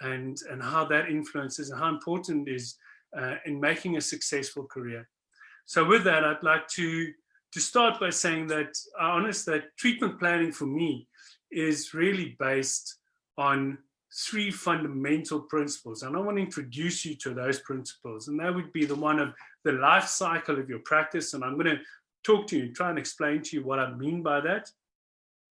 and how that influences and how important it is in making a successful career. So with that, I'd like to start by saying that that treatment planning for me is really based on 3 fundamental principles. And I want to introduce you to those principles. And that would be the one of the life cycle of your practice. And I'm going to talk to you, try and explain to you what I mean by that.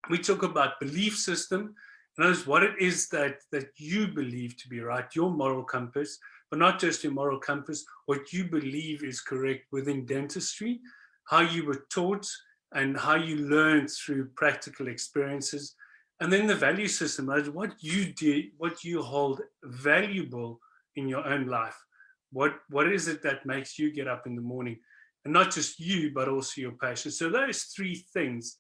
We talk about belief system, and that is what it is that you believe to be right, your moral compass, but not just your moral compass, what you believe is correct within dentistry, how you were taught and how you learned through practical experiences. And then the value system, that is what you do, what you hold valuable in your own life. What is it that makes you get up in the morning? And not just you, but also your patients. So those 3 things,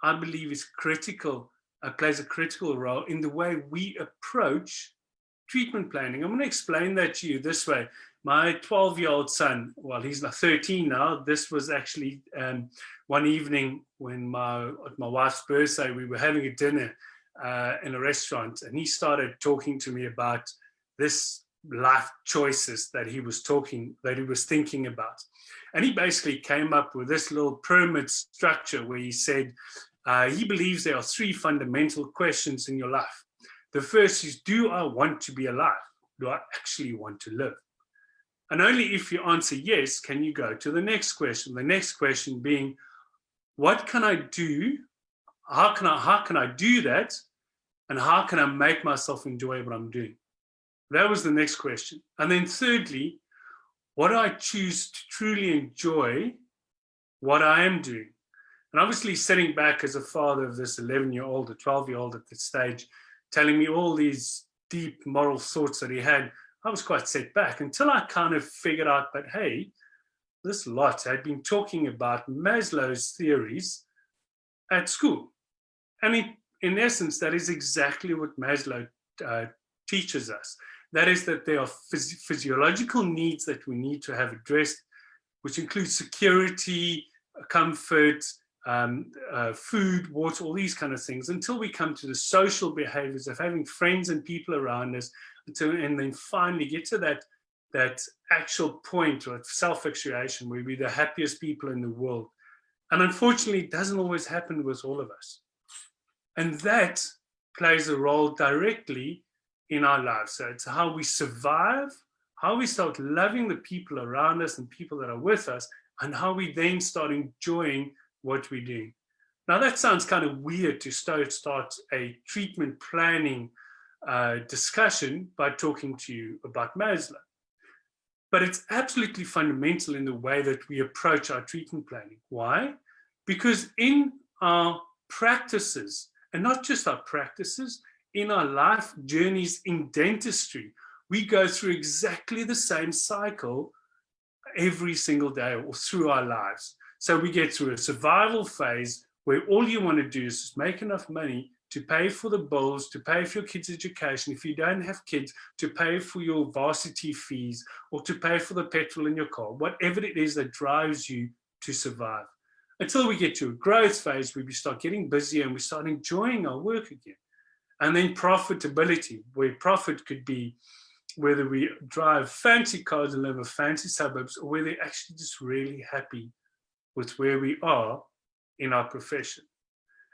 I believe, is critical, plays a critical role in the way we approach treatment planning. I'm going to explain that to you this way. My 12-year-old son, well, he's not 13 now. This was actually one evening when at my wife's birthday, we were having a dinner in a restaurant, and he started talking to me about this life choices that he was thinking about. And he basically came up with this little pyramid structure where he said he believes there are 3 fundamental questions in your life. The first is, do I want to be alive? Do I actually want to live? And only if you answer yes, can you go to the next question. The next question being, what can I do? How can I do that? And how can I make myself enjoy what I'm doing? That was the next question. And then thirdly, what do I choose to truly enjoy what I am doing? And obviously sitting back as a father of this 11-year-old or 12-year-old at this stage, telling me all these deep moral thoughts that he had, I was quite set back until I kind of figured out that, hey, this lot had been talking about Maslow's theories at school. And in essence, that is exactly what Maslow teaches us. That is that there are physiological needs that we need to have addressed, which include security, comfort, food, water, all these kind of things, until we come to the social behaviors of having friends and people around us, and then finally get to that actual point of self-actuation where we're the happiest people in the world. And unfortunately, it doesn't always happen with all of us. And that plays a role directly in our lives. So it's how we survive, how we start loving the people around us and people that are with us, and how we then start enjoying what we're doing. Now that sounds kind of weird to start a treatment planning discussion by talking to you about Maslow. But it's absolutely fundamental in the way that we approach our treatment planning. Why? Because in our practices, and not just our practices, in our life journeys in dentistry, we go through exactly the same cycle every single day or through our lives. So we get through a survival phase where all you want to do is just make enough money to pay for the bills, to pay for your kids' education. If you don't have kids, to pay for your varsity fees or to pay for the petrol in your car, whatever it is that drives you to survive. Until we get to a growth phase where we start getting busier and we start enjoying our work again. And then profitability, where profit could be whether we drive fancy cars and live in fancy suburbs, or whether they're actually just really happy with where we are in our profession.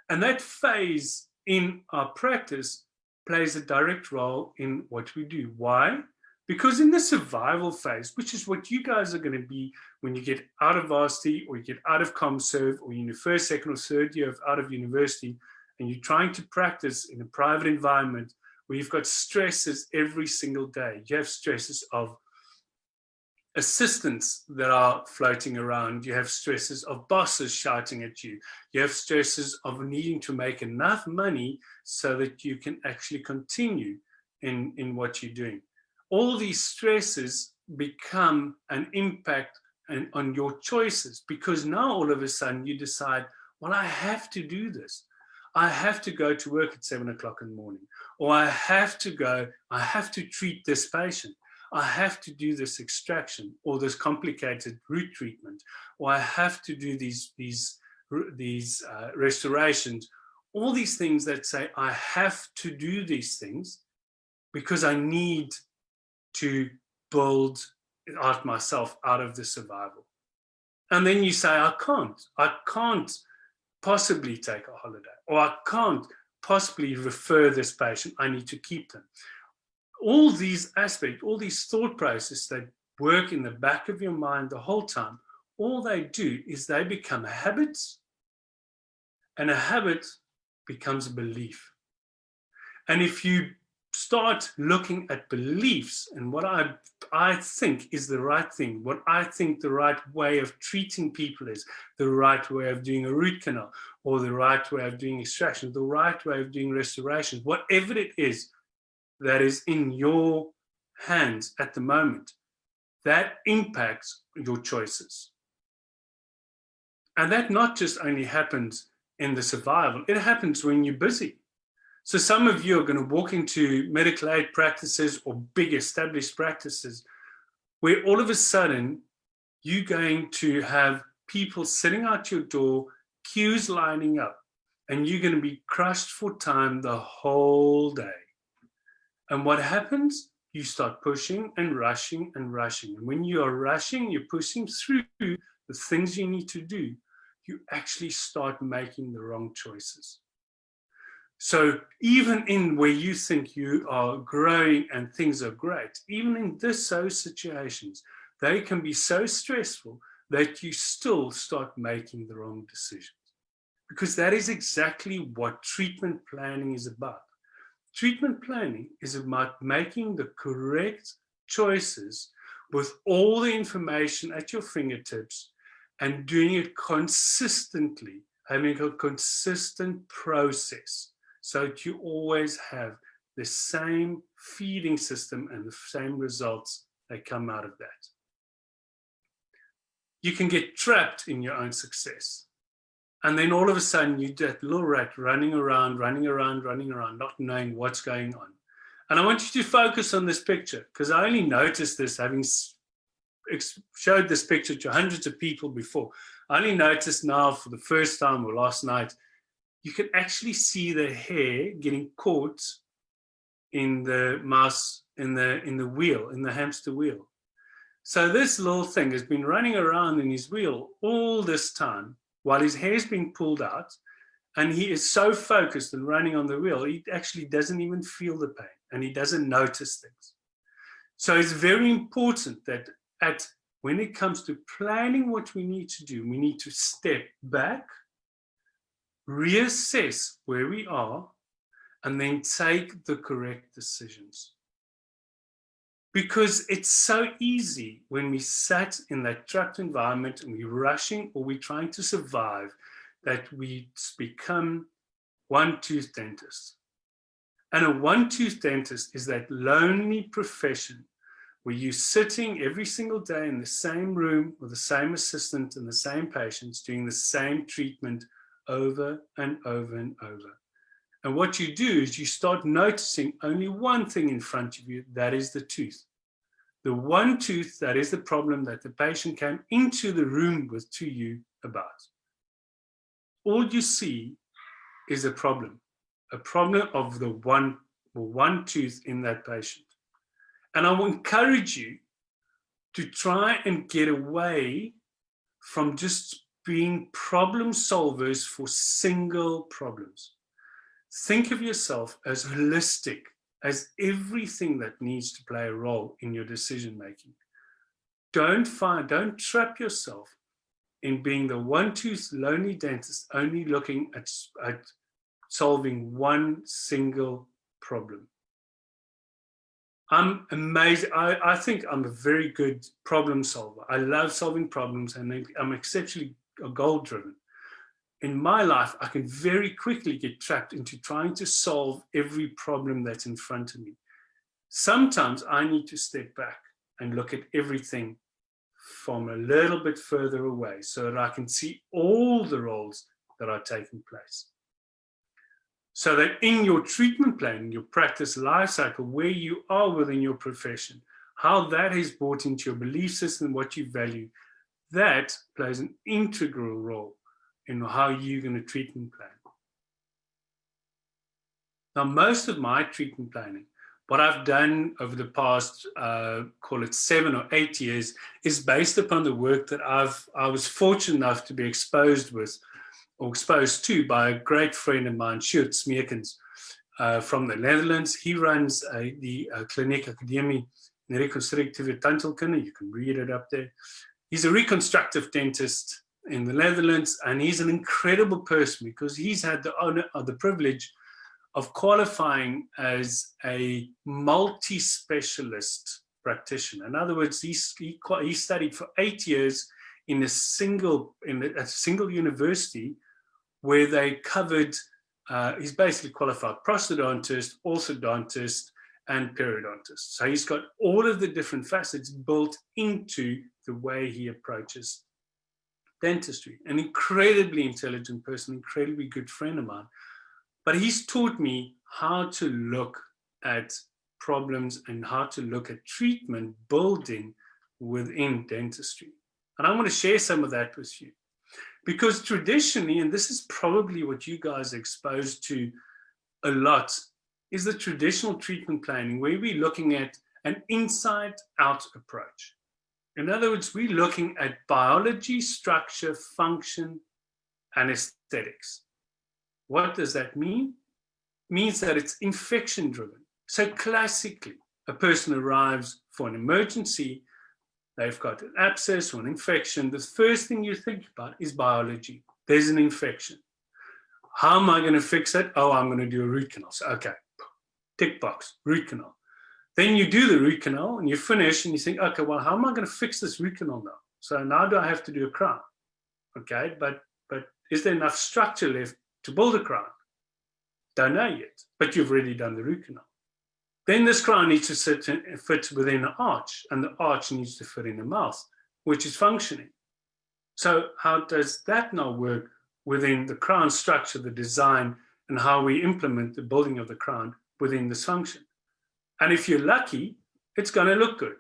And that phase in our practice plays a direct role in what we do. Why? Because in the survival phase, which is what you guys are going to be when you get out of varsity or you get out of ComServe or in your first, second or third year out of university, and you're trying to practice in a private environment where you've got stresses every single day. You have stresses of assistants that are floating around. You have stresses of bosses shouting at you. You have stresses of needing to make enough money so that you can actually continue in what you're doing. All these stresses become an impact on your choices, because now all of a sudden you decide, well, I have to do this. I have to go to work at 7 o'clock in the morning, or I have to treat this patient. I have to do this extraction or this complicated root treatment, or I have to do these restorations. All these things that say I have to do these things because I need to build out myself out of the survival. And then you say, I can't possibly take a holiday, or I can't possibly refer this patient, I need to keep them. All these aspects, all these thought processes that work in the back of your mind the whole time, all they do is they become habits, and a habit becomes a belief. And if you start looking at beliefs and what I think is the right thing, what I think the right way of treating people is, the right way of doing a root canal, or the right way of doing extraction, the right way of doing restoration, whatever it is that is in your hands at the moment, that impacts your choices. And that not just only happens in the survival, it happens when you're busy. So some of you are going to walk into medical aid practices or big established practices where all of a sudden you're going to have people sitting out your door, queues lining up, and you're going to be crushed for time the whole day. And what happens? You start pushing and rushing and rushing. And when you are rushing, you're pushing through the things you need to do, you actually start making the wrong choices. So even in where you think you are growing and things are great, even in those situations, they can be so stressful that you still start making the wrong decisions. Because that is exactly what treatment planning is about. Treatment planning is about making the correct choices with all the information at your fingertips and doing it consistently, having a consistent process, so that you always have the same feeding system and the same results that come out of that. You can get trapped in your own success. And then all of a sudden, you're that little rat running around, not knowing what's going on. And I want you to focus on this picture, because I only noticed this, having showed this picture to hundreds of people before. I only noticed now for the first time or last night, you can actually see the hair getting caught in the mouse, in the wheel, in the hamster wheel. So this little thing has been running around in his wheel all this time while his hair's being pulled out, and he is so focused and running on the wheel, he actually doesn't even feel the pain, and he doesn't notice things. So it's very important that when it comes to planning what we need to do, we need to step back, reassess where we are, and then take the correct decisions. Because it's so easy when we sat in that trapped environment and we're rushing or we're trying to survive, that we become one-tooth dentists. And a one-tooth dentist is that lonely profession where you're sitting every single day in the same room with the same assistant and the same patients doing the same treatment over and over and over. And what you do is you start noticing only one thing in front of you, that is the tooth. The one tooth, that is the problem that the patient came into the room with to you about. All you see is a problem of the one tooth in that patient. And I will encourage you to try and get away from just being problem solvers for single problems. Think of yourself as holistic, as everything that needs to play a role in your decision making. Don't trap yourself in being the one-tooth lonely dentist only looking at solving one single problem. I'm amazed. I think I'm a very good problem solver. I love solving problems, and I'm exceptionally goal-driven. In my life, I can very quickly get trapped into trying to solve every problem that's in front of me. Sometimes I need to step back and look at everything from a little bit further away so that I can see all the roles that are taking place. So that in your treatment plan, your practice life cycle, where you are within your profession, how that is brought into your belief system, what you value, that plays an integral role in how you're going to treatment plan. Now, most of my treatment planning what I've done over the past, call it 7 or 8 years, is based upon the work that I was fortunate enough to be exposed to by a great friend of mine, Sjoerd Smeekens, from the Netherlands. He runs the Kliniek Akademie Reconstructieve Tandheelkunde. You can read it up there. He's a reconstructive dentist in the Netherlands, and he's an incredible person because he's had the honor or the privilege of qualifying as a multi-specialist practitioner. In other words, he studied for 8 years in a single university where they covered, he's basically qualified prosthodontist, orthodontist, and periodontist. So he's got all of the different facets built into the way he approaches dentistry. An incredibly intelligent person, incredibly good friend of mine. But he's taught me how to look at problems and how to look at treatment building within dentistry. And I want to share some of that with you. Because traditionally, and this is probably what you guys are exposed to a lot, is the traditional treatment planning where we're looking at an inside-out approach. In other words, we're looking at biology, structure, function, and aesthetics. What does that mean? It means that it's infection-driven. So classically, a person arrives for an emergency, they've got an abscess or an infection. The first thing you think about is biology. There's an infection. How am I going to fix it? Oh, I'm going to do a root canal. So, okay, tick box, root canal. Then you do the root canal and you finish and you think, okay, well, how am I going to fix this root canal now? So now do I have to do a crown? Okay, but is there enough structure left to build a crown? Don't know yet, but you've already done the root canal. Then this crown needs to fit within an arch, and the arch needs to fit in the mouth, which is functioning. So how does that now work within the crown structure, the design, and how we implement the building of the crown within this function? And if you're lucky, it's going to look good.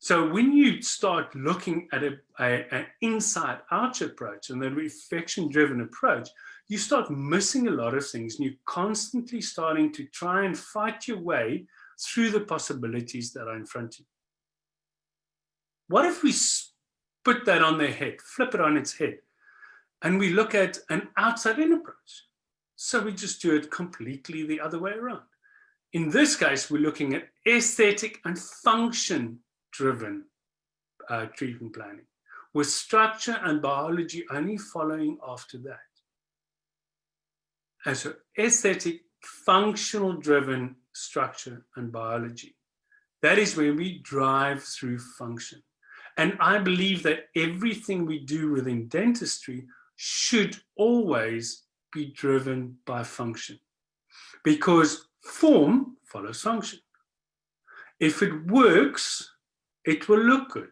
So when you start looking at an inside-out approach and the infection-driven approach, you start missing a lot of things, and you're constantly starting to try and fight your way through the possibilities that are in front of you. What if we put that on their head, flip it on its head, and we look at an outside-in approach? So we just do it completely the other way around. In this case, we're looking at aesthetic and function-driven treatment planning, with structure and biology only following after that. And so aesthetic, functional-driven structure and biology. That is where we drive through function. And I believe that everything we do within dentistry should always be driven by function, because form follows function. If it works, it will look good.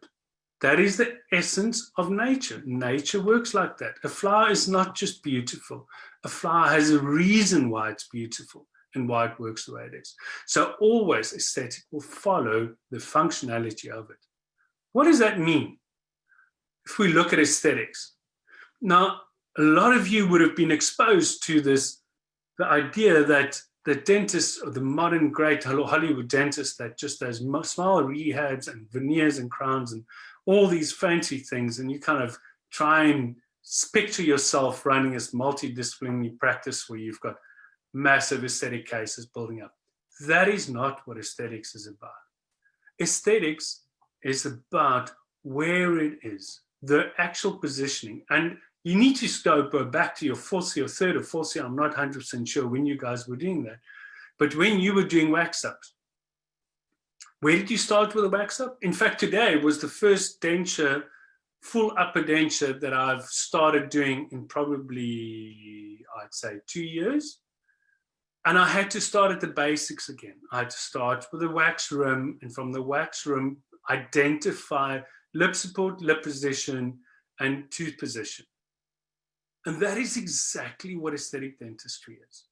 That is the essence of nature. Nature works like that. A flower is not just beautiful. A flower has a reason why it's beautiful and why it works the way it is. So always aesthetic will follow the functionality of it. What does that mean if we look at aesthetics? Now, a lot of you would have been exposed to this, the idea that the dentist, or the modern great Hollywood dentist that just does smile rehabs and veneers and crowns and all these fancy things, and you kind of try and picture yourself running this multidisciplinary practice where you've got massive aesthetic cases building up. That is not what aesthetics is about. Aesthetics is about where it is, the actual positioning. And you need to go back to your fourth year, third or fourth year. I'm not 100% sure when you guys were doing that. But when you were doing wax ups, where did you start with a wax up? In fact, today was the first denture, full upper denture that I've started doing in probably, I'd say, 2 years. And I had to start at the basics again. I had to start with a wax rim, and from the wax rim, identify lip support, lip position, and tooth position. And that is exactly what aesthetic dentistry is.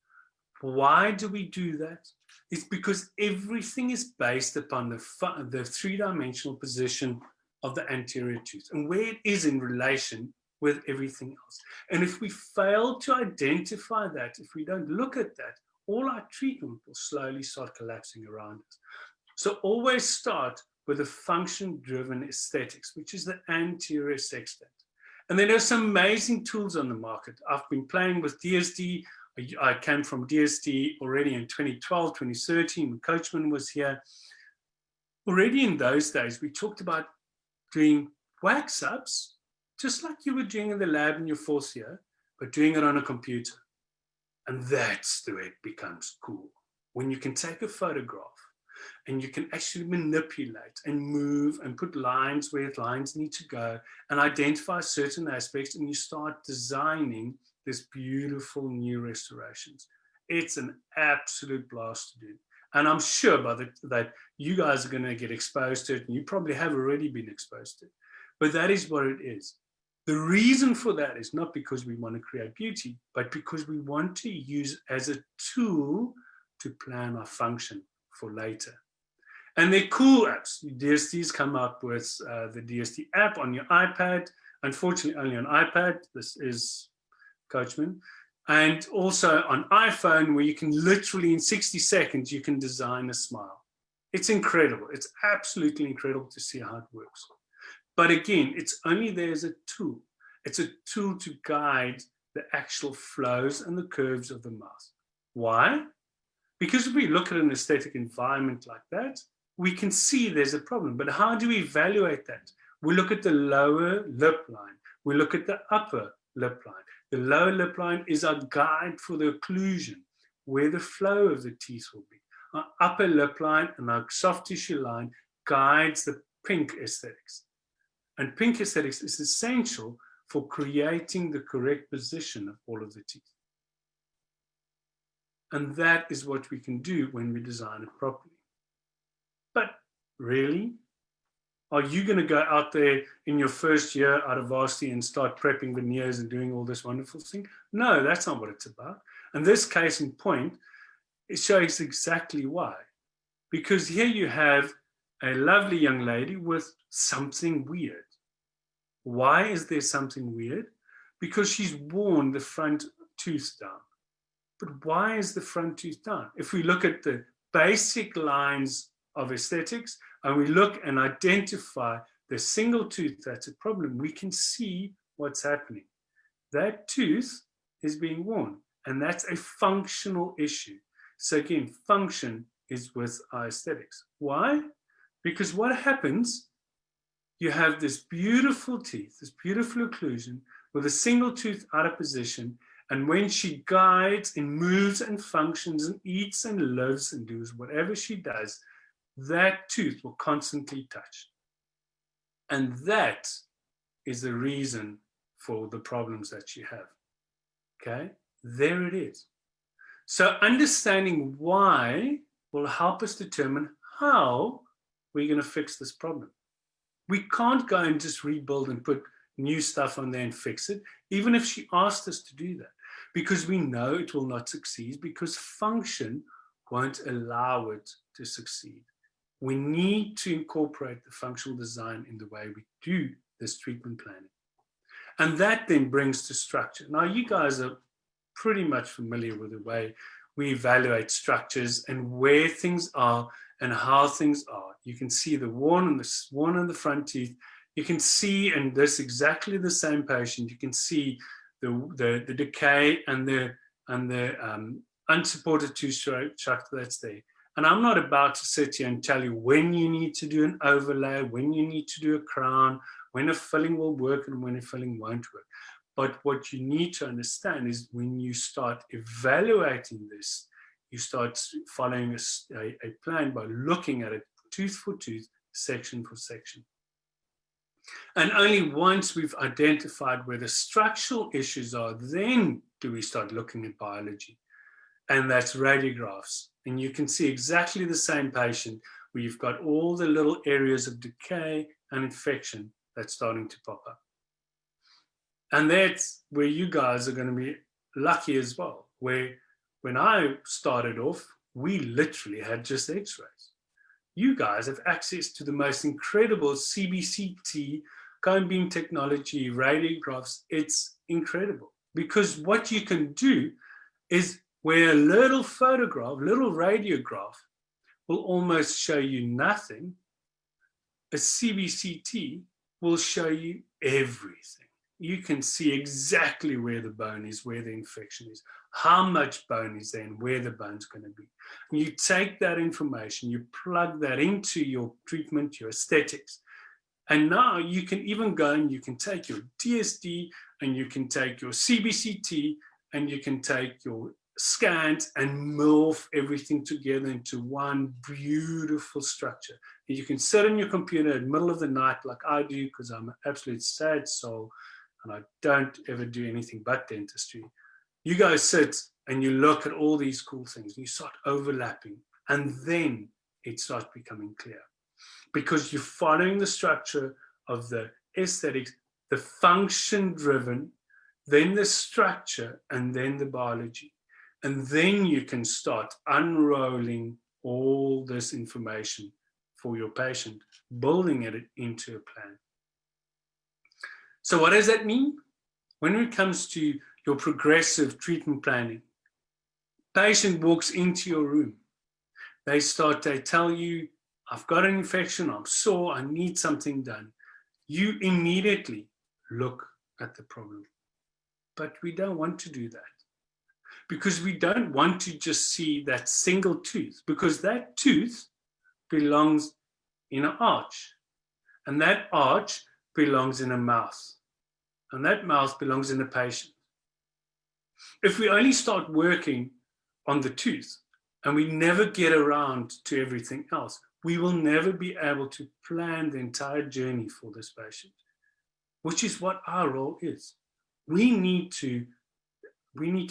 Why do we do that? It's because everything is based upon the three-dimensional position of the anterior tooth and where it is in relation with everything else. And if we fail to identify that, if we don't look at that, all our treatment will slowly start collapsing around us. So always start with a function-driven aesthetics, which is the anterior sextant. And then there's some amazing tools on the market. I've been playing with DSD. I came from DSD already in 2012, 2013, when Coachman was here. Already in those days, we talked about doing wax-ups, just like you were doing in the lab in your fourth year, but doing it on a computer. And that's the way it becomes cool. When you can take a photograph and you can actually manipulate and move and put lines where lines need to go and identify certain aspects, and you start designing this beautiful new restorations. It's an absolute blast to do. And I'm sure that you guys are going to get exposed to it, and you probably have already been exposed to it. But that is what it is. The reason for that is not because we want to create beauty, but because we want to use as a tool to plan our function for later. And they're cool apps. DSD's come up with the DSD app on your iPad. Unfortunately, only on iPad. This is Coachman. And also on iPhone, where you can literally in 60 seconds, you can design a smile. It's incredible. It's absolutely incredible to see how it works. But again, it's only there as a tool. It's a tool to guide the actual flows and the curves of the mouth. Why? Because if we look at an aesthetic environment like that, we can see there's a problem. But how do we evaluate that? We look at the lower lip line. We look at the upper lip line. The lower lip line is our guide for the occlusion, where the flow of the teeth will be. Our upper lip line and our soft tissue line guides the pink aesthetics. And pink aesthetics is essential for creating the correct position of all of the teeth. And that is what we can do when we design it properly. But really, are you going to go out there in your first year out of varsity and start prepping veneers and doing all this wonderful thing? No, that's not what it's about. And this case in point, it shows exactly why. Because here you have a lovely young lady with something weird. Why is there something weird? Because she's worn the front tooth down. But why is the front tooth down? If we look at the basic lines of aesthetics and we look and identify the single tooth that's a problem, we can see what's happening. That tooth is being worn, and that's a functional issue. So again, function is with our aesthetics. Why? Because what happens, you have this beautiful teeth, this beautiful occlusion with a single tooth out of position, and when she guides and moves and functions and eats and lives and does whatever she does, that tooth will constantly touch. And that is the reason for the problems that you have. Okay, there it is. So understanding why will help us determine how we're going to fix this problem. We can't go and just rebuild and put new stuff on there and fix it, even if she asked us to do that, because we know it will not succeed, because function won't allow it to succeed. We need to incorporate the functional design in the way we do this treatment planning. And that then brings to structure. Now, you guys are pretty much familiar with the way we evaluate structures and where things are and how things are. You can see the worn and the front teeth. You can see, and this exactly the same patient, you can see the decay and the unsupported tooth structure that's there. And I'm not about to sit here and tell you when you need to do an overlay, when you need to do a crown, when a filling will work and when a filling won't work. But what you need to understand is when you start evaluating this, you start following a plan by looking at it tooth for tooth, section for section. And only once we've identified where the structural issues are, then do we start looking at biology. And that's radiographs. And you can see exactly the same patient where you've got all the little areas of decay and infection that's starting to pop up. And that's where you guys are going to be lucky as well, where when I started off, we literally had just x-rays. You guys have access to the most incredible CBCT, cone beam technology, radiographs. It's incredible because what you can do is where a little photograph, little radiograph will almost show you nothing, a CBCT will show you everything. You can see exactly where the bone is, where the infection is, how much bone is there, and where the bone's going to be. And you take that information, you plug that into your treatment, your aesthetics. And now you can even go and you can take your DSD and you can take your CBCT and you can take your scans and morph everything together into one beautiful structure. And you can sit on your computer in the middle of the night like I do, because I'm an absolute sad soul and I don't ever do anything but dentistry. You go sit and you look at all these cool things and you start overlapping, and then it starts becoming clear. Because you're following the structure of the aesthetics, the function-driven, then the structure, and then the biology. And then you can start unrolling all this information for your patient, building it into a plan. So what does that mean? When it comes to your progressive treatment planning, patient walks into your room. They tell you, I've got an infection, I'm sore, I need something done. You immediately look at the problem. But we don't want to do that, because we don't want to just see that single tooth, because that tooth belongs in an arch, and that arch belongs in a mouth, and that mouth belongs in a patient. If we only start working on the tooth and we never get around to everything else, we will never be able to plan the entire journey for this patient, which is what our role is. We need to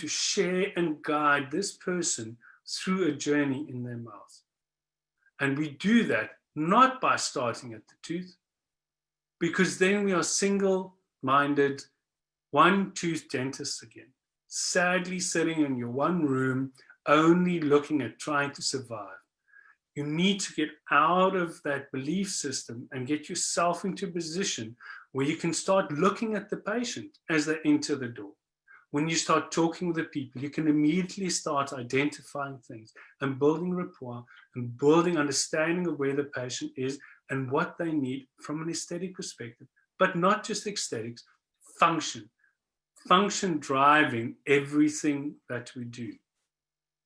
share and guide this person through a journey in their mouth. And we do that not by starting at the tooth, because then we are single-minded, one-tooth dentists again, sadly sitting in your one room, only looking at trying to survive. You need to get out of that belief system and get yourself into a position where you can start looking at the patient as they enter the door. When you start talking with the people, you can immediately start identifying things and building rapport and building understanding of where the patient is and what they need from an aesthetic perspective, but not just aesthetics, function. Function driving everything that we do.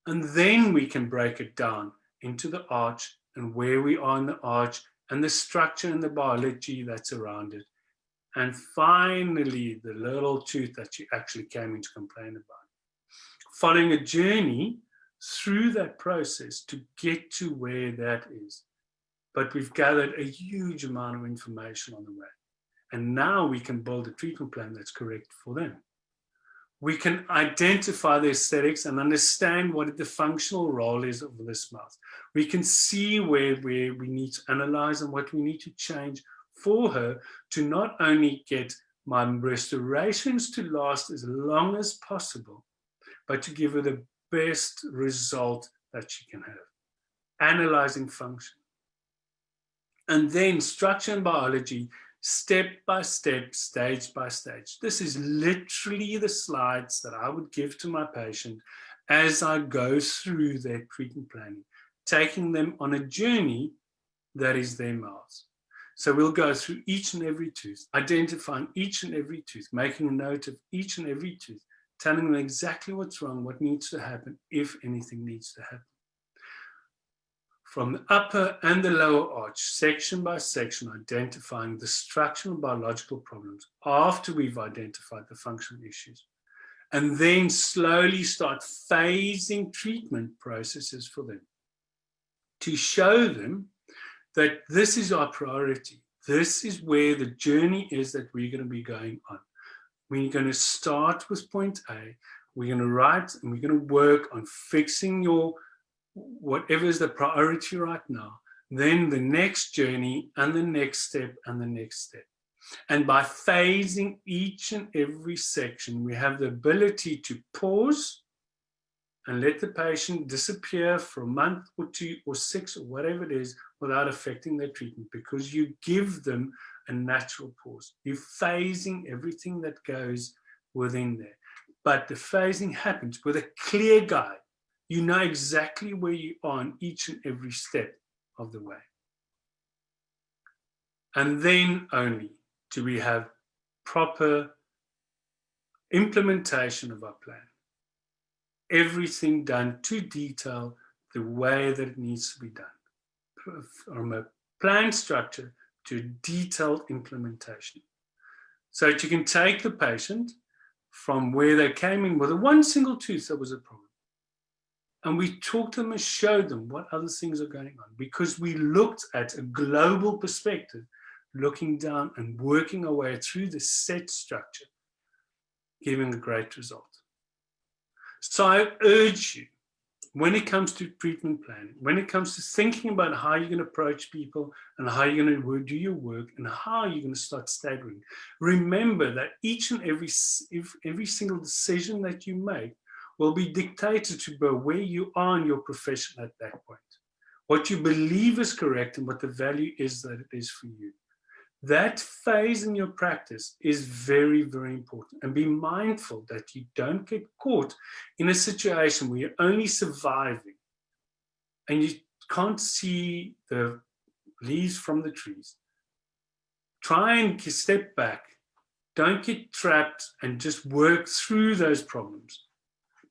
And then we can break it down into the arch and where we are in the arch and the structure and the biology that's around it. And finally, the little tooth that you actually came in to complain about. Following a journey through that process to get to where that is. But we've gathered a huge amount of information on the way. And now we can build a treatment plan that's correct for them. We can identify the aesthetics and understand what the functional role is of this mouth. We can see where we need to analyze and what we need to change for her to not only get my restorations to last as long as possible, but to give her the best result that she can have. Analyzing function. And then structure and biology, step by step, stage by stage. This is literally the slides that I would give to my patient as I go through their treatment planning, taking them on a journey that is their mouth. So we'll go through each and every tooth, identifying each and every tooth, making a note of each and every tooth, telling them exactly what's wrong, what needs to happen, if anything needs to happen. From the upper and the lower arch, section by section, identifying the structural and biological problems after we've identified the functional issues. And then slowly start phasing treatment processes for them to show them that this is our priority. This is where the journey is that we're going to be going on. We're going to start with point A. We're going to write and we're going to work on fixing your whatever is the priority right now, then the next journey and the next step and the next step. And by phasing each and every section, we have the ability to pause and let the patient disappear for a month or 2 or 6 or whatever it is without affecting their treatment, because you give them a natural pause. You're phasing everything that goes within there. but the phasing happens with a clear guide. You know exactly where you are on each and every step of the way. And then only do we have proper implementation of our plan. Everything done to detail the way that it needs to be done. From a plan structure to detailed implementation. So that you can take the patient from where they came in with a one single tooth that was a problem. And we talked to them and showed them what other things are going on, because we looked at a global perspective, looking down and working our way through the set structure, giving a great result. So I urge you, when it comes to treatment planning, when it comes to thinking about how you're going to approach people and how you're going to do your work and how you're going to start staggering, remember that each and every single decision that you make will be dictated to by where you are in your profession at that point, what you believe is correct and what the value is that it is for you. That phase in your practice is very, very important. And be mindful that you don't get caught in a situation where you're only surviving and you can't see the leaves from the trees. Try and step back. Don't get trapped and just work through those problems.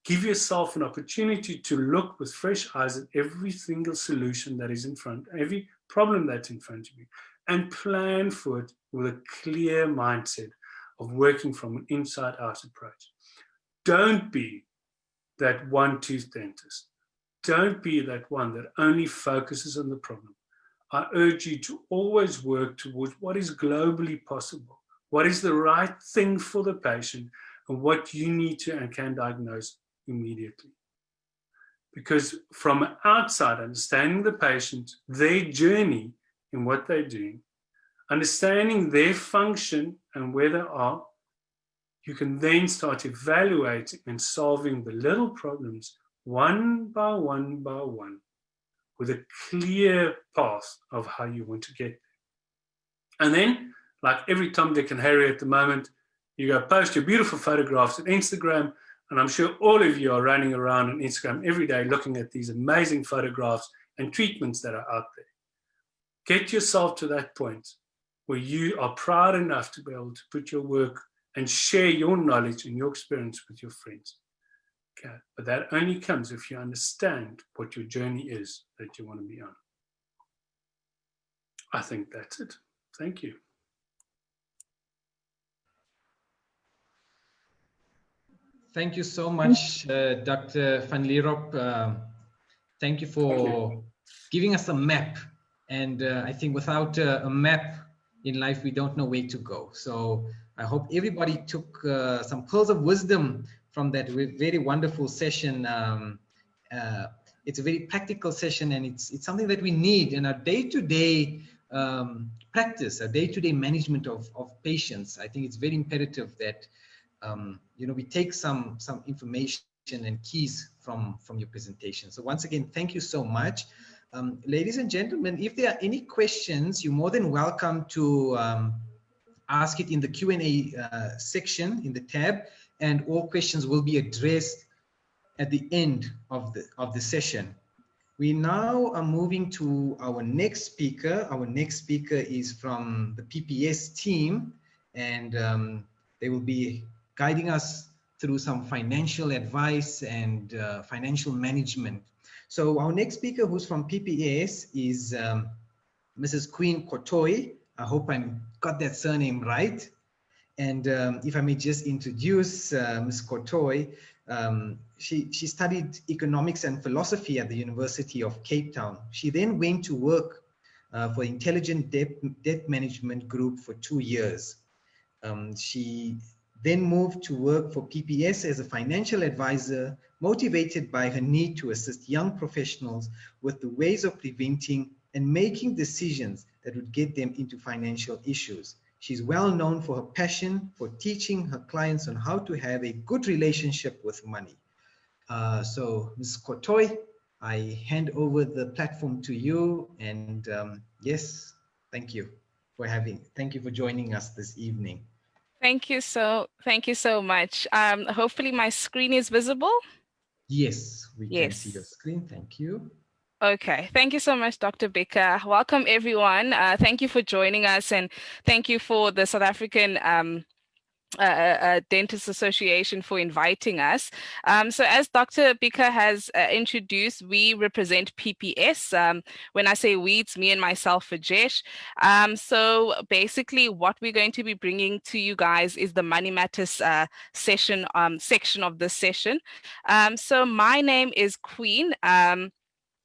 Give yourself an opportunity to look with fresh eyes at every single solution that is in front, every problem that's in front of you, and plan for it with a clear mindset of working from an inside-out approach. Don't be that one-tooth dentist. Don't be that one that only focuses on the problem. I urge you to always work towards what is globally possible, what is the right thing for the patient, and what you need to and can diagnose immediately. Because from outside, understanding the patient, their journey in what they're doing, understanding their function and where they are, you can then start evaluating and solving the little problems one by one by one with a clear path of how you want to get there. And then, like every Tom, Dick, and Harry at the moment, you go post your beautiful photographs on Instagram, and I'm sure all of you are running around on Instagram every day looking at these amazing photographs and treatments that are out there. Get yourself to that point where you are proud enough to be able to put your work and share your knowledge and your experience with your friends. Okay. But that only comes if you understand what your journey is that you want to be on. I think that's it. Thank you. Thank you so much, Dr. van Lierop. Thank you for giving us a map. And I think without a map in life, we don't know where to go. So I hope everybody took some pearls of wisdom from that very wonderful session. It's a very practical session, and it's something that we need in our day-to-day practice, our day-to-day management of patients. I think it's very imperative that we take some information and keys from your presentation. So once again, thank you so much. Ladies and gentlemen, if there are any questions, you're more than welcome to ask it in the Q&A section in the tab, and all questions will be addressed at the end of the session. We now are moving to our next speaker. Our next speaker is from the PPS team, and they will be guiding us through some financial advice and financial management. So our next speaker, who's from PPS, is Mrs. Queen Kotoi. I hope I got that surname right. And if I may just introduce Ms. Kotoi, she studied economics and philosophy at the University of Cape Town. She then went to work for Intelligent Debt Management Group for 2 years. She then moved to work for PPS as a financial advisor, motivated by her need to assist young professionals with the ways of preventing and making decisions that would get them into financial issues. She's well known for her passion for teaching her clients on how to have a good relationship with money. So Ms. Kotoi, I hand over the platform to you, and yes, thank you for joining us this evening. Thank you so much. Hopefully my screen is visible. Yes, we can see your Yes. screen. Thank you. Okay, thank you so much, Dr. Bicker. Welcome, everyone. Thank you for joining us, and thank you for the South African Dentists Association for inviting us. So as Dr. Bicker has introduced, we represent PPS. When I say we, it's me and myself, Vajesh. So basically what we're going to be bringing to you guys is the Money Matters section of this session. So my name is Queen.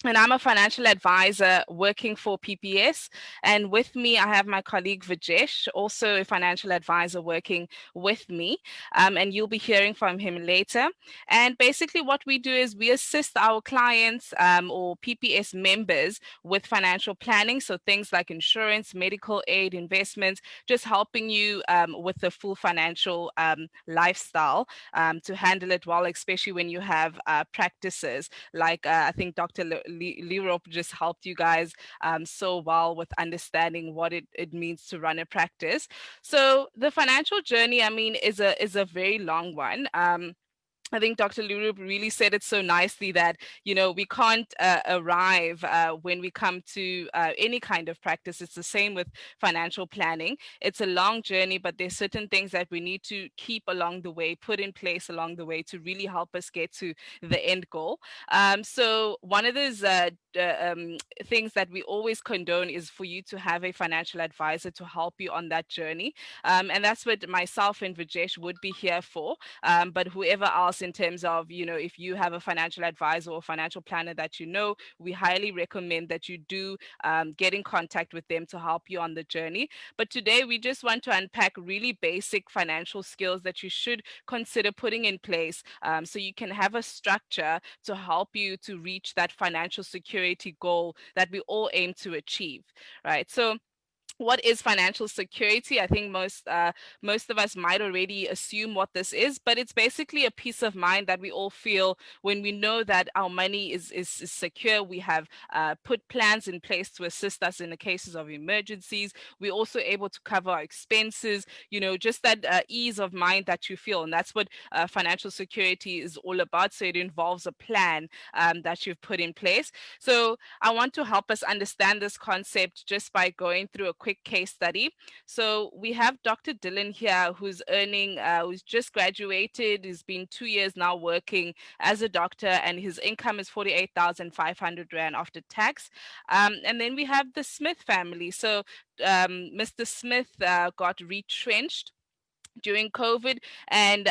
And I'm a financial advisor working for PPS. And with me, I have my colleague Vajesh, also a financial advisor working with me. And you'll be hearing from him later. And basically, what we do is we assist our clients or PPS members with financial planning. So things like insurance, medical aid, investments, just helping you with the full financial lifestyle to handle it well, especially when you have practices like I think Dr. Lierop just helped you guys so well with understanding what it means to run a practice. So the financial journey, I mean, is a very long one. I think Dr. Lurub really said it so nicely that, you know, we can't arrive when we come to any kind of practice. It's the same with financial planning. It's a long journey, but there's certain things that we need to keep along the way, put in place along the way to really help us get to the end goal. So one of those things that we always condone is for you to have a financial advisor to help you on that journey. And that's what myself and Vajesh would be here for. But whoever else, in terms of, you know, if you have a financial advisor or financial planner that you know, we highly recommend that you do get in contact with them to help you on the journey. But today we just want to unpack really basic financial skills that you should consider putting in place so you can have a structure to help you to reach that financial security goal that we all aim to achieve, right? So what is financial security? I think most of us might already assume what this is, but it's basically a peace of mind that we all feel when we know that our money is secure. We have put plans in place to assist us in the cases of emergencies. We're also able to cover our expenses, you know, just that ease of mind that you feel. And that's what financial security is all about. So it involves a plan that you've put in place. So I want to help us understand this concept just by going through a quick case study. So we have Dr. Dylan here, who's just graduated. He's been 2 years now working as a doctor, and his income is 48,500 Rand after tax. And then we have the Smith family. So Mr. Smith got retrenched during COVID, and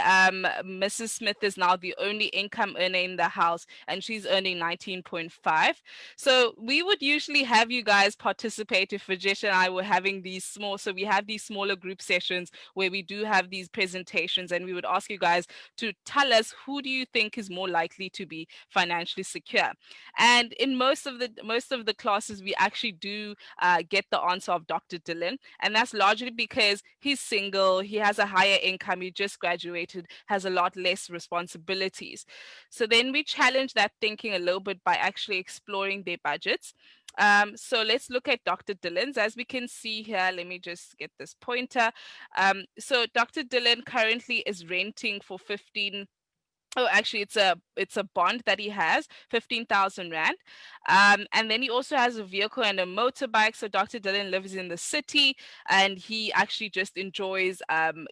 Mrs. Smith is now the only income earner in the house, and she's earning 19.5. So we would usually have you guys participate if Rajesh and I were having these so we have these smaller group sessions where we do have these presentations, and we would ask you guys to tell us who do you think is more likely to be financially secure. And in most of the classes, we actually do get the answer of Dr. Dylan, and that's largely because he's single, he has a higher income, he just graduated, has a lot less responsibilities. So then we challenge that thinking a little bit by actually exploring their budgets. So let's look at Dr. Dylan's. As we can see here, let me just get this pointer. So Dr. Dylan currently is renting for 15. Oh, actually, it's a bond that he has, 15,000 Rand. And then he also has a vehicle and a motorbike. So Dr. Dylan lives in the city, and he actually just enjoys,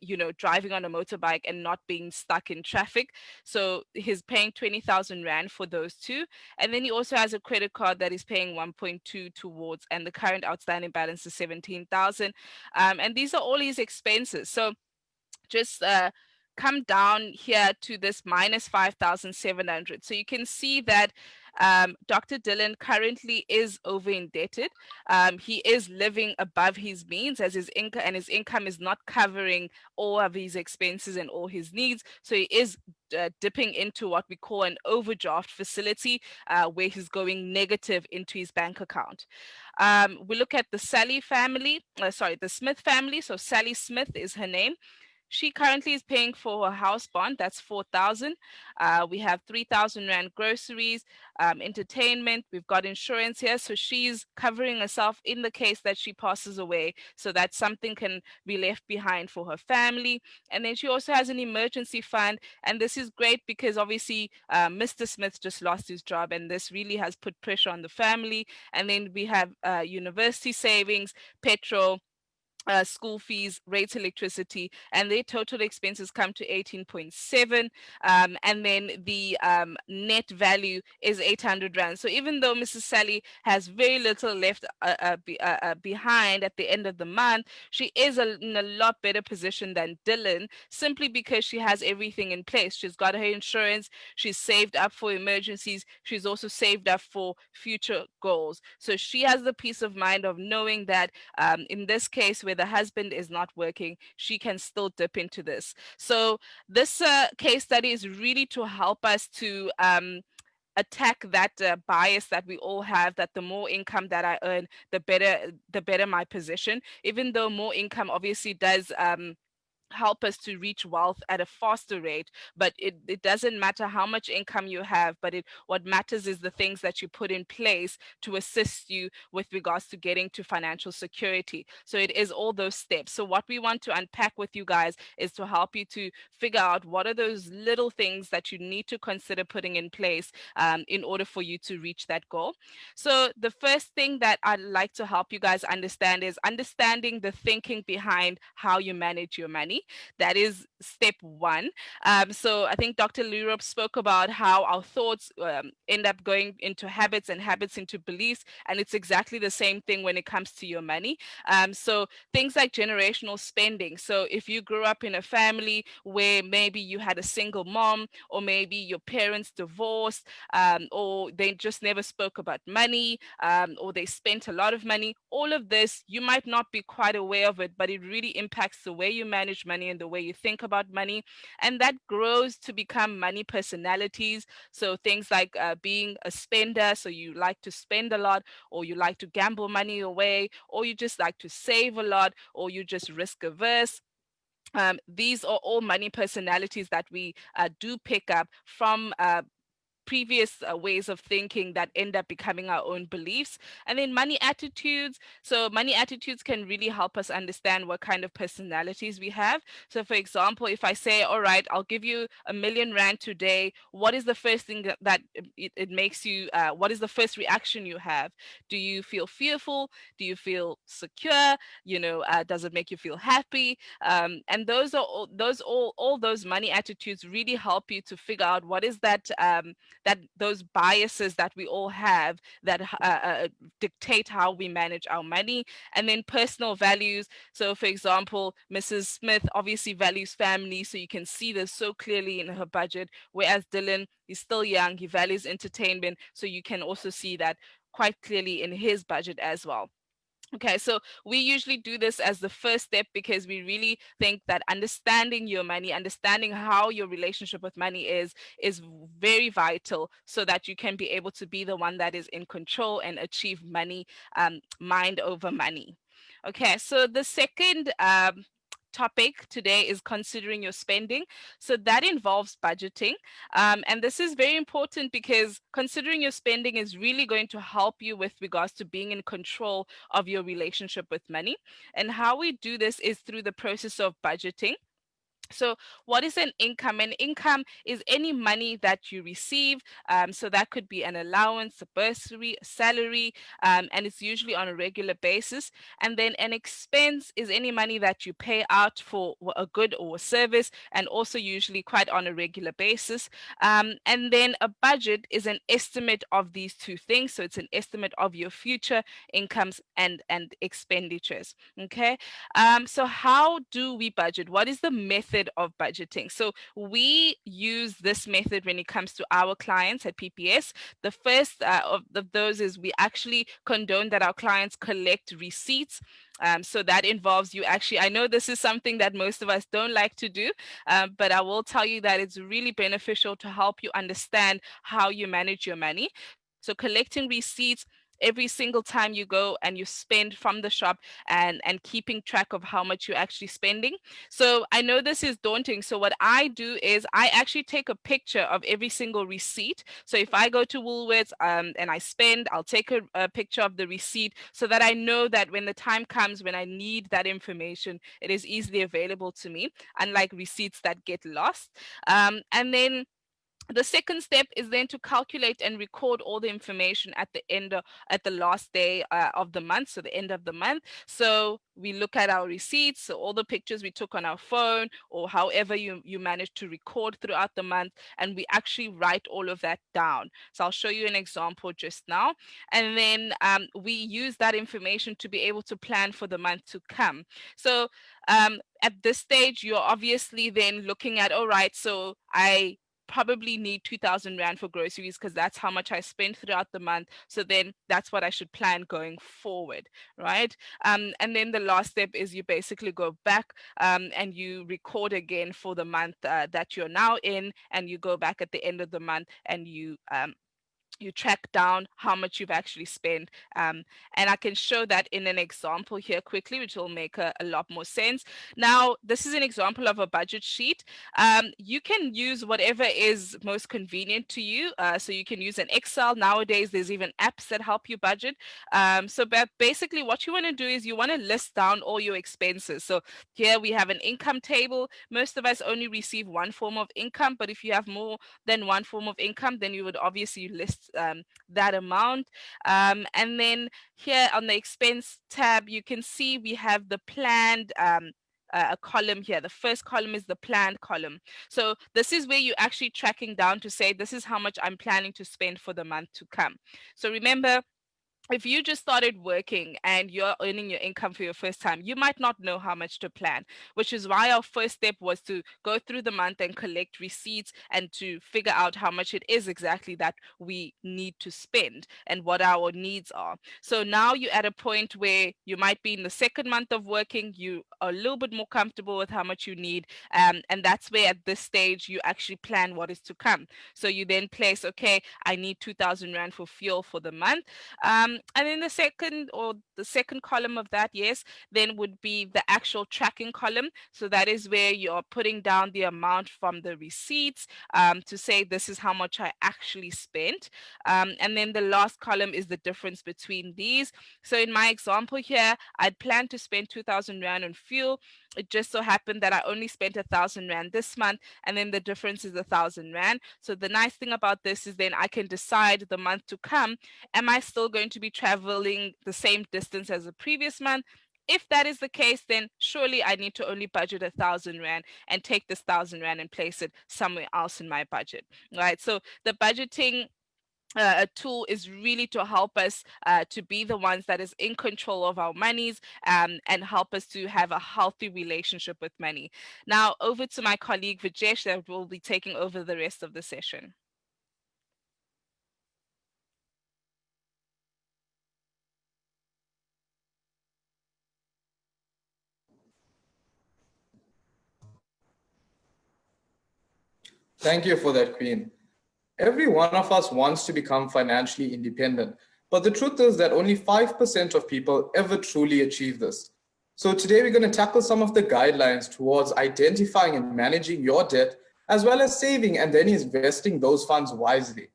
you know, driving on a motorbike and not being stuck in traffic. So he's paying 20,000 Rand for those two. And then he also has a credit card that he's paying 1.2 towards, and the current outstanding balance is 17,000. And these are all his expenses. So just come down here to this minus 5,700. So you can see that Dr. Dylan currently is over indebted. He is living above his means, as his income, and his income is not covering all of his expenses and all his needs. So he is dipping into what we call an overdraft facility, where he's going negative into his bank account. We look at the the Smith family. So Sally Smith is her name. she currently is paying for her house bond. That's 4,000. We have 3,000 rand groceries, entertainment. We've got insurance here, so she's covering herself in the case that she passes away, so that something can be left behind for her family. And then she also has an emergency fund, and this is great because obviously Mr. Smith just lost his job, and this really has put pressure on the family. And then we have university savings, petrol, school fees, rates, electricity, and their total expenses come to 18.7. And then the net value is 800 rand. So even though Mrs. Sally has very little left behind at the end of the month, she is in a lot better position than Dylan, simply because she has everything in place. She's got her insurance, she's saved up for emergencies, she's also saved up for future goals. So she has the peace of mind of knowing that in this case where the husband is not working, she can still dip into this. So this case study is really to help us to attack that bias that we all have, that the more income that I earn, the better my position, even though more income obviously does help us to reach wealth at a faster rate. But it doesn't matter how much income you have, but what matters is the things that you put in place to assist you with regards to getting to financial security. So it is all those steps. So what we want to unpack with you guys is to help you to figure out what are those little things that you need to consider putting in place in order for you to reach that goal. So the first thing that I'd like to help you guys understand is understanding the thinking behind how you manage your money. That is step one. So I think Dr. Lierop spoke about how our thoughts end up going into habits and habits into beliefs. And it's exactly the same thing when it comes to your money. So things like generational spending. So if you grew up in a family where maybe you had a single mom, or maybe your parents divorced, or they just never spoke about money, or they spent a lot of money, all of this, you might not be quite aware of it, but it really impacts the way you manage money and the way you think about money. And that grows to become money personalities. So things like being a spender, so you like to spend a lot, or you like to gamble money away, or you just like to save a lot, or you just risk averse. These are all money personalities that we do pick up from previous ways of thinking that end up becoming our own beliefs. And then money attitudes. So money attitudes can really help us understand what kind of personalities we have. So for example, if I say, all right, I'll give you 1,000,000 rand today, what is the first thing that it makes you, what is the first reaction you have? Do you feel fearful? Do you feel secure? Does it make you feel happy? And those are all those money attitudes really help you to figure out what is that those biases that we all have that dictate how we manage our money. And then personal values. So for example, Mrs. Smith obviously values family, so you can see this so clearly in her budget, whereas Dylan is still young, he values entertainment, so you can also see that quite clearly in his budget as well. Okay, so we usually do this as the first step because we really think that understanding your money, understanding how your relationship with money is very vital, so that you can be able to be the one that is in control and achieve money, mind over money. Okay, so the second topic today is considering your spending. So that involves budgeting. And this is very important because considering your spending is really going to help you with regards to being in control of your relationship with money. And how we do this is through the process of budgeting. So what is an income? An income is any money that you receive. So that could be an allowance, a bursary, a salary, and it's usually on a regular basis. And then an expense is any money that you pay out for a good or a service, and also usually quite on a regular basis. And then a budget is an estimate of these two things. So it's an estimate of your future incomes and expenditures. Okay. So how do we budget? What is the method of budgeting? So we use this method when it comes to our clients at PPS. The first of those is we actually condone that our clients collect receipts. So that involves you actually, I know this is something that most of us don't like to do, but I will tell you that it's really beneficial to help you understand how you manage your money. So collecting receipts every single time you go and you spend from the shop, and keeping track of how much you're actually spending. So I know this is daunting. So what I do is I actually take a picture of every single receipt. So if I go to Woolworths and I spend, I'll take a picture of the receipt so that I know that when the time comes when I need that information, it is easily available to me, unlike receipts that get lost. And then the second step is then to calculate and record all the information at the end at the last day of the month, so the end of the month. So we look at our receipts, so all the pictures we took on our phone or however you managed to record throughout the month, and we actually write all of that down. So I'll show you an example just now, and then we use that information to be able to plan for the month to come. So at this stage, you're obviously then looking at, all right, so I probably need 2,000 Rand for groceries because that's how much I spend throughout the month. So then that's what I should plan going forward, right? And then the last step is you basically go back and you record again for the month that you're now in, and you go back at the end of the month and you track down how much you've actually spent. And I can show that in an example here quickly, which will make a lot more sense. Now, this is an example of a budget sheet. You can use whatever is most convenient to you. So you can use an Excel. Nowadays, there's even apps that help you budget. So basically what you want to do is you want to list down all your expenses. So here we have an income table. Most of us only receive one form of income, but if you have more than one form of income, then you would obviously list that amount. And then here on the expense tab, you can see we have the planned a column here. The first column is the planned column. So this is where you're actually tracking down to say, this is how much I'm planning to spend for the month to come. So remember, if you just started working and you're earning your income for your first time, you might not know how much to plan, which is why our first step was to go through the month and collect receipts and to figure out how much it is exactly that we need to spend and what our needs are. So now you're at a point where you might be in the second month of working, you are a little bit more comfortable with how much you need. And that's where at this stage, you actually plan what is to come. So you then place, okay, I need 2,000 Rand for fuel for the month. And then the second column of that, yes, then would be the actual tracking column. So that is where you're putting down the amount from the receipts to say this is how much I actually spent. And then the last column is the difference between these. So in my example here, I'd planned to spend 2,000 Rand on fuel. It just so happened that I only spent 1,000 Rand this month, and then the difference is 1,000 Rand. So the nice thing about this is then I can decide the month to come, am I still going to be traveling the same distance as the previous month? If that is the case, then surely I need to only budget 1,000 Rand and take this 1,000 Rand and place it somewhere else in my budget, right? So the budgeting tool is really to help us to be the ones that is in control of our monies and help us to have a healthy relationship with money. Now over to my colleague Vijesh that will be taking over the rest of the session. Thank you for that, Queen. Every one of us wants to become financially independent, but the truth is that only 5% of people ever truly achieve this. So today we're going to tackle some of the guidelines towards identifying and managing your debt, as well as saving and then investing those funds wisely.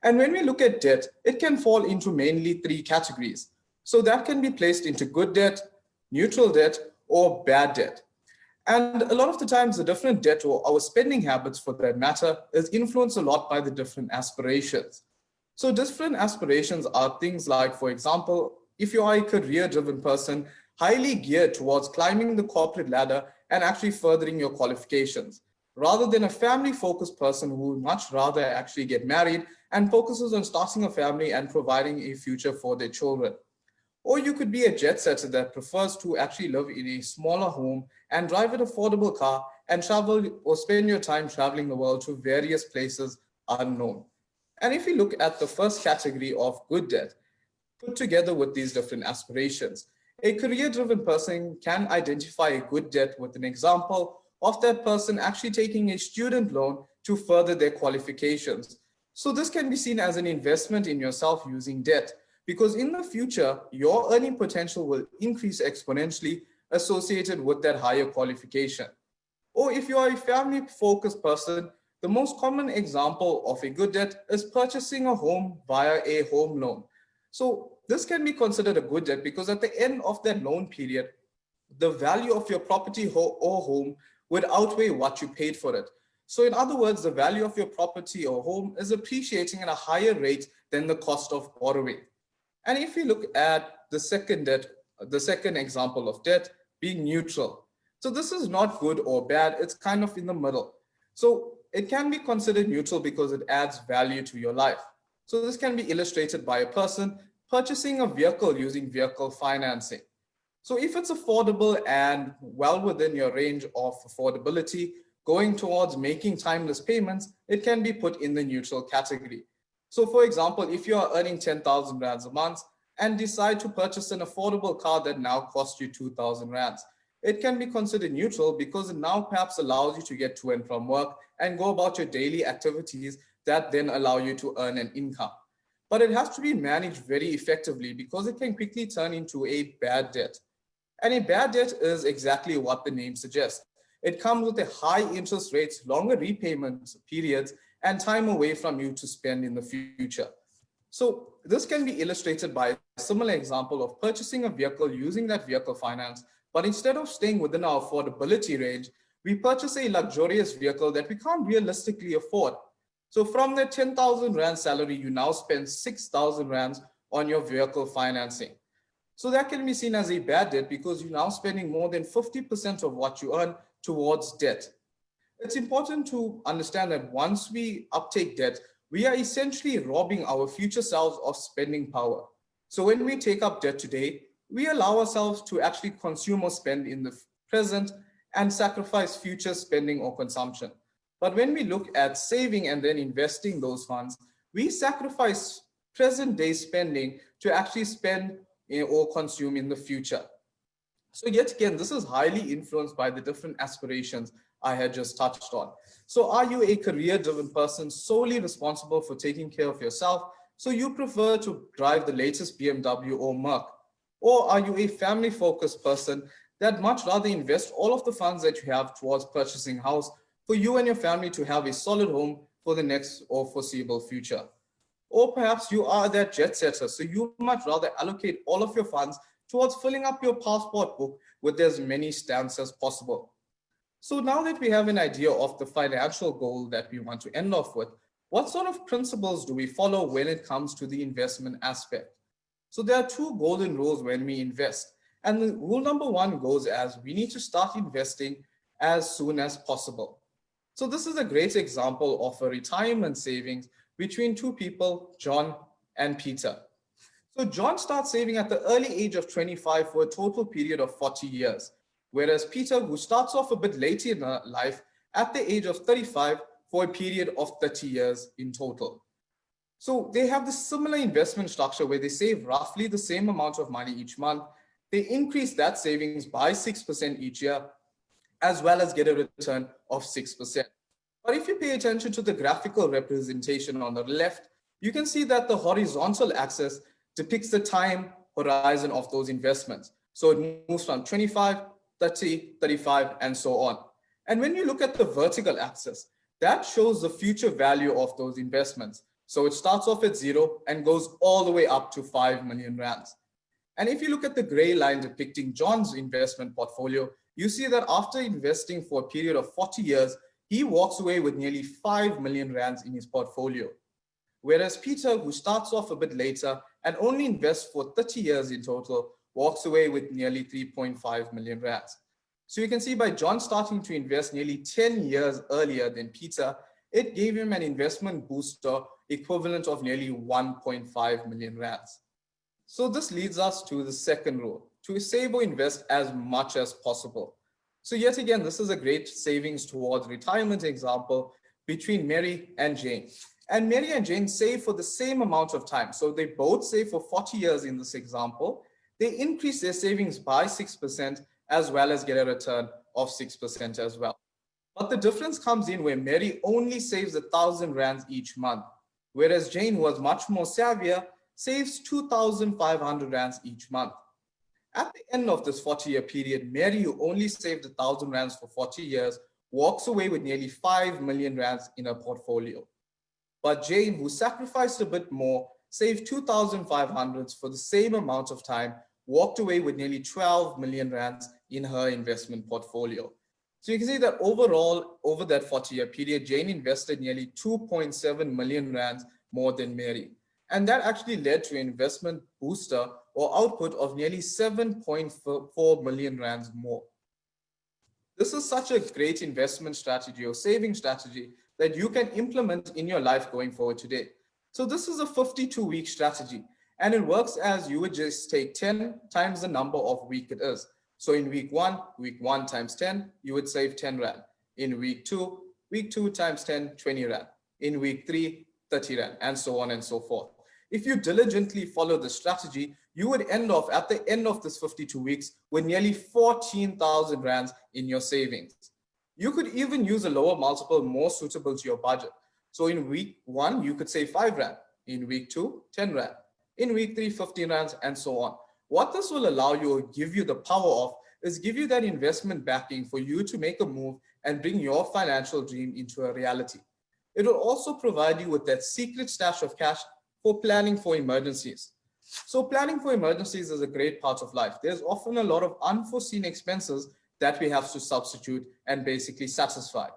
And when we look at debt, it can fall into mainly 3 categories. So that can be placed into good debt, neutral debt, or bad debt. And a lot of the times, the different debt or our spending habits for that matter is influenced a lot by the different aspirations. So different aspirations are things like, for example, if you are a career-driven person, highly geared towards climbing the corporate ladder and actually furthering your qualifications, rather than a family-focused person who would much rather actually get married and focuses on starting a family and providing a future for their children. Or you could be a jet setter that prefers to actually live in a smaller home and drive an affordable car and travel or spend your time traveling the world to various places unknown. And if you look at the first category of good debt, put together with these different aspirations, a career-driven person can identify a good debt with an example of that person actually taking a student loan to further their qualifications. So this can be seen as an investment in yourself using debt, because in the future, your earning potential will increase exponentially associated with that higher qualification. Or if you are a family-focused person, the most common example of a good debt is purchasing a home via a home loan. So this can be considered a good debt because at the end of that loan period, the value of your property or home would outweigh what you paid for it. So in other words, the value of your property or home is appreciating at a higher rate than the cost of borrowing. And if you look at the second debt, the second example of debt being neutral. So this is not good or bad, it's kind of in the middle. So it can be considered neutral because it adds value to your life. So this can be illustrated by a person purchasing a vehicle using vehicle financing. So if it's affordable and well within your range of affordability, going towards making timeless payments, it can be put in the neutral category. So for example, if you are earning 10,000 rands a month and decide to purchase an affordable car that now costs you 2,000 rands, it can be considered neutral because it now perhaps allows you to get to and from work and go about your daily activities that then allow you to earn an income. But it has to be managed very effectively because it can quickly turn into a bad debt. And a bad debt is exactly what the name suggests. It comes with a high interest rates, longer repayment periods, and time away from you to spend in the future. So this can be illustrated by a similar example of purchasing a vehicle using that vehicle finance, but instead of staying within our affordability range, we purchase a luxurious vehicle that we can't realistically afford. So from that 10,000 rand salary, you now spend 6,000 rands on your vehicle financing. So that can be seen as a bad debt because you're now spending more than 50% of what you earn towards debt. It's important to understand that once we uptake debt, we are essentially robbing our future selves of spending power. So when we take up debt today, we allow ourselves to actually consume or spend in the present and sacrifice future spending or consumption. But when we look at saving and then investing those funds, we sacrifice present day spending to actually spend or consume in the future. So yet again, this is highly influenced by the different aspirations I had just touched on. So are you a career-driven person solely responsible for taking care of yourself? So you prefer to drive the latest BMW or Merc? Or are you a family-focused person that much rather invest all of the funds that you have towards purchasing a house for you and your family to have a solid home for the next or foreseeable future? Or perhaps you are that jet setter, so you much rather allocate all of your funds towards filling up your passport book with as many stamps as possible. So now that we have an idea of the financial goal that we want to end off with, what sort of principles do we follow when it comes to the investment aspect? So there are two golden rules when we invest. And the rule number one goes as we need to start investing as soon as possible. So this is a great example of a retirement savings between two people, John and Peter. So John starts saving at the early age of 25 for a total period of 40 years, whereas Peter, who starts off a bit later in life, at the age of 35 for a period of 30 years in total. So they have this similar investment structure where they save roughly the same amount of money each month. They increase that savings by 6% each year, as well as get a return of 6%. But if you pay attention to the graphical representation on the left, you can see that the horizontal axis depicts the time horizon of those investments. So it moves from 25, 30, 35, and so on. And when you look at the vertical axis, that shows the future value of those investments. So it starts off at 0 and goes all the way up to 5 million rands. And if you look at the gray line depicting John's investment portfolio, you see that after investing for a period of 40 years, he walks away with nearly 5 million rands in his portfolio. Whereas Peter, who starts off a bit later and only invests for 30 years in total, walks away with nearly 3.5 million rands. So you can see by John starting to invest nearly 10 years earlier than Peter, it gave him an investment booster equivalent of nearly 1.5 million rands. So this leads us to the second rule, to save or invest as much as possible. So yet again, this is a great savings towards retirement example between Mary and Jane. And Mary and Jane save for the same amount of time. So they both save for 40 years in this example. They increase their savings by 6% as well as get a return of 6% as well. But the difference comes in where Mary only saves 1,000 rands each month, whereas Jane was much more savvier, saves 2,500 rands each month. At the end of this 40-year period, Mary, who only saved 1,000 rands for 40 years, walks away with nearly 5 million rands in her portfolio. But Jane, who sacrificed a bit more, saved 2,500 for the same amount of time, walked away with nearly 12 million rands in her investment portfolio. So you can see that overall, over that 40-year period, Jane invested nearly 2.7 million rands more than Mary. And that actually led to an investment booster or output of nearly 7.4 million rands more. This is such a great investment strategy or saving strategy that you can implement in your life going forward today. So this is a 52-week strategy, and it works as you would just take 10 times the number of week it is. So in week one times 10, you would save 10 rand. In week two times 10, 20 rand. In week 3, 30 rand, and so on and so forth. If you diligently follow the strategy, you would end off at the end of this 52 weeks with nearly 14,000 rands in your savings. You could even use a lower multiple more suitable to your budget. So in week 1, you could save 5 rand. In week 2, 10 rand. In week 3, 15 rands, and so on. What this will allow you or give you the power of is give you that investment backing for you to make a move and bring your financial dream into a reality. It will also provide you with that secret stash of cash for planning for emergencies. So planning for emergencies is a great part of life. There's often a lot of unforeseen expenses that we have to substitute and basically satisfy.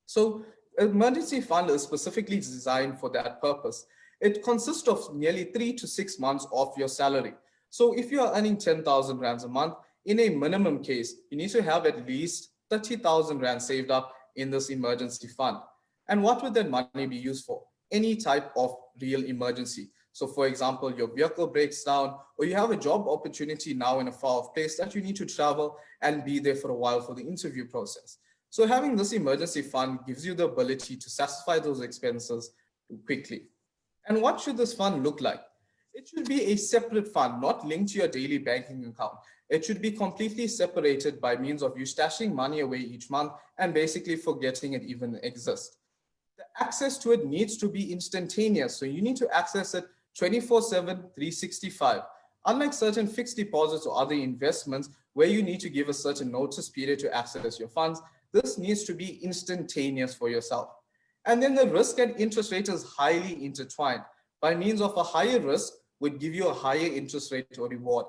So emergency fund is specifically designed for that purpose. It consists of nearly 3 to 6 months of your salary. So if you are earning 10,000 rands a month, in a minimum case, you need to have at least 30,000 rands saved up in this emergency fund. And what would that money be used for? Any type of real emergency. So for example, your vehicle breaks down, or you have a job opportunity now in a far off place that you need to travel and be there for a while for the interview process. So having this emergency fund gives you the ability to satisfy those expenses quickly. And what should this fund look like? It should be a separate fund, not linked to your daily banking account. It should be completely separated by means of you stashing money away each month and basically forgetting it even exists. The access to it needs to be instantaneous. So you need to access it 24/7, 365. Unlike certain fixed deposits or other investments where you need to give a certain notice period to access your funds, this needs to be instantaneous for yourself. And then the risk and interest rate is highly intertwined. By means of a higher risk would give you a higher interest rate or reward.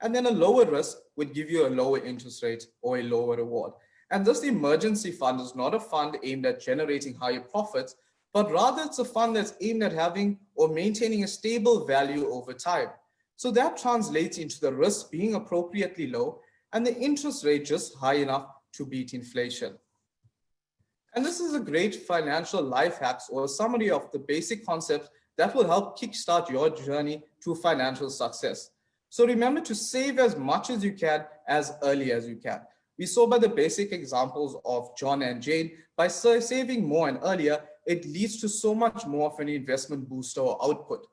And then a lower risk would give you a lower interest rate or a lower reward. And this emergency fund is not a fund aimed at generating higher profits, but rather it's a fund that's aimed at having or maintaining a stable value over time. So that translates into the risk being appropriately low and the interest rate just high enough to beat inflation. And this is a great financial life hacks or a summary of the basic concepts that will help kickstart your journey to financial success. So remember to save as much as you can as early as you can. We saw by the basic examples of John and Jane, by saving more and earlier, it leads to so much more of an investment booster or output.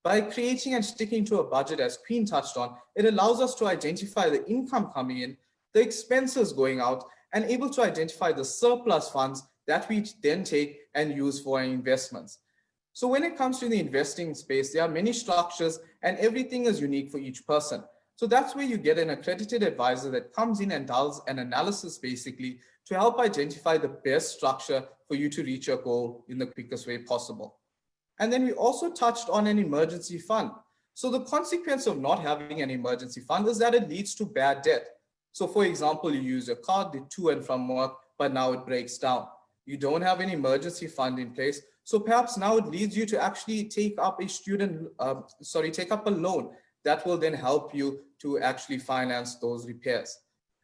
By creating and sticking to a budget, as Queen touched on, it allows us to identify the income coming in, the expenses going out, and able to identify the surplus funds that we then take and use for our investments. So when it comes to the investing space, there are many structures and everything is unique for each person. So that's where you get an accredited advisor that comes in and does an analysis basically to help identify the best structure for you to reach your goal in the quickest way possible. And then we also touched on an emergency fund. So the consequence of not having an emergency fund is that it leads to bad debt. So for example, you use your card to and from work, but now it breaks down. You don't have an emergency fund in place. So perhaps now it leads you to actually take up a loan that will then help you to actually finance those repairs.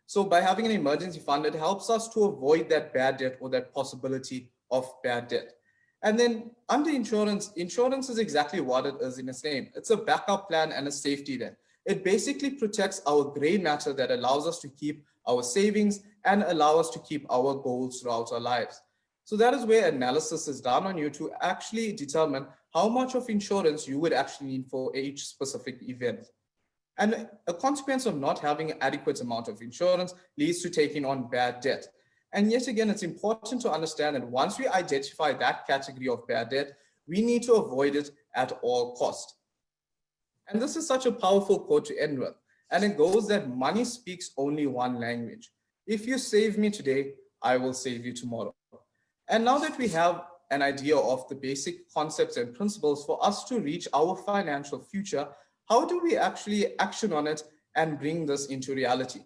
So by having an emergency fund, it helps us to avoid that bad debt or that possibility of bad debt. And then under insurance is exactly what it is in its name. It's a backup plan and a safety net. It basically protects our gray matter that allows us to keep our savings and allow us to keep our goals throughout our lives. So that is where analysis is done on you to actually determine how much of insurance you would actually need for each specific event. And a consequence of not having an adequate amount of insurance leads to taking on bad debt. And yet again, it's important to understand that once we identify that category of bad debt, we need to avoid it at all costs. And this is such a powerful quote to end with. And it goes that money speaks only one language. If you save me today, I will save you tomorrow. And now that we have an idea of the basic concepts and principles for us to reach our financial future, how do we actually action on it and bring this into reality?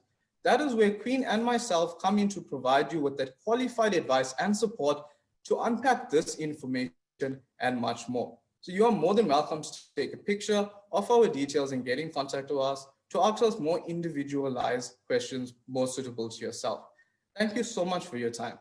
That is where Queen and myself come in to provide you with that qualified advice and support to unpack this information and much more. So you are more than welcome to take a picture of our details and get in contact with us to ask us more individualized questions more suitable to yourself. Thank you so much for your time.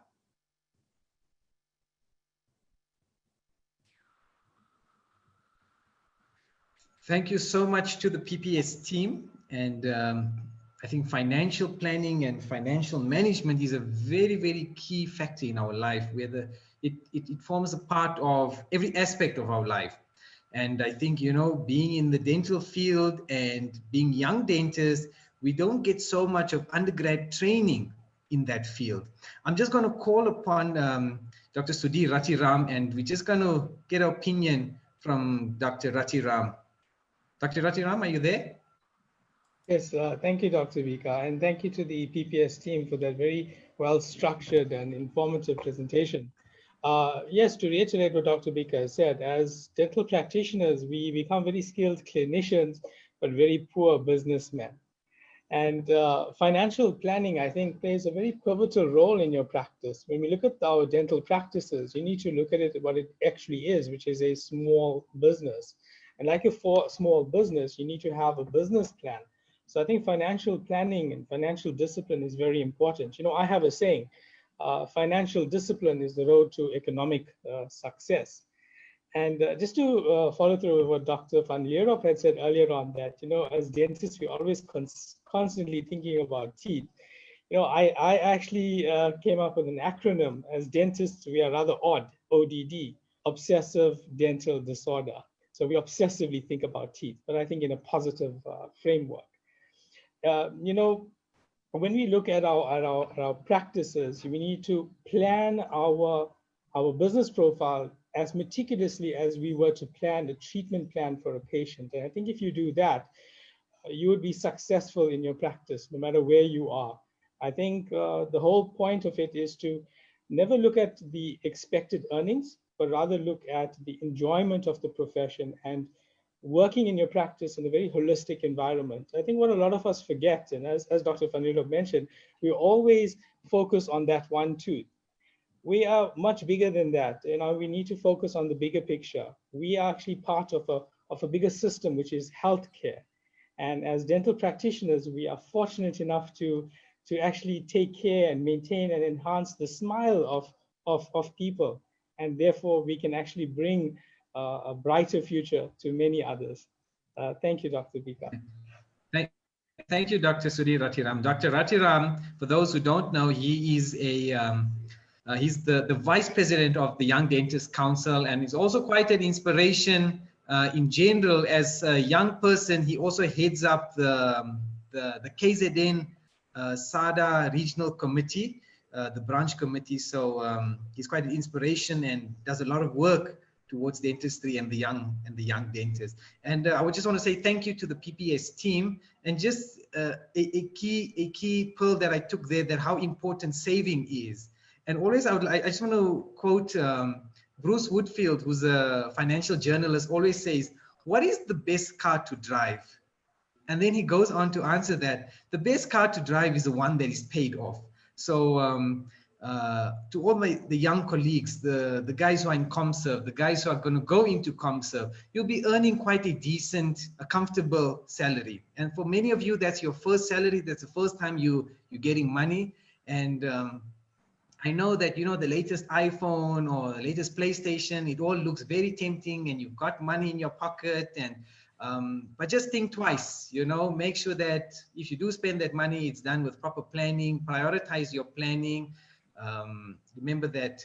Thank you so much to the PPS team. And I think financial planning and financial management is a very, very key factor in our life, where it forms a part of every aspect of our life. And I think, you know, being in the dental field and being young dentists, we don't get so much of undergrad training in that field. I'm just going to call upon Dr. Sudhir Ratiram, and we're just going to get an opinion from Dr. Ratiram. Dr. Ratiram, are you there? Yes, thank you, Dr. Vika, and thank you to the PPS team for that very well-structured and informative presentation. Yes, to reiterate what Dr. Vika said, as dental practitioners, we become very skilled clinicians, but very poor businessmen. And financial planning, I think, plays a very pivotal role in your practice. When we look at our dental practices, you need to look at it what it actually is, which is a small business. And like a small business, you need to have a business plan. So I think financial planning and financial discipline is very important. You know, I have a saying, financial discipline is the road to economic success. And just to follow through with what Dr. van Lierop had said earlier on, that, you know, as dentists, we're always constantly thinking about teeth. You know, I actually came up with an acronym. As dentists, we are rather odd, ODD, obsessive dental disorder. So we obsessively think about teeth, but I think in a positive framework. You know, when we look at our practices, we need to plan our business profile as meticulously as we were to plan a treatment plan for a patient. And I think if you do that, you would be successful in your practice, no matter where you are. I think the whole point of it is to never look at the expected earnings, but rather look at the enjoyment of the profession and working in your practice in a very holistic environment. I think what a lot of us forget, and as Dr. van Lierop mentioned, we always focus on that one tooth. We are much bigger than that. You know, we need to focus on the bigger picture. We are actually part of a bigger system, which is healthcare. And as dental practitioners, we are fortunate enough to actually take care and maintain and enhance the smile of people. And therefore, we can actually bring a brighter future to many others. Thank you, Dr. Vika. Thank you, Dr. Sudhir Ratiram. Dr. Ratiram, for those who don't know, he is he's the vice president of the Young Dentists Council, and he's also quite an inspiration in general. As a young person, he also heads up the KZN SADA Regional Committee, the branch committee. So he's quite an inspiration and does a lot of work towards dentistry and the young dentists. And I would just want to say thank you to the PPS team, and just a key pearl that I took there, that how important saving is. And always I just want to quote Bruce Woodfield, who's a financial journalist, always says, what is the best car to drive? And then he goes on to answer that the best car to drive is the one that is paid off. So to all the young colleagues, the guys who are in ComServe, the guys who are going to go into ComServe, you'll be earning quite a decent, a comfortable salary. And for many of you, that's your first salary. That's the first time you're getting money. And I know that, you know, the latest iPhone or the latest PlayStation, it all looks very tempting and you've got money in your pocket. And but just think twice, you know, make sure that if you do spend that money, it's done with proper planning, prioritize your planning. Remember that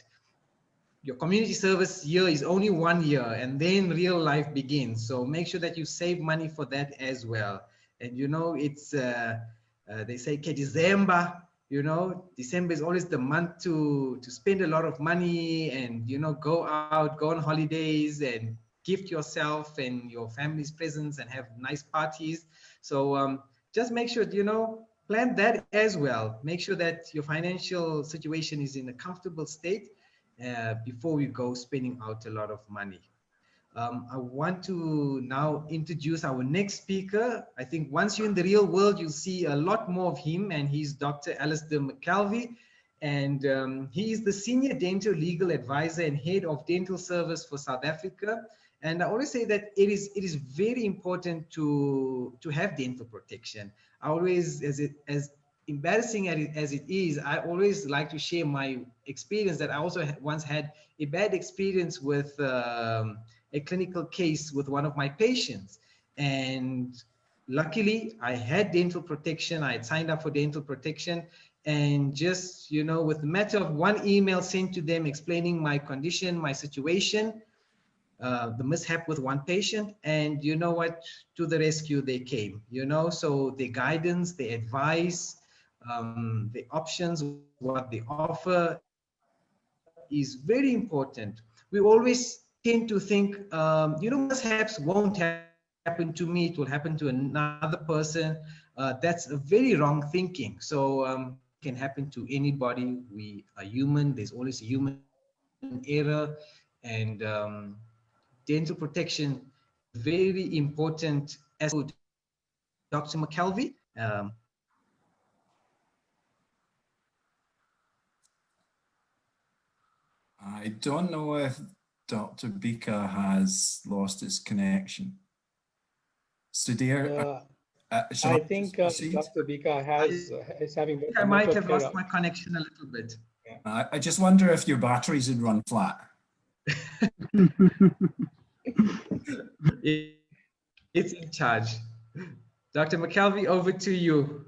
your community service year is only 1 year, and then real life begins. So make sure that you save money for that as well. And, you know, it's, they say December, you know, December is always the month to spend a lot of money and, you know, go out, go on holidays and gift yourself and your family's presents and have nice parties. So just make sure, you know, plan that as well. Make sure that your financial situation is in a comfortable state before you go spending out a lot of money. I want to now introduce our next speaker. I think once you're in the real world, you'll see a lot more of him, and he's Dr. Alistair McKelvey. And he is the Senior Dental Legal Advisor and Head of Dental Service for South Africa. And I always say that it is very important to have dental protection. I always, as embarrassing as it is, I always like to share my experience that I also once had a bad experience with a clinical case with one of my patients. And luckily, I had dental protection. I had signed up for dental protection. And just, you know, with the matter of one email sent to them explaining my condition, my situation, the mishap with one patient, and you know what, to the rescue they came, you know. So the guidance, the advice, the options, what they offer is very important. We always tend to think, you know, mishaps won't happen to me, it will happen to another person. That's a very wrong thinking. So can happen to anybody. We are human. There's always a human error, and dental protection very important. As Dr. McKelvey. I don't know if Dr. Bika has lost his connection. Sudhir, I think Dr. Bika is having. I might have lost my connection a little bit. Yeah. I just wonder if your batteries had run flat. It's in charge. Dr. McKelvey, over to you.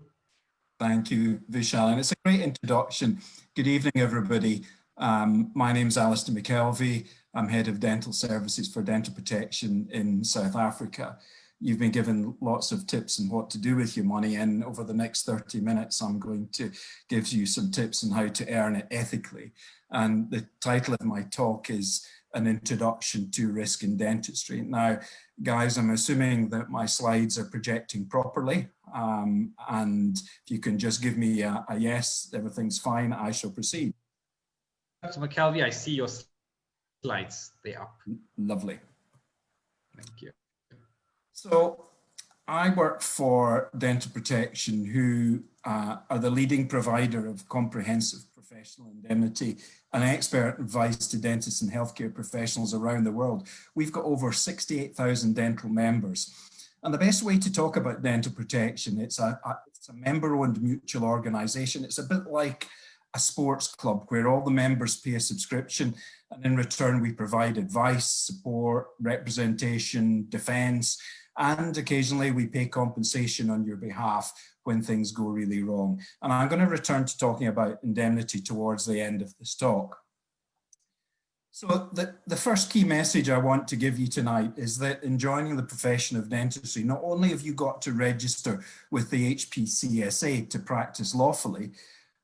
Thank you, Vishal. And it's a great introduction. Good evening, everybody. My name's Alistair McKelvey. I'm Head of Dental Services for Dental Protection in South Africa. You've been given lots of tips on what to do with your money, and over the next 30 minutes, I'm going to give you some tips on how to earn it ethically. And the title of my talk is An Introduction to Risk in Dentistry. Now, guys, I'm assuming that my slides are projecting properly. And if you can just give me a yes, everything's fine, I shall proceed. Dr. McKelvey, I see your slides, they're up. Lovely. Thank you. So I work for Dental Protection, who are the leading provider of comprehensive professional indemnity and expert advice to dentists and healthcare professionals around the world. We've got over 68,000 dental members. And the best way to talk about dental protection, it's a member-owned mutual organization. It's a bit like a sports club where all the members pay a subscription, and in return we provide advice, support, representation, defense, and occasionally we pay compensation on your behalf when things go really wrong. And I'm going to return to talking about indemnity towards the end of this talk. So the first key message I want to give you tonight is that in joining the profession of dentistry, not only have you got to register with the HPCSA to practice lawfully,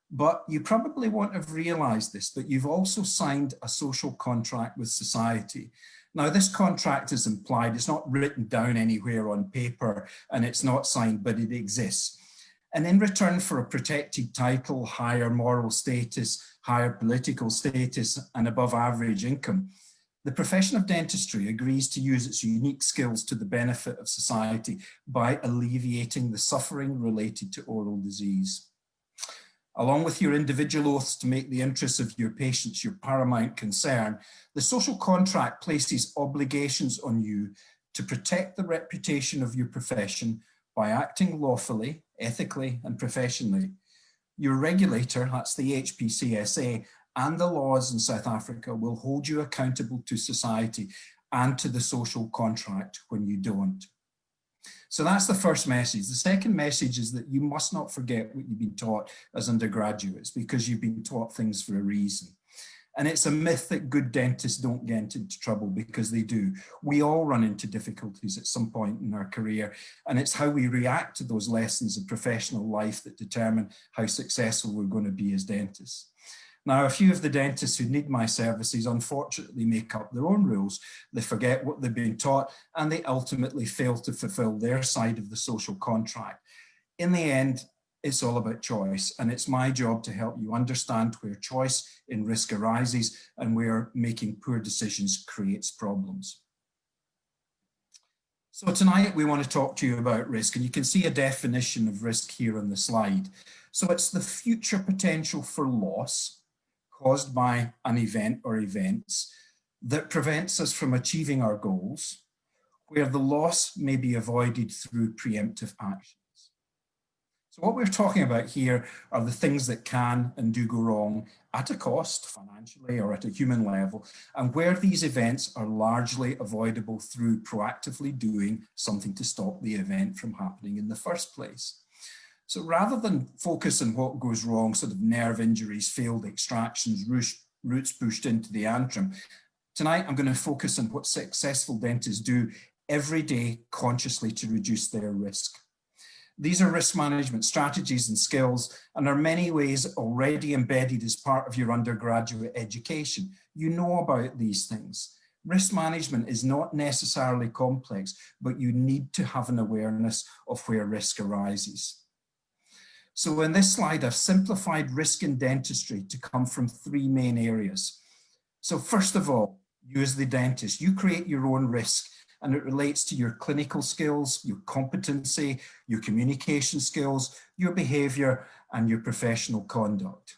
but you probably won't have realized this, but you've also signed a social contract with society. Now, this contract is implied, it's not written down anywhere on paper, and it's not signed, but it exists. And in return for a protected title, higher moral status, higher political status, and above average income, the profession of dentistry agrees to use its unique skills to the benefit of society by alleviating the suffering related to oral disease. Along with your individual oaths to make the interests of your patients your paramount concern, the social contract places obligations on you to protect the reputation of your profession by acting lawfully, ethically, and professionally. Your regulator, that's the HPCSA, and the laws in South Africa will hold you accountable to society and to the social contract when you don't. So that's the first message. The second message is that you must not forget what you've been taught as undergraduates, because you've been taught things for a reason. And it's a myth that good dentists don't get into trouble, because they do. We all run into difficulties at some point in our career, and it's how we react to those lessons of professional life that determine how successful we're going to be as dentists. Now, a few of the dentists who need my services unfortunately make up their own rules. They forget what they've been taught and they ultimately fail to fulfill their side of the social contract. In the end, it's all about choice, and it's my job to help you understand where choice in risk arises and where making poor decisions creates problems. So tonight we want to talk to you about risk, and you can see a definition of risk here on the slide. So it's the future potential for loss caused by an event or events that prevents us from achieving our goals, where the loss may be avoided through preemptive action. So what we're talking about here are the things that can and do go wrong at a cost, financially or at a human level, and where these events are largely avoidable through proactively doing something to stop the event from happening in the first place. So rather than focus on what goes wrong, sort of nerve injuries, failed extractions, roots pushed into the antrum, tonight I'm going to focus on what successful dentists do every day consciously to reduce their risk. These are risk management strategies and skills, and are many ways already embedded as part of your undergraduate education. You know about these things. Risk management is not necessarily complex, but you need to have an awareness of where risk arises. So in this slide, I've simplified risk in dentistry to come from three main areas. So first of all, you as the dentist, you create your own risk, and it relates to your clinical skills, your competency, your communication skills, your behavior, and your professional conduct.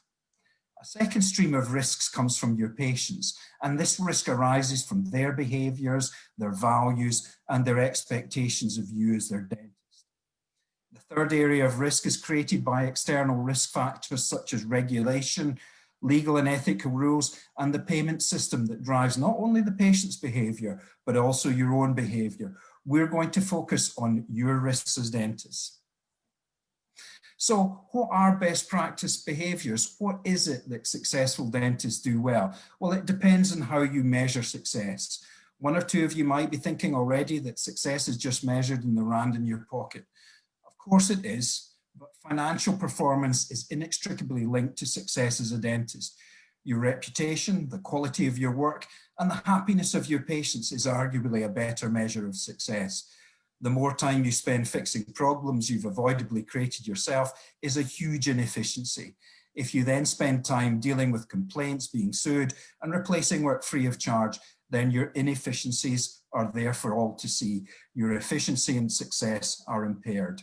A second stream of risks comes from your patients, and this risk arises from their behaviors, their values, and their expectations of you as their dentist. The third area of risk is created by external risk factors such as regulation, legal and ethical rules, and the payment system that drives not only the patient's behavior, but also your own behavior. We're going to focus on your risks as dentists. So what are best practice behaviors? What is it that successful dentists do well? Well, it depends on how you measure success. One or two of you might be thinking already that success is just measured in the rand in your pocket. Of course it is. But financial performance is inextricably linked to success as a dentist. Your reputation, the quality of your work, and the happiness of your patients is arguably a better measure of success. The more time you spend fixing problems you've avoidably created yourself is a huge inefficiency. If you then spend time dealing with complaints, being sued, and replacing work free of charge, then your inefficiencies are there for all to see. Your efficiency and success are impaired.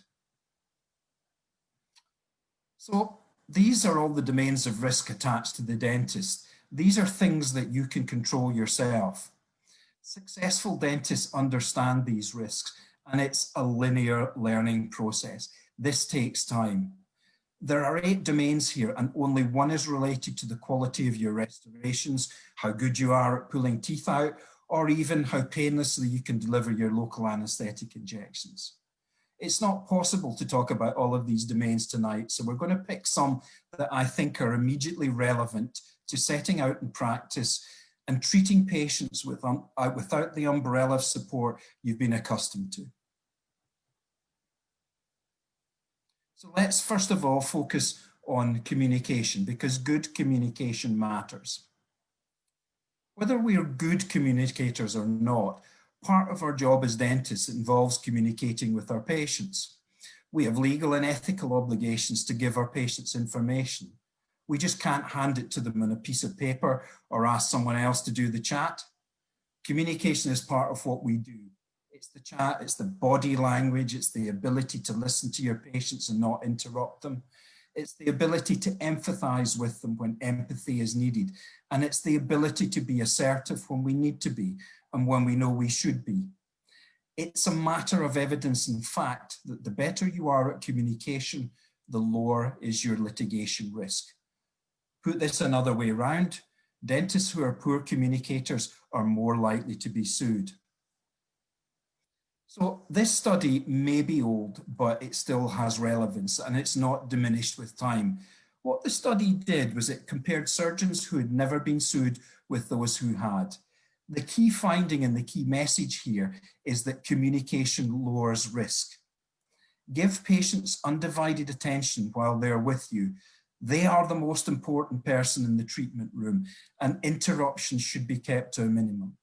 So these are all the domains of risk attached to the dentist. These are things that you can control yourself. Successful dentists understand these risks, and it's a linear learning process. This takes time. There are 8 domains here, and only one is related to the quality of your restorations, how good you are at pulling teeth out, or even how painlessly you can deliver your local anesthetic injections. It's not possible to talk about all of these domains tonight, so we're going to pick some that I think are immediately relevant to setting out in practice and treating patients without the umbrella of support you've been accustomed to. So let's first of all focus on communication, because good communication matters. Whether we are good communicators or not, part of our job as dentists involves communicating with our patients. We have legal and ethical obligations to give our patients information. We just can't hand it to them on a piece of paper or ask someone else to do the chat. Communication is part of what we do. It's the chat, it's the body language, it's the ability to listen to your patients and not interrupt them. It's the ability to empathize with them when empathy is needed. And it's the ability to be assertive when we need to be and when we know we should be. It's a matter of evidence and fact that the better you are at communication, the lower is your litigation risk. Put this another way around, dentists who are poor communicators are more likely to be sued. So this study may be old, but it still has relevance and it's not diminished with time. What the study did was it compared surgeons who had never been sued with those who had. The key finding and the key message here is that communication lowers risk. Give patients undivided attention while they're with you. They are the most important person in the treatment room, and interruptions should be kept to a minimum.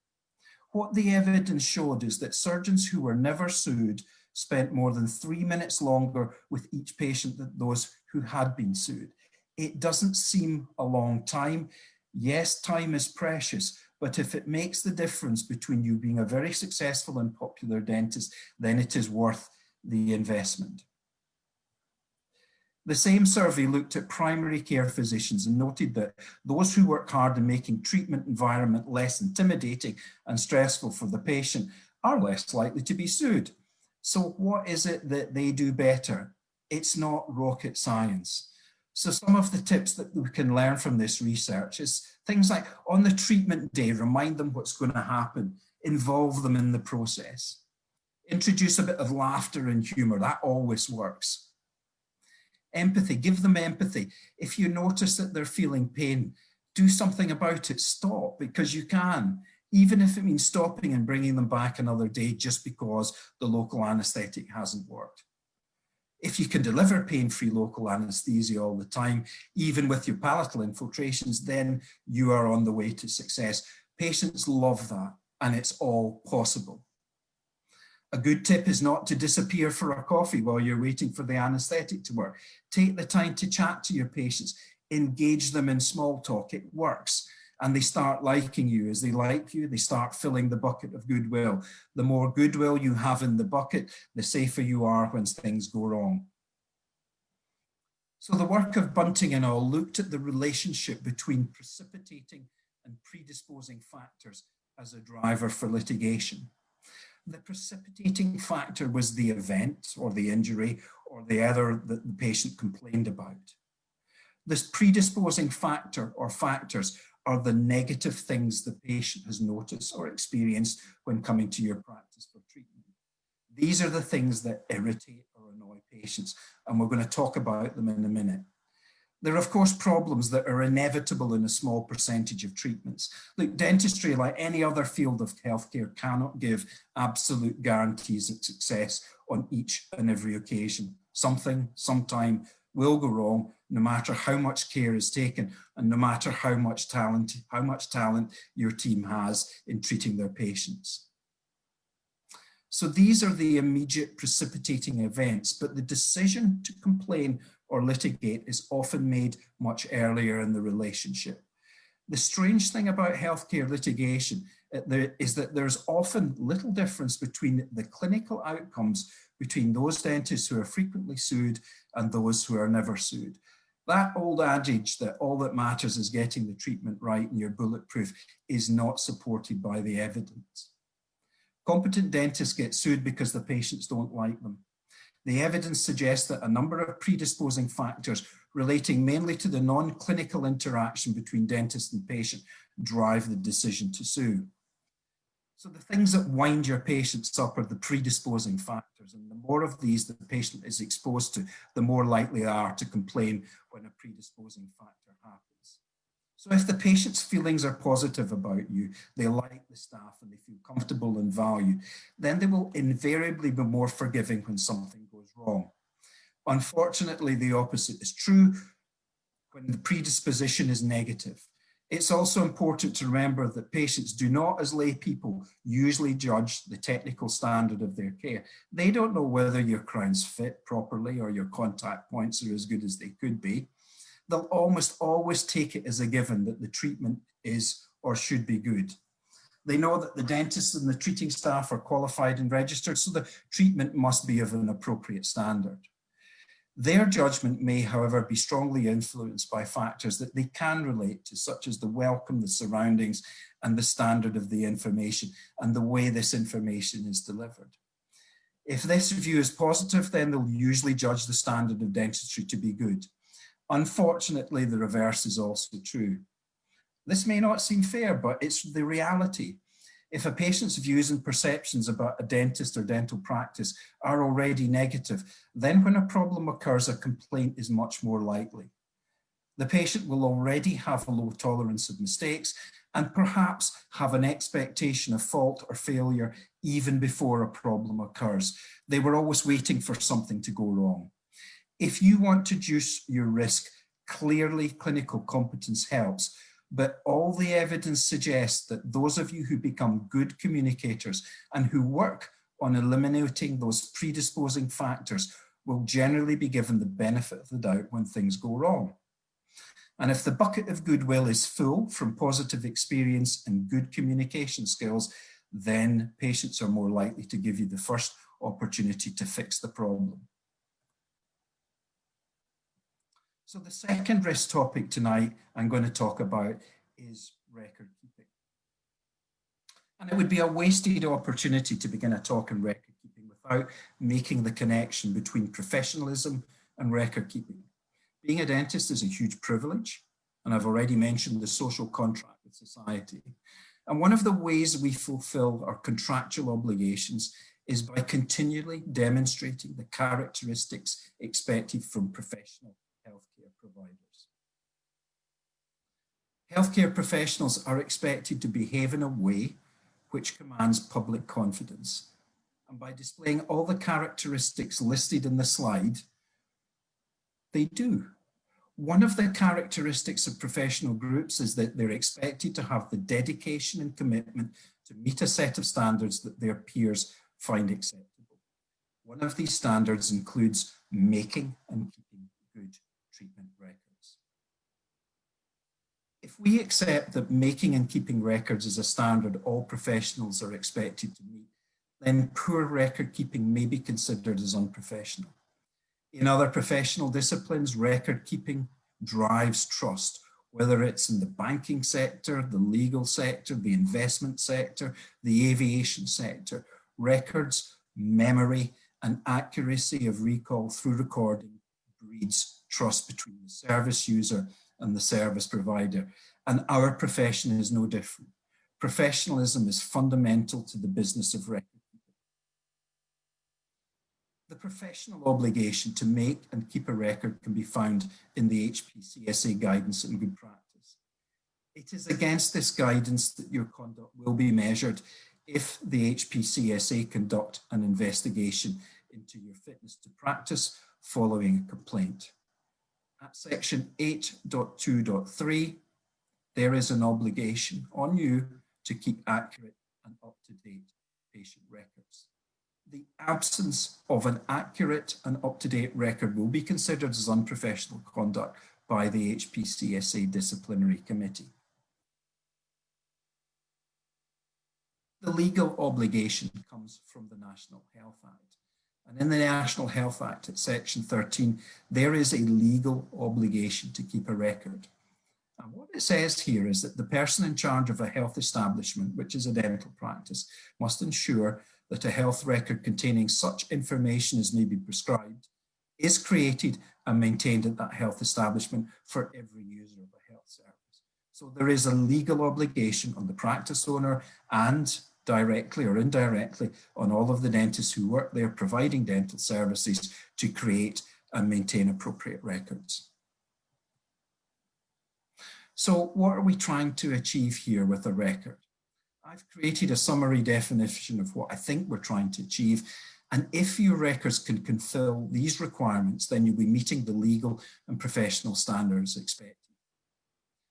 What the evidence showed is that surgeons who were never sued spent more than 3 minutes longer with each patient than those who had been sued. It doesn't seem a long time. Yes, time is precious, but if it makes the difference between you being a very successful and popular dentist, then it is worth the investment. The same survey looked at primary care physicians and noted that those who work hard in making treatment environment less intimidating and stressful for the patient are less likely to be sued. So what is it that they do better? It's not rocket science. So some of the tips that we can learn from this research is things like on the treatment day, remind them what's going to happen, involve them in the process. Introduce a bit of laughter and humor, that always works. Empathy, give them empathy. If you notice that they're feeling pain, do something about it, stop, because you can, even if it means stopping and bringing them back another day just because the local anesthetic hasn't worked. If you can deliver pain-free local anesthesia all the time, even with your palatal infiltrations, then you are on the way to success. Patients love that, and it's all possible. A good tip is not to disappear for a coffee while you're waiting for the anesthetic to work. Take the time to chat to your patients, engage them in small talk. It works. And they start liking you. As they like you, they start filling the bucket of goodwill. The more goodwill you have in the bucket, the safer you are when things go wrong. So the work of Bunting and all looked at the relationship between precipitating and predisposing factors as a driver for litigation. The precipitating factor was the event or the injury or the other that the patient complained about. This predisposing factor or factors are the negative things the patient has noticed or experienced when coming to your practice for treatment. These are the things that irritate or annoy patients, and we're going to talk about them in a minute. There are, of course, problems that are inevitable in a small percentage of treatments. Look, dentistry, like any other field of healthcare, cannot give absolute guarantees of success on each and every occasion. Something, sometime, will go wrong, no matter how much care is taken and no matter how much talent your team has in treating their patients. So these are the immediate precipitating events, but the decision to complain or litigate is often made much earlier in the relationship. The strange thing about healthcare litigation is that there's often little difference between the clinical outcomes between those dentists who are frequently sued and those who are never sued. That old adage that all that matters is getting the treatment right and you're bulletproof is not supported by the evidence. Competent dentists get sued because the patients don't like them. The evidence suggests that a number of predisposing factors relating mainly to the non-clinical interaction between dentist and patient drive the decision to sue. So the things that wind your patients up are the predisposing factors, and the more of these the patient is exposed to, the more likely they are to complain when a predisposing factor happens. So if the patient's feelings are positive about you, they like the staff and they feel comfortable and valued, then they will invariably be more forgiving when something goes wrong. Unfortunately, the opposite is true when the predisposition is negative. It's also important to remember that patients do not, as lay people, usually judge the technical standard of their care. They don't know whether your crowns fit properly or your contact points are as good as they could be. They'll almost always take it as a given that the treatment is or should be good. They know that the dentists and the treating staff are qualified and registered, so the treatment must be of an appropriate standard. Their judgment may, however, be strongly influenced by factors that they can relate to, such as the welcome, the surroundings, and the standard of the information, and the way this information is delivered. If this view is positive, then they'll usually judge the standard of dentistry to be good. Unfortunately, the reverse is also true. This may not seem fair, but it's the reality. If a patient's views and perceptions about a dentist or dental practice are already negative, then when a problem occurs, a complaint is much more likely. The patient will already have a low tolerance of mistakes and perhaps have an expectation of fault or failure even before a problem occurs. They were always waiting for something to go wrong. If you want to reduce your risk, Clearly, clinical competence helps, but all the evidence suggests that those of you who become good communicators and who work on eliminating those predisposing factors will generally be given the benefit of the doubt when things go wrong. And if the bucket of goodwill is full from positive experience and good communication skills, then patients are more likely to give you the first opportunity to fix the problem. So the second risk topic tonight I'm going to talk about is record keeping. And it would be a wasted opportunity to begin a talk on record keeping without making the connection between professionalism and record keeping. Being a dentist is a huge privilege, and I've already mentioned the social contract with society. And one of the ways we fulfill our contractual obligations is by continually demonstrating the characteristics expected from professional healthcare providers. Healthcare professionals are expected to behave in a way which commands public confidence. And by displaying all the characteristics listed in the slide, they do. One of the characteristics of professional groups is that they're expected to have the dedication and commitment to meet a set of standards that their peers find acceptable. One of these standards includes making and keeping good treatment records. If we accept that making and keeping records is a standard all professionals are expected to meet, then poor record keeping may be considered as unprofessional. In other professional disciplines, record keeping drives trust, whether it's in the banking sector, the legal sector, the investment sector, the aviation sector. Records, memory, and accuracy of recall through recording breeds trust between the service user and the service provider. And our profession is no different. Professionalism is fundamental to the business of record. The professional obligation to make and keep a record can be found in the HPCSA guidance and good practice. It is against this guidance that your conduct will be measured if the HPCSA conduct an investigation into your fitness to practice following a complaint. At section 8.2.3, there is an obligation on you to keep accurate and up-to-date patient records. The absence of an accurate and up-to-date record will be considered as unprofessional conduct by the HPCSA disciplinary committee. The legal obligation comes from the National Health Act. And in the National Health Act at section 13, there is a legal obligation to keep a record. And what it says here is that the person in charge of a health establishment, which is a dental practice, must ensure that a health record containing such information as may be prescribed is created and maintained at that health establishment for every user of a health service. So there is a legal obligation on the practice owner and directly or indirectly on all of the dentists who work there providing dental services to create and maintain appropriate records. So what are we trying to achieve here with a record? I've created a summary definition of what I think we're trying to achieve. And if your records can fulfill these requirements, then you'll be meeting the legal and professional standards expected.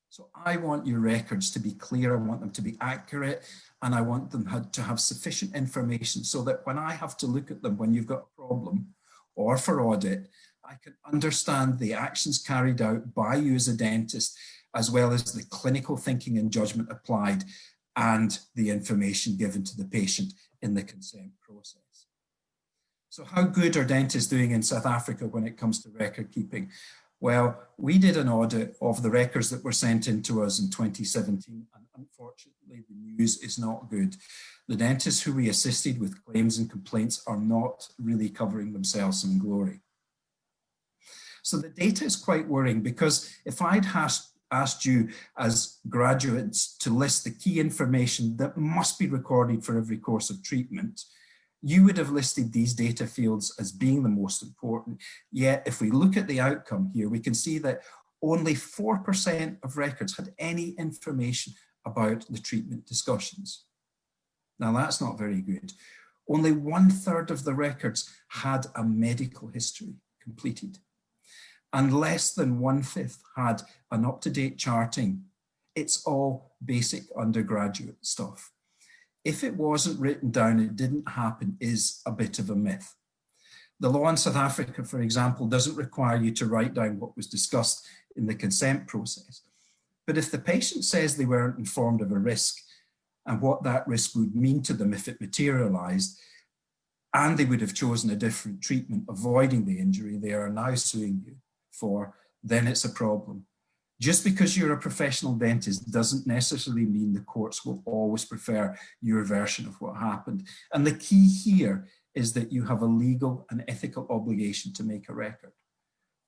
So I want your records to be clear, I want them to be accurate, and I want them to have sufficient information so that when I have to look at them when you've got a problem or for audit, I can understand the actions carried out by you as a dentist, as well as the clinical thinking and judgment applied and the information given to the patient in the consent process. So how good are dentists doing in South Africa when it comes to record keeping? Well, we did an audit of the records that were sent in to us in 2017, and unfortunately the news is not good. The dentists who we assisted with claims and complaints are not really covering themselves in glory. So the data is quite worrying, because if I'd asked you as graduates to list the key information that must be recorded for every course of treatment, you would have listed these data fields as being the most important. Yet, if we look at the outcome here, we can see that only 4% of records had any information about the treatment discussions. Now, that's not very good. Only 1/3 of the records had a medical history completed. and less than 1/5 had an up-to-date charting. It's all basic undergraduate stuff. If it wasn't written down, it didn't happen is a bit of a myth. The law in South Africa, for example, doesn't require you to write down what was discussed in the consent process. But if the patient says they weren't informed of a risk and what that risk would mean to them if it materialized, and they would have chosen a different treatment, avoiding the injury they are now suing you for, then it's a problem. Just because you're a professional dentist doesn't necessarily mean the courts will always prefer your version of what happened. And the key here is that you have a legal and ethical obligation to make a record.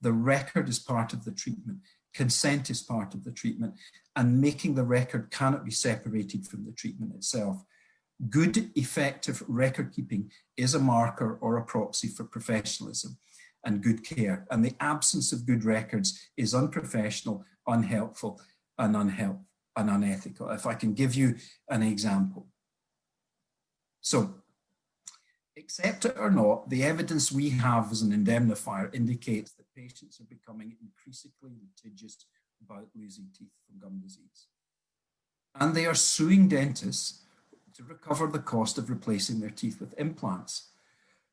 The record is part of the treatment. Consent is part of the treatment, and making the record cannot be separated from the treatment itself. Good, effective record keeping is a marker or a proxy for professionalism and good care. And the absence of good records is unprofessional, unhelpful, and unethical. If I can give you an example. So, accept it or not, the evidence we have as an indemnifier indicates that patients are becoming increasingly litigious about losing teeth from gum disease. And they are suing dentists to recover the cost of replacing their teeth with implants.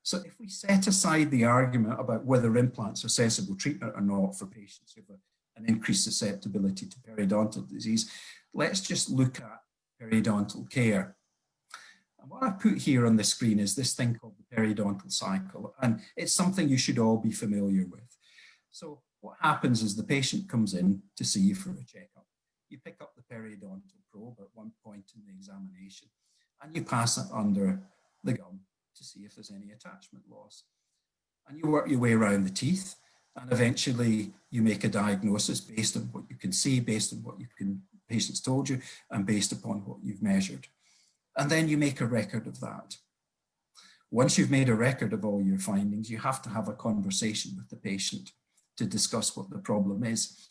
So if we set aside the argument about whether implants are sensible treatment or not for patients who have an increased susceptibility to periodontal disease, let's just look at periodontal care. And what I put here on the screen is this thing called the periodontal cycle, and it's something you should all be familiar with. So what happens is the patient comes in to see you for a checkup. You pick up the periodontal probe at one point in the examination, and you pass it under the gum to see if there's any attachment loss. And you work your way around the teeth, and eventually you make a diagnosis based on what you can see, based on what patients told you, and based upon what you've measured. And then you make a record of that. Once you've made a record of all your findings, you have to have a conversation with the patient to discuss what the problem is.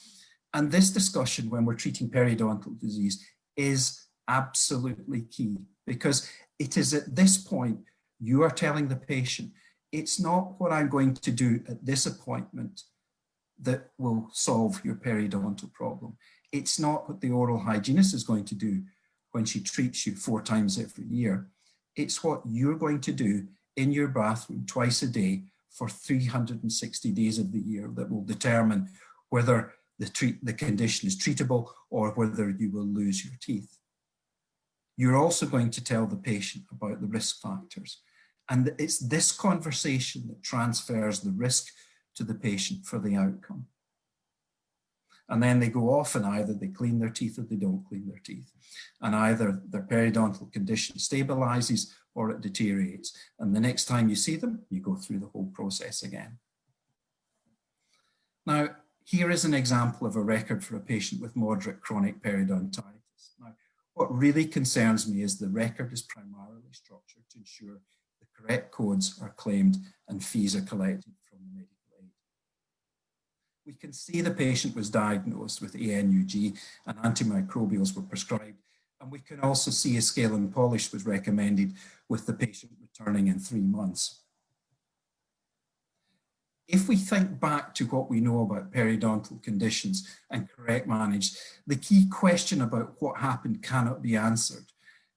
And this discussion, when we're treating periodontal disease, is absolutely key, because it is at this point you are telling the patient, it's not what I'm going to do at this appointment that will solve your periodontal problem. It's not what the oral hygienist is going to do when she treats you 4 times every year. It's what you're going to do in your bathroom twice a day for 360 days of the year that will determine whether the condition is treatable or whether you will lose your teeth. You're also going to tell the patient about the risk factors. And it's this conversation that transfers the risk to the patient for the outcome. And then they go off and either they clean their teeth or they don't clean their teeth. And either their periodontal condition stabilizes or it deteriorates. And the next time you see them, you go through the whole process again. Now, here is an example of a record for a patient with moderate chronic periodontitis. Now, what really concerns me is the record is primarily structured to ensure the correct codes are claimed and fees are collected from the medical aid. We can see the patient was diagnosed with ANUG and antimicrobials were prescribed, and we can also see a scale and polish was recommended with the patient returning in 3 months. If we think back to what we know about periodontal conditions and correct managed, the key question about what happened cannot be answered.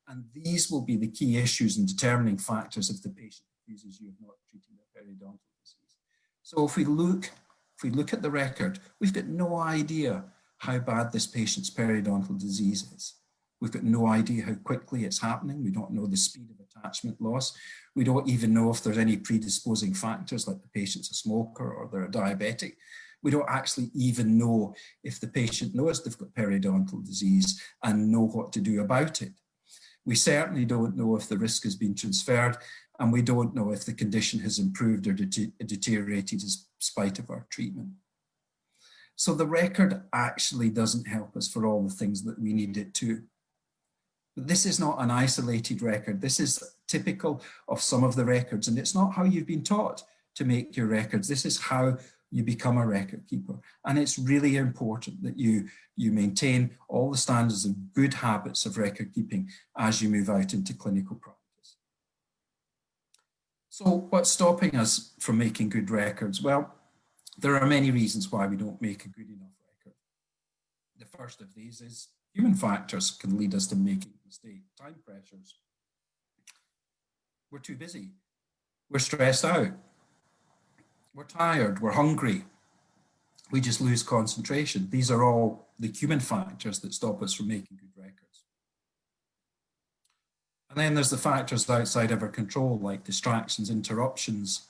And these will be the key issues in determining factors if the patient accuses you of not treating their periodontal disease. So if we look at the record, we've got no idea how bad this patient's periodontal disease is. We've got no idea how quickly it's happening. We don't know the speed of attachment loss. We don't even know if there's any predisposing factors like the patient's a smoker or they're a diabetic. We don't actually even know if the patient knows they've got periodontal disease and know what to do about it. We certainly don't know if the risk has been transferred, and we don't know if the condition has improved or deteriorated in spite of our treatment. So the record actually doesn't help us for all the things that we need it to. But this is not an isolated record. This is typical of some of the records, and it's not how you've been taught to make your records. This is how you become a record keeper. And it's really important that you maintain all the standards of good habits of record keeping as you move out into clinical practice. So what's stopping us from making good records? Well, There are many reasons why we don't make a good enough record. The first of these is human factors can lead us to making mistakes. Time pressures. We're too busy. We're stressed out. We're tired. We're hungry. We just lose concentration. These are all the human factors that stop us from making good records. And then there's the factors outside of our control, like distractions, interruptions,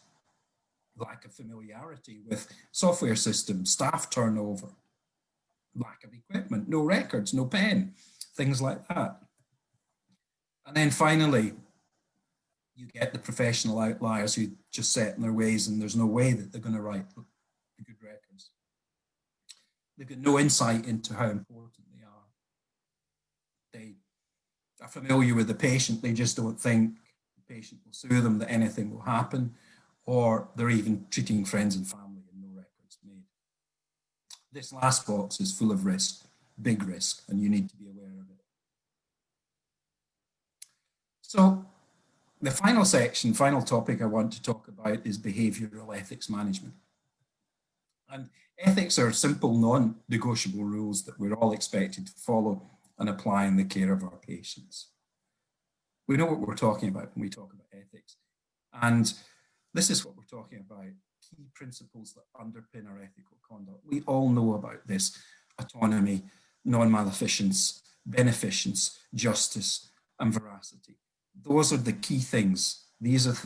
lack of familiarity with software systems, staff turnover, lack of equipment, no records, no pen, things like that. And then finally, you get the professional outliers who just set in their ways, and there's no way that they're going to write good records. They've got no insight into how important they are. They are familiar with the patient. They just don't think the patient will sue them, that anything will happen, or they're even treating friends and family and no records made. This last box is full of risk, big risk, and you need to be aware of it. So the final section, final topic I want to talk about is behavioral ethics management. And ethics are simple, non-negotiable rules that we're all expected to follow and apply in the care of our patients. We know what we're talking about when we talk about ethics. And this is what we're talking about, key principles that underpin our ethical conduct. We all know about this: autonomy, non-maleficence, beneficence, justice, and veracity. Those are the key things. These are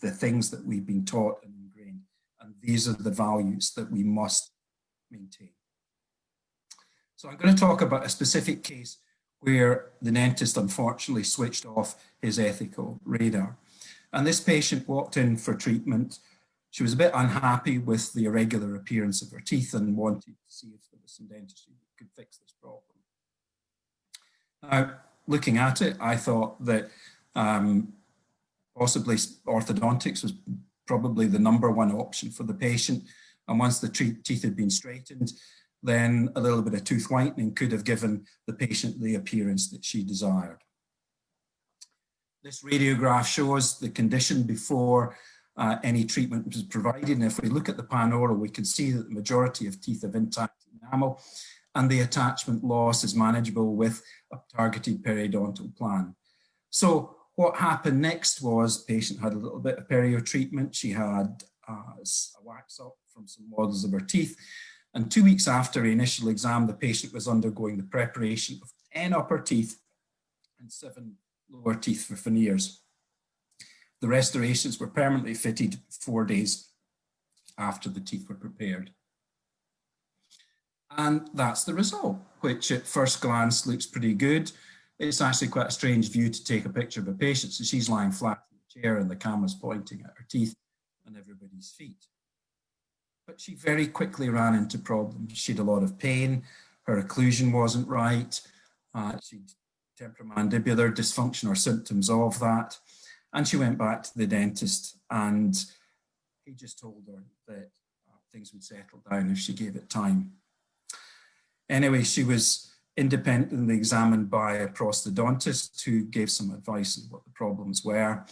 the things that we've been taught and ingrained, and these are the values that we must maintain. So I'm going to talk about a specific case where the dentist unfortunately switched off his ethical radar. And this patient walked in for treatment. She was a bit unhappy with the irregular appearance of her teeth and wanted to see if there was some dentistry that could fix this problem. Now, looking at it, I thought that possibly orthodontics was probably the #1 option for the patient. And once the teeth had been straightened, then a little bit of tooth whitening could have given the patient the appearance that she desired. This radiograph shows the condition before any treatment was provided. And if we look at the panoral, we can see that the majority of teeth have intact enamel, and the attachment loss is manageable with a targeted periodontal plan. So what happened next was the patient had a little bit of perio treatment. She had a wax up from some models of her teeth. And 2 weeks after the initial exam, the patient was undergoing the preparation of 10 upper teeth and 7 lower teeth for veneers. The restorations were permanently fitted 4 days after the teeth were prepared. And that's the result, which at first glance looks pretty good. It's actually quite a strange view to take a picture of a patient. So she's lying flat in the chair and the camera's pointing at her teeth and everybody's feet. But she very quickly ran into problems. She had a lot of pain. Her occlusion wasn't right. She had temporomandibular dysfunction or symptoms of that. And she went back to the dentist, and he just told her that things would settle down if she gave it time. Anyway, she was independently examined by a prosthodontist who gave some advice on what the problems were.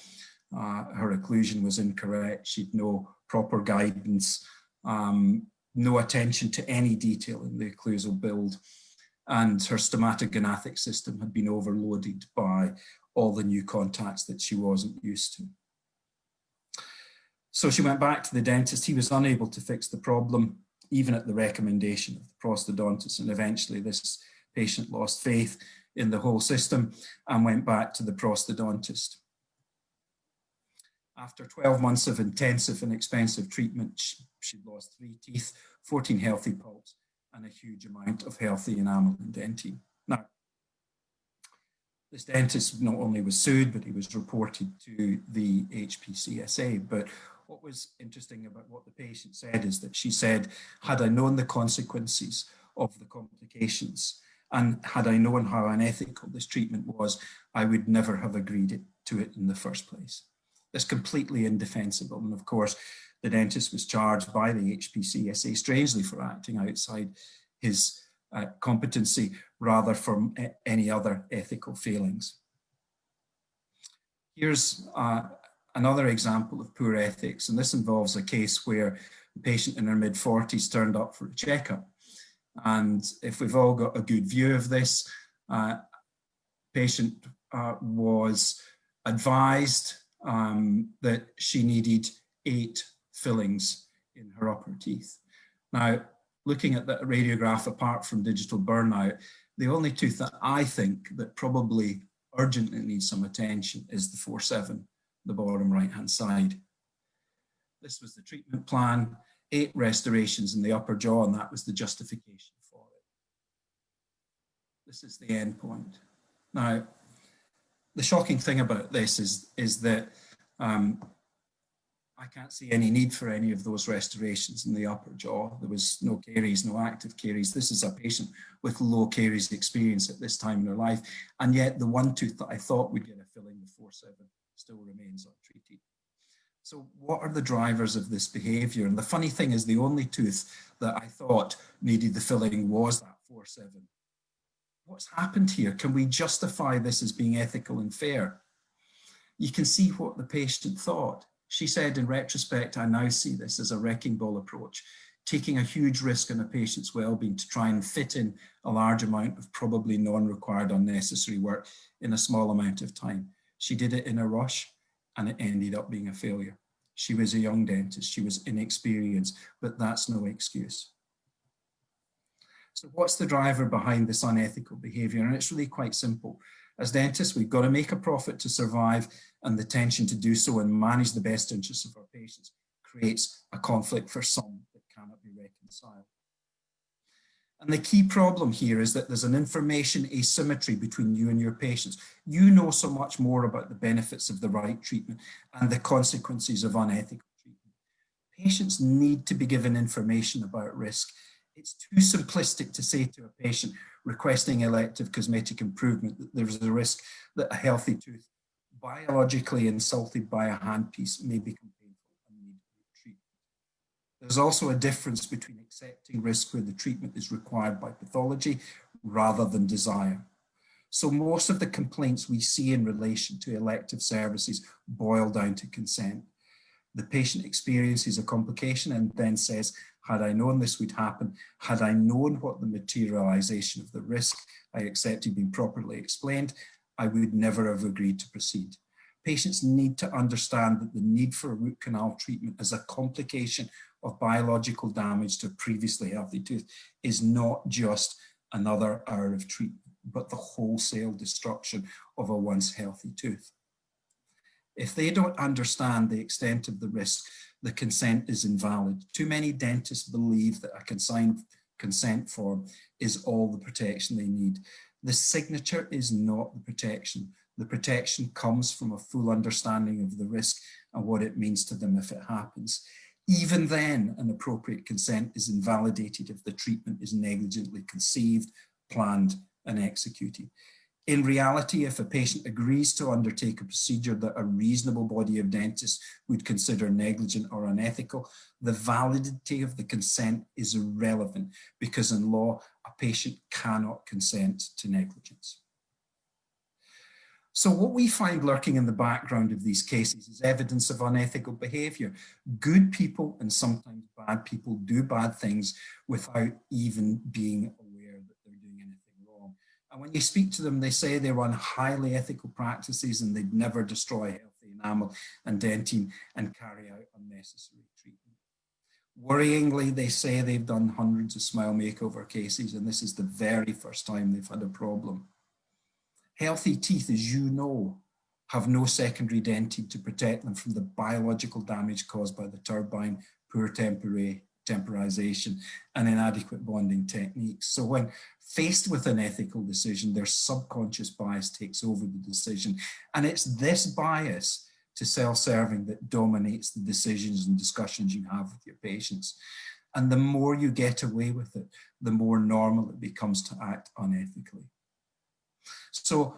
Her occlusion was incorrect. She'd no proper guidance, no attention to any detail in the occlusal build, and her stomatognathic system had been overloaded by all the new contacts that she wasn't used to. So she went back to the dentist. He was unable to fix the problem, even at the recommendation of the prosthodontist, and eventually this patient lost faith in the whole system and went back to the prosthodontist. After 12 months of intensive and expensive treatment, she'd lost 3 teeth, 14 healthy pulps, and a huge amount of healthy enamel and dentine. Now, this dentist not only was sued, but he was reported to the HPCSA. But what was interesting about what the patient said is that she said, had I known the consequences of the complications, and had I known how unethical this treatment was, I would never have agreed to it in the first place. That's completely indefensible. And of course, the dentist was charged by the HPCSA, strangely, for acting outside his competency rather from any other ethical failings. Here's a another example of poor ethics, and this involves a case where the patient in her mid-40s turned up for a checkup. And if we've all got a good view of this, patient was advised that she needed 8 fillings in her upper teeth. Now, looking at that radiograph, apart from digital burnout, the only tooth that I think that probably urgently needs some attention is the 4-7, the bottom right-hand side. This was the treatment plan, 8 restorations in the upper jaw, and that was the justification for it. This is the end point. Now, the shocking thing about this is that I can't see any need for any of those restorations in the upper jaw. There was no caries, no active caries. This is a patient with low caries experience at this time in her life. And yet the one tooth that I thought would get a filling, the 4-7, still remains untreated. So what are the drivers of this behavior? And the funny thing is the only tooth that I thought needed the filling was that 4-7. What's happened here? Can we justify this as being ethical and fair? You can see what the patient thought. She said, in retrospect, I now see this as a wrecking ball approach, taking a huge risk on a patient's well-being to try and fit in a large amount of probably non-required unnecessary work in a small amount of time. She did it in a rush and it ended up being a failure. She was a young dentist, she was inexperienced, but that's no excuse. So what's the driver behind this unethical behavior? And it's really quite simple. As dentists, we've got to make a profit to survive, and the tension to do so and manage the best interests of our patients creates a conflict for some that cannot be reconciled. And the key problem here is that there's an information asymmetry between you and your patients. You know so much more about the benefits of the right treatment and the consequences of unethical treatment. Patients need to be given information about risk. It's too simplistic to say to a patient requesting elective cosmetic improvement that there's a risk that a healthy tooth, biologically insulted by a handpiece, may become painful and need treatment. There's also a difference between accepting risk where the treatment is required by pathology rather than desire. So most of the complaints we see in relation to elective services boil down to consent. The patient experiences a complication and then says, had I known this would happen, had I known what the materialization of the risk I accepted being properly explained, I would never have agreed to proceed. Patients need to understand that the need for a root canal treatment as a complication of biological damage to a previously healthy tooth is not just another hour of treatment, but the wholesale destruction of a once healthy tooth. If they don't understand the extent of the risk, the consent is invalid. Too many dentists believe that a consigned consent form is all the protection they need. The signature is not the protection. The protection comes from a full understanding of the risk and what it means to them if it happens. Even then, an appropriate consent is invalidated if the treatment is negligently conceived, planned, and executed. In reality, if a patient agrees to undertake a procedure that a reasonable body of dentists would consider negligent or unethical, the validity of the consent is irrelevant because in law, a patient cannot consent to negligence. So what we find lurking in the background of these cases is evidence of unethical behavior. Good people and sometimes bad people do bad things without even being aware that they're doing anything wrong. And when you speak to them, they say they run highly ethical practices and they'd never destroy healthy enamel and dentine and carry out unnecessary treatment. Worryingly, they say they've done hundreds of smile makeover cases and this is the very first time they've had a problem. Healthy teeth, as you know, have no secondary dentine to protect them from the biological damage caused by the turbine, poor temporization, and inadequate bonding techniques. So when faced with an ethical decision, their subconscious bias takes over the decision. And it's this bias to self-serving that dominates the decisions and discussions you have with your patients. And the more you get away with it, the more normal it becomes to act unethically. So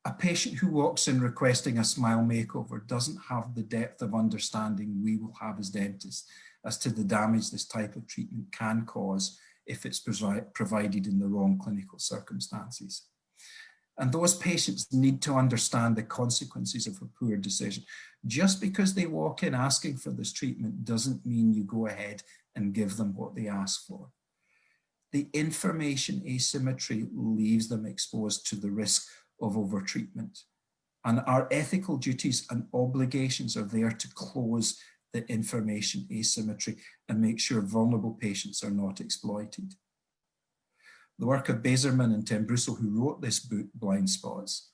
a patient who walks in requesting a smile makeover doesn't have the depth of understanding we will have as dentists as to the damage this type of treatment can cause if it's provided in the wrong clinical circumstances. And those patients need to understand the consequences of a poor decision. Just because they walk in asking for this treatment doesn't mean you go ahead and give them what they ask for. The information asymmetry leaves them exposed to the risk of overtreatment. And our ethical duties and obligations are there to close the information asymmetry and make sure vulnerable patients are not exploited. The work of Bazerman and Tembruso, who wrote this book, Blind Spots,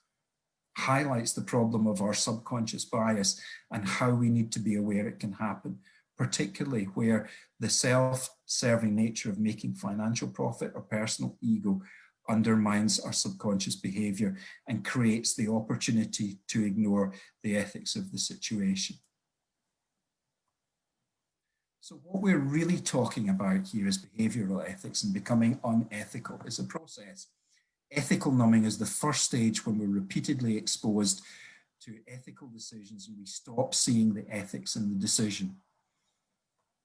highlights the problem of our subconscious bias and how we need to be aware it can happen, particularly where the self-serving nature of making financial profit or personal ego undermines our subconscious behavior and creates the opportunity to ignore the ethics of the situation. So what we're really talking about here is behavioral ethics, and becoming unethical is a process. Ethical numbing is the first stage when we're repeatedly exposed to ethical decisions and we stop seeing the ethics in the decision.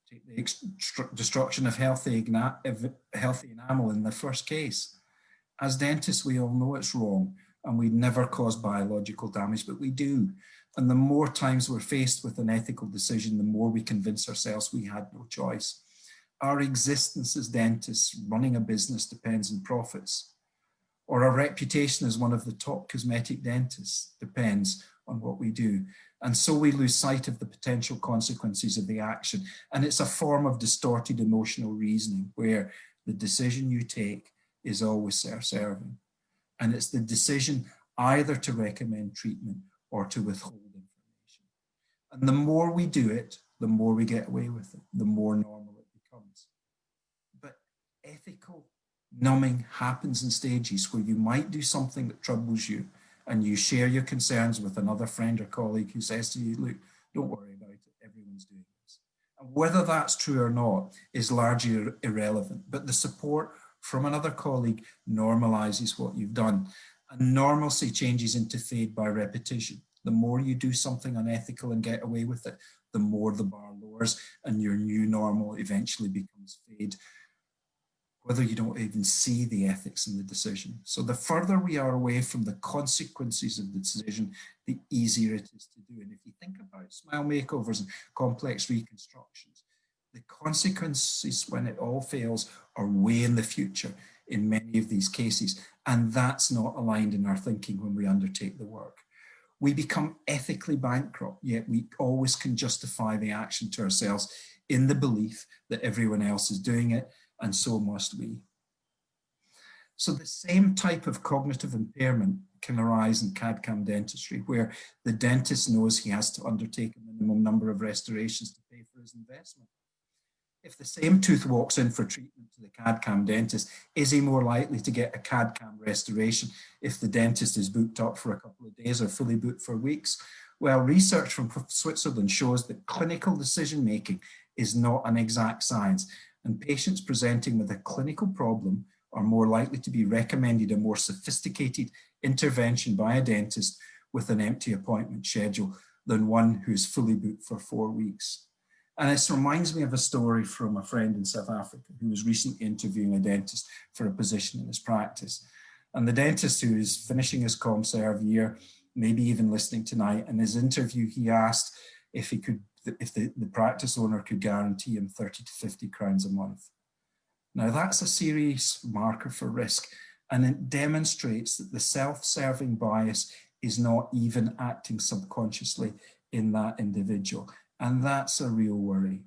Take the destruction of healthy enamel in the first case. As dentists, we all know it's wrong and we never cause biological damage, but we do. And the more times we're faced with an ethical decision, the more we convince ourselves we had no choice. Our existence as dentists, running a business, depends on profits. Or our reputation as one of the top cosmetic dentists depends on what we do. And so we lose sight of the potential consequences of the action. And it's a form of distorted emotional reasoning where the decision you take is always self-serving. And it's the decision either to recommend treatment or to withhold information. And the more we do it, the more we get away with it, the more normal it becomes. But ethical numbing happens in stages where you might do something that troubles you and you share your concerns with another friend or colleague who says to you, look, don't worry about it, everyone's doing this. And whether that's true or not is largely irrelevant, but the support from another colleague normalizes what you've done. And normalcy changes into fade by repetition. The more you do something unethical and get away with it, the more the bar lowers and your new normal eventually becomes fade, whether you don't even see the ethics in the decision. So the further we are away from the consequences of the decision, the easier it is to do. And if you think about smile makeovers and complex reconstructions, the consequences when it all fails are way in the future in many of these cases. And that's not aligned in our thinking when we undertake the work. We become ethically bankrupt, yet we always can justify the action to ourselves in the belief that everyone else is doing it, and so must we. So the same type of cognitive impairment can arise in CAD/CAM dentistry, where the dentist knows he has to undertake a minimum number of restorations to pay for his investment. If the same tooth walks in for treatment to the CAD/CAM dentist, is he more likely to get a CAD/CAM restoration if the dentist is booked up for a couple of days or fully booked for weeks? Well, research from Switzerland shows that clinical decision-making is not an exact science, and patients presenting with a clinical problem are more likely to be recommended a more sophisticated intervention by a dentist with an empty appointment schedule than one who's fully booked for 4 weeks. And this reminds me of a story from a friend in South Africa who was recently interviewing a dentist for a position in his practice. And the dentist, who is finishing his ComServe year, maybe even listening tonight, in his interview, he asked if the practice owner could guarantee him 30 to 50 crowns a month. Now that's a serious marker for risk, and it demonstrates that the self-serving bias is not even acting subconsciously in that individual. And that's a real worry.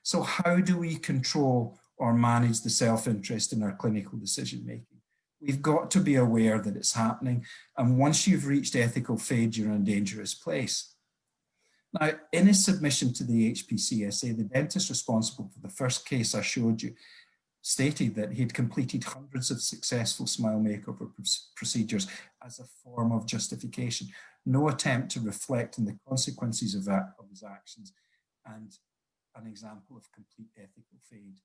So how do we control or manage the self-interest in our clinical decision-making? We've got to be aware that it's happening. And once you've reached ethical fade, you're in a dangerous place. Now, in his submission to the HPCSA, the dentist responsible for the first case I showed you stated that he'd completed hundreds of successful smile makeover procedures as a form of justification. No attempt to reflect on the consequences of his actions, and an example of complete ethical fade.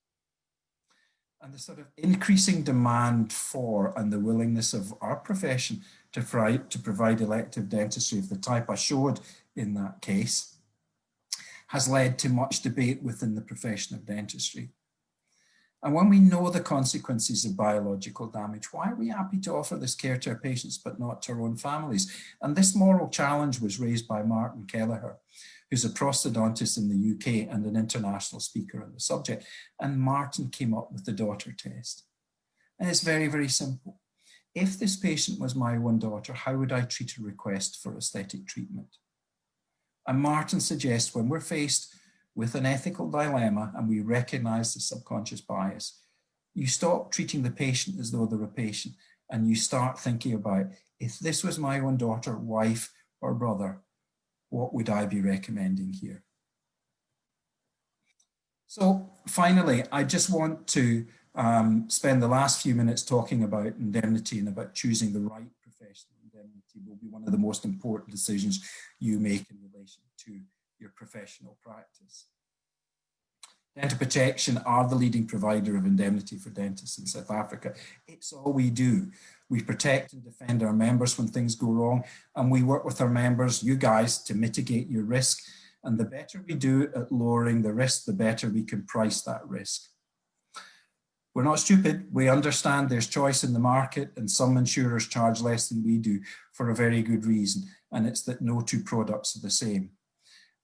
And the sort of increasing demand for and the willingness of our profession to provide elective dentistry of the type I showed in that case has led to much debate within the profession of dentistry. And when we know the consequences of biological damage, why are we happy to offer this care to our patients but not to our own families? And this moral challenge was raised by Martin Kelleher, who's a prosthodontist in the UK and an international speaker on the subject. And Martin came up with the daughter test. And it's very, very simple. If this patient was my one daughter, how would I treat a request for aesthetic treatment? And Martin suggests when we're faced with an ethical dilemma and we recognize the subconscious bias, you stop treating the patient as though they're a patient and you start thinking about, if this was my own daughter, wife, or brother, what would I be recommending here? So finally, I just want to spend the last few minutes talking about indemnity and about choosing the right professional indemnity will be one of the most important decisions you make in relation to your professional practice. Dental Protection are the leading provider of indemnity for dentists in South Africa. It's all we do. We protect and defend our members when things go wrong, and we work with our members, you guys, to mitigate your risk. And the better we do at lowering the risk, the better we can price that risk. We're not stupid. We understand there's choice in the market, and some insurers charge less than we do for a very good reason, and it's that no two products are the same.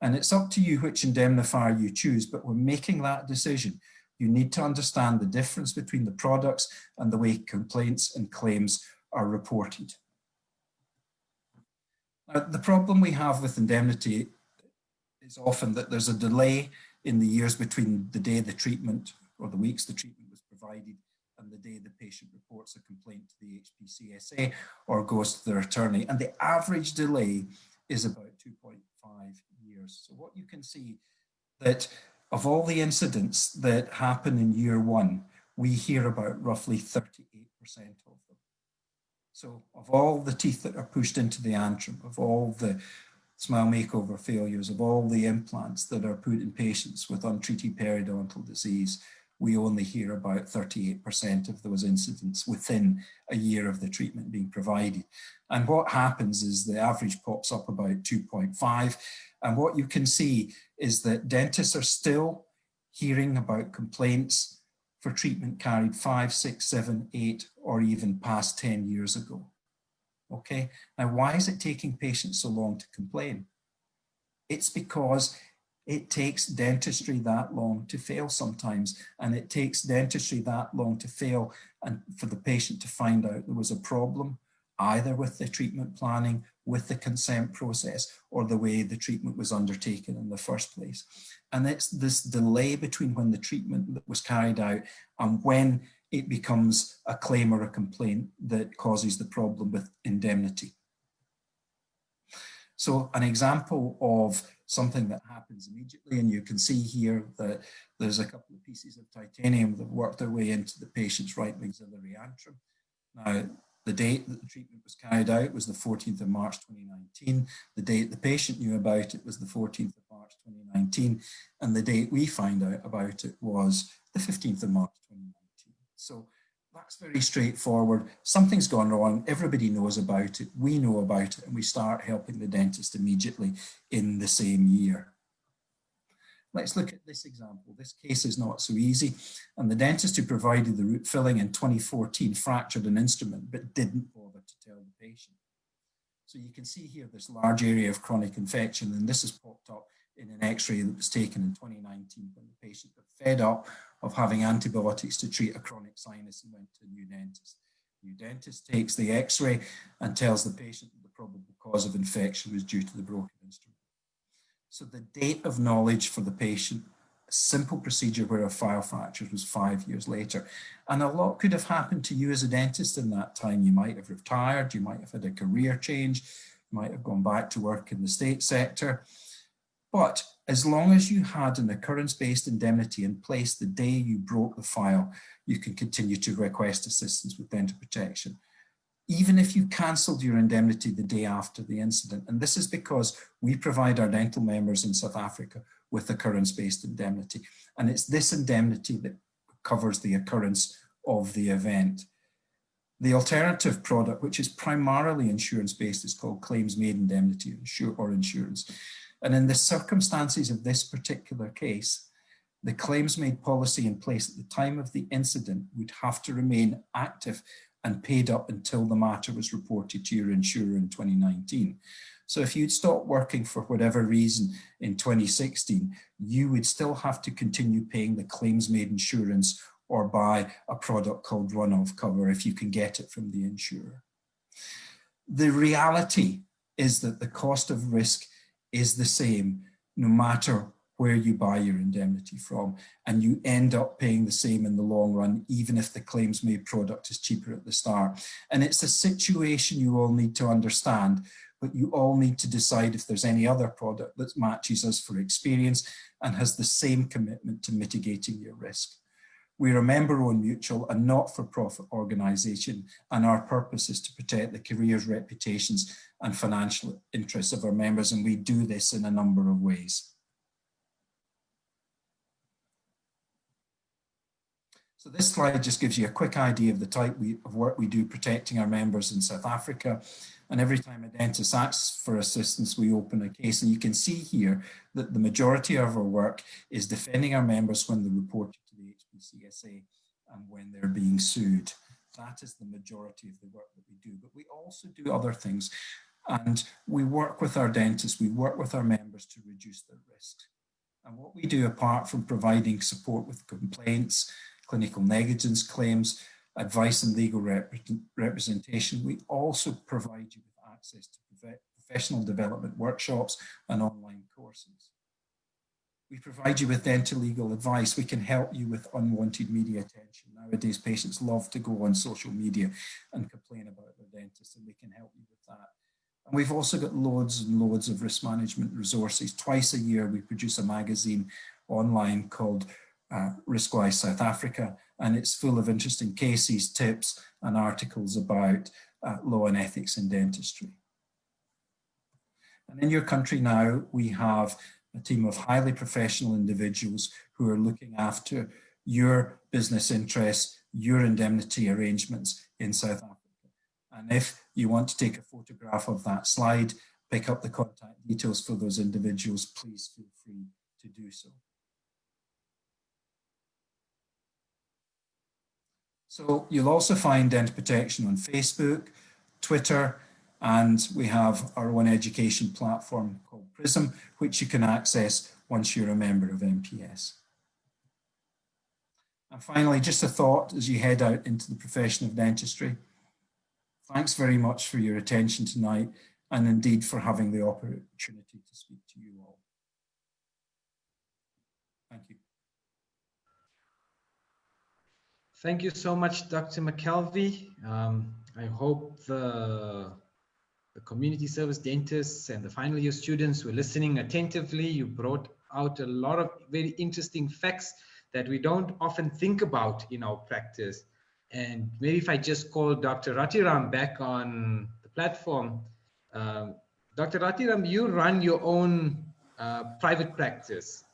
And it's up to you which indemnifier you choose, but when making that decision, you need to understand the difference between the products and the way complaints and claims are reported. Now, the problem we have with indemnity is often that there's a delay in the years between the day the treatment or the weeks the treatment was provided and the day the patient reports a complaint to the HPCSA or goes to their attorney. And the average delay is about 2.5 years. So what you can see that of all the incidents that happen in year one, we hear about roughly 38% of them. So of all the teeth that are pushed into the antrum, of all the smile makeover failures, of all the implants that are put in patients with untreated periodontal disease, we only hear about 38% of those incidents within a year of the treatment being provided. And what happens is the average pops up about 2.5. And what you can see is that dentists are still hearing about complaints for treatment carried 5, 6, 7, 8, or even past 10 years ago. Okay, now why is it taking patients so long to complain? It's because it takes dentistry that long to fail sometimes, and it takes dentistry that long to fail and for the patient to find out there was a problem either with the treatment planning, with the consent process, or the way the treatment was undertaken in the first place. And it's this delay between when the treatment was carried out and when it becomes a claim or a complaint that causes the problem with indemnity. So an example of something that happens immediately, and you can see here that there's a couple of pieces of titanium that work their way into the patient's right maxillary antrum. Now, the date that the treatment was carried out was the 14th of March 2019. The date the patient knew about it was the 14th of March 2019. And the date we find out about it was the 15th of March 2019. So that's very straightforward. Something's gone wrong. Everybody knows about it. We know about it, and we start helping the dentist immediately in the same year. Let's look at this example. This case is not so easy. And the dentist who provided the root filling in 2014 fractured an instrument, but didn't bother to tell the patient. So you can see here this large area of chronic infection, and this is popped up in an x-ray that was taken in 2019 when the patient got fed up of having antibiotics to treat a chronic sinus and went to a new dentist. The new dentist takes the x-ray and tells the patient that the probable cause of infection was due to the broken instrument. So the date of knowledge for the patient, a simple procedure where a file fracture was 5 years later. And a lot could have happened to you as a dentist in that time. You might have retired, you might have had a career change, you might have gone back to work in the state sector. But as long as you had an occurrence-based indemnity in place the day you broke the file, you can continue to request assistance with dental protection, even if you cancelled your indemnity the day after the incident. And this is because we provide our dental members in South Africa with occurrence-based indemnity. And it's this indemnity that covers the occurrence of the event. The alternative product, which is primarily insurance-based, is called claims-made indemnity or insurance. And in the circumstances of this particular case, the claims made policy in place at the time of the incident would have to remain active and paid up until the matter was reported to your insurer in 2019. So if you'd stopped working for whatever reason in 2016, you would still have to continue paying the claims made insurance or buy a product called run-off cover if you can get it from the insurer. The reality is that the cost of risk is the same no matter where you buy your indemnity from, and you end up paying the same in the long run, even if the claims made product is cheaper at the start. And it's a situation you all need to understand, but you all need to decide if there's any other product that matches us for experience and has the same commitment to mitigating your risk. We're a member-owned mutual and not-for-profit organisation, and our purpose is to protect the careers, reputations and financial interests of our members, and we do this in a number of ways. So this slide just gives you a quick idea of the type of work we do protecting our members in South Africa. And every time a dentist asks for assistance, we open a case. And you can see here that the majority of our work is defending our members when they're reported to the HPCSA and when they're being sued. That is the majority of the work that we do. But we also do other things. And we work with our dentists, we work with our members to reduce their risk. And what we do, apart from providing support with complaints, clinical negligence claims, advice and legal representation, we also provide you with access to professional development workshops and online courses. We provide you with dental legal advice. We can help you with unwanted media attention. Nowadays, patients love to go on social media and complain about their dentist, and we can help you with that. And we've also got loads and loads of risk management resources. Twice a year, we produce a magazine online called Riskwise South Africa, and it's full of interesting cases, tips, and articles about law and ethics in dentistry. And in your country now, we have a team of highly professional individuals who are looking after your business interests, your indemnity arrangements in South Africa. And if you want to take a photograph of that slide, pick up the contact details for those individuals, please feel free to do so. So you'll also find Dental Protection on Facebook, Twitter, and we have our own education platform called Prism, which you can access once you're a member of MPS. And finally, just a thought as you head out into the profession of dentistry. Thanks very much for your attention tonight, and indeed for having the opportunity to speak to you all. Thank you. Thank you so much, Dr. McKelvey. I hope the community service dentists and the final year students were listening attentively. You brought out a lot of very interesting facts that we don't often think about in our practice. And maybe if I just call Dr. Ratiram back on the platform. Dr. Ratiram, you run your own private practice.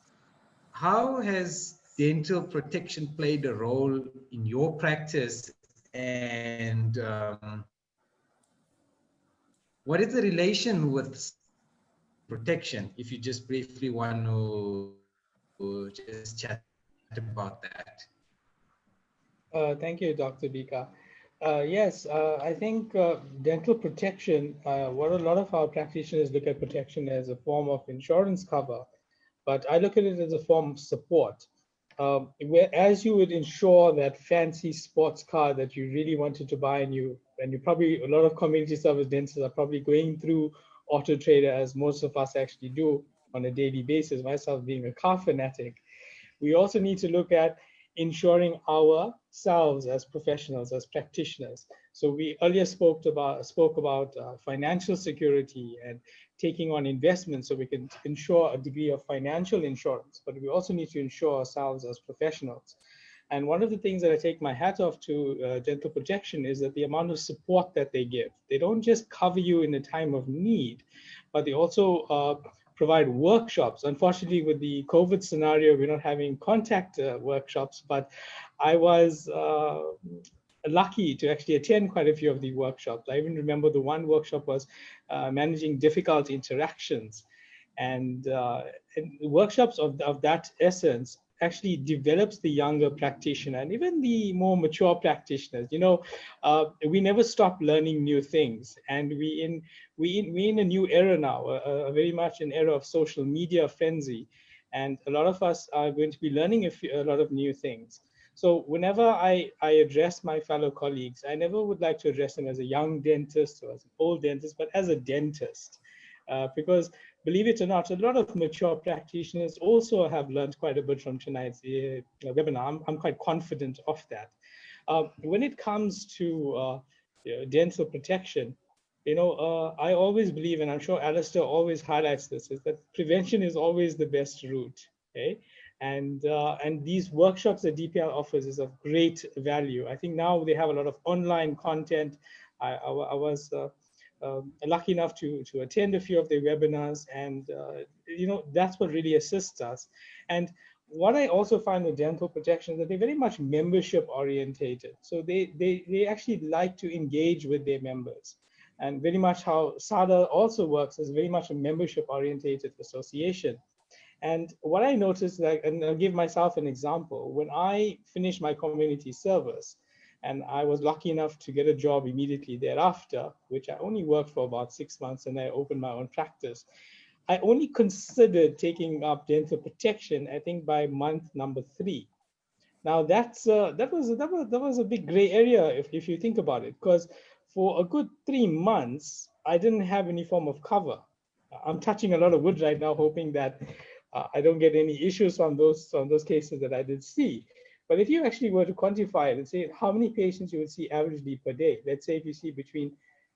How has dental protection played a role in your practice, and what is the relation with protection, if you just briefly want to just chat about that? Thank you, Dr. Bika. Yes, I think dental protection, what a lot of our practitioners look at protection as a form of insurance cover, but I look at it as a form of support. As you would insure that fancy sports car that you really wanted to buy, and you probably, a lot of community service dentists are probably going through Auto Trader, as most of us actually do on a daily basis, myself being a car fanatic. We also need to look at ensuring ourselves as professionals, as practitioners. So we earlier spoke about financial security and taking on investments so we can ensure a degree of financial insurance, but we also need to ensure ourselves as professionals. And one of the things that I take my hat off to dental protection is that the amount of support that they give. They don't just cover you in a time of need, but they also provide workshops. Unfortunately, with the COVID scenario, we're not having contact workshops, but I was lucky to actually attend quite a few of the workshops. I even remember the one workshop was managing difficult interactions. And workshops of that essence actually develops the younger practitioner and even the more mature practitioners. You know, we never stop learning new things, and we in a new era now, very much an era of social media frenzy, and a lot of us are going to be learning a lot of new things. So whenever I address my fellow colleagues, I never would like to address them as a young dentist or as an old dentist, but as a dentist. Because believe it or not, a lot of mature practitioners also have learned quite a bit from tonight's webinar. I'm quite confident of that. When it comes to dental protection, you know, I always believe, and I'm sure Alistair always highlights this, is that prevention is always the best route. Okay, and these workshops that DPL offers is of great value. I think now they have a lot of online content. I was lucky enough to attend a few of their webinars, and you know, that's what really assists us. And what I also find with dental protection is that they're very much membership orientated. So they actually like to engage with their members. And very much how SADA also works is very much a membership orientated association. And what I noticed, like, and I'll give myself an example, when I finished my community service, and I was lucky enough to get a job immediately thereafter, which I only worked for about 6 months, and I opened my own practice. I only considered taking up dental protection, I think, by month number 3. Now that was a big gray area if you think about it, because for a good 3 months, I didn't have any form of cover. I'm touching a lot of wood right now, hoping that I don't get any issues on those cases that I did see. But if you actually were to quantify it and say how many patients you would see averagely per day, let's say if you see between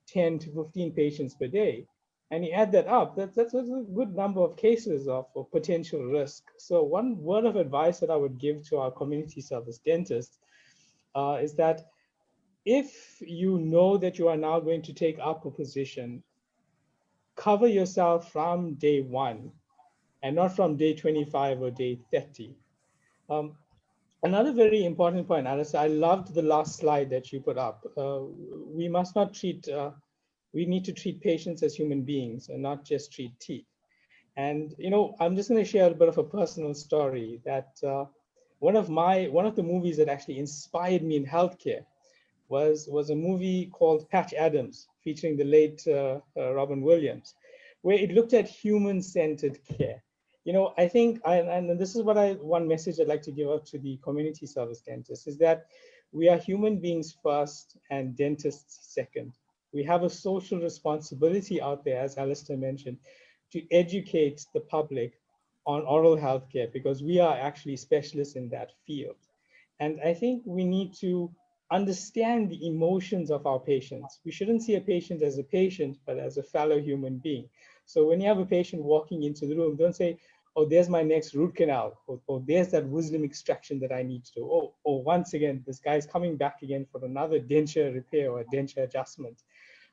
10 to 15 patients per day, and you add that up, that's a good number of cases of potential risk. So one word of advice that I would give to our community service dentists is that if you know that you are now going to take up a position, cover yourself from day 1 and not from day 25 or day 30. Another very important point, Alice, I loved the last slide that you put up. We must not treat, we need to treat patients as human beings and not just treat teeth. And, you know, I'm just going to share a bit of a personal story that one of the movies that actually inspired me in healthcare was a movie called Patch Adams, featuring the late Robin Williams, where it looked at human-centered care. You know, I think, and this is what one message I'd like to give out to the community service dentists, is that we are human beings first and dentists second. We have a social responsibility out there, as Alistair mentioned, to educate the public on oral health care, because we are actually specialists in that field. And I think we need to understand the emotions of our patients. We shouldn't see a patient as a patient, but as a fellow human being. So when you have a patient walking into the room, don't say, oh, there's my next root canal, or there's that wisdom extraction that I need to do. Oh, once again, this guy's coming back again for another denture repair or a denture adjustment.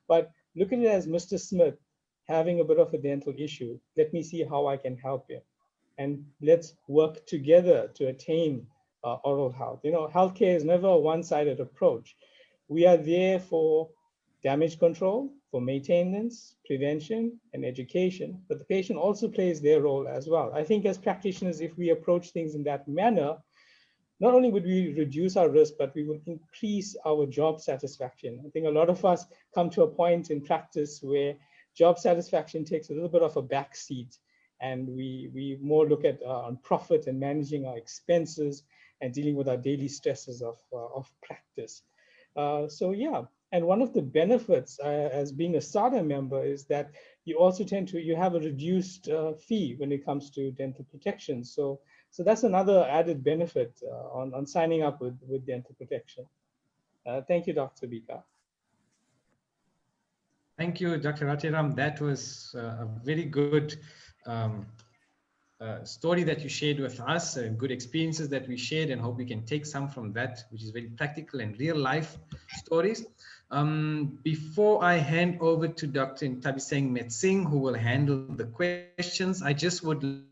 But look at it as Mr. Smith having a bit of a dental issue. Let me see how I can help him. And let's work together to attain oral health. You know, healthcare is never a one-sided approach. We are there for damage control, for maintenance, prevention, and education, but the patient also plays their role as well. I think as practitioners, if we approach things in that manner, not only would we reduce our risk, but we would increase our job satisfaction. I think a lot of us come to a point in practice where job satisfaction takes a little bit of a back seat, and we more look at on profit and managing our expenses and dealing with our daily stresses of practice. So yeah, and one of the benefits as being a SADA member is that you also you have a reduced fee when it comes to dental protection. So that's another added benefit on signing up with dental protection. Thank you, Dr. Bika. Thank you, Dr. Rajaram. That was a very good story that you shared with us, good experiences that we shared, and hope we can take some from that, which is very practical and real life stories. Before I hand over to Dr. Tabiseng Metsing, who will handle the questions, I just would like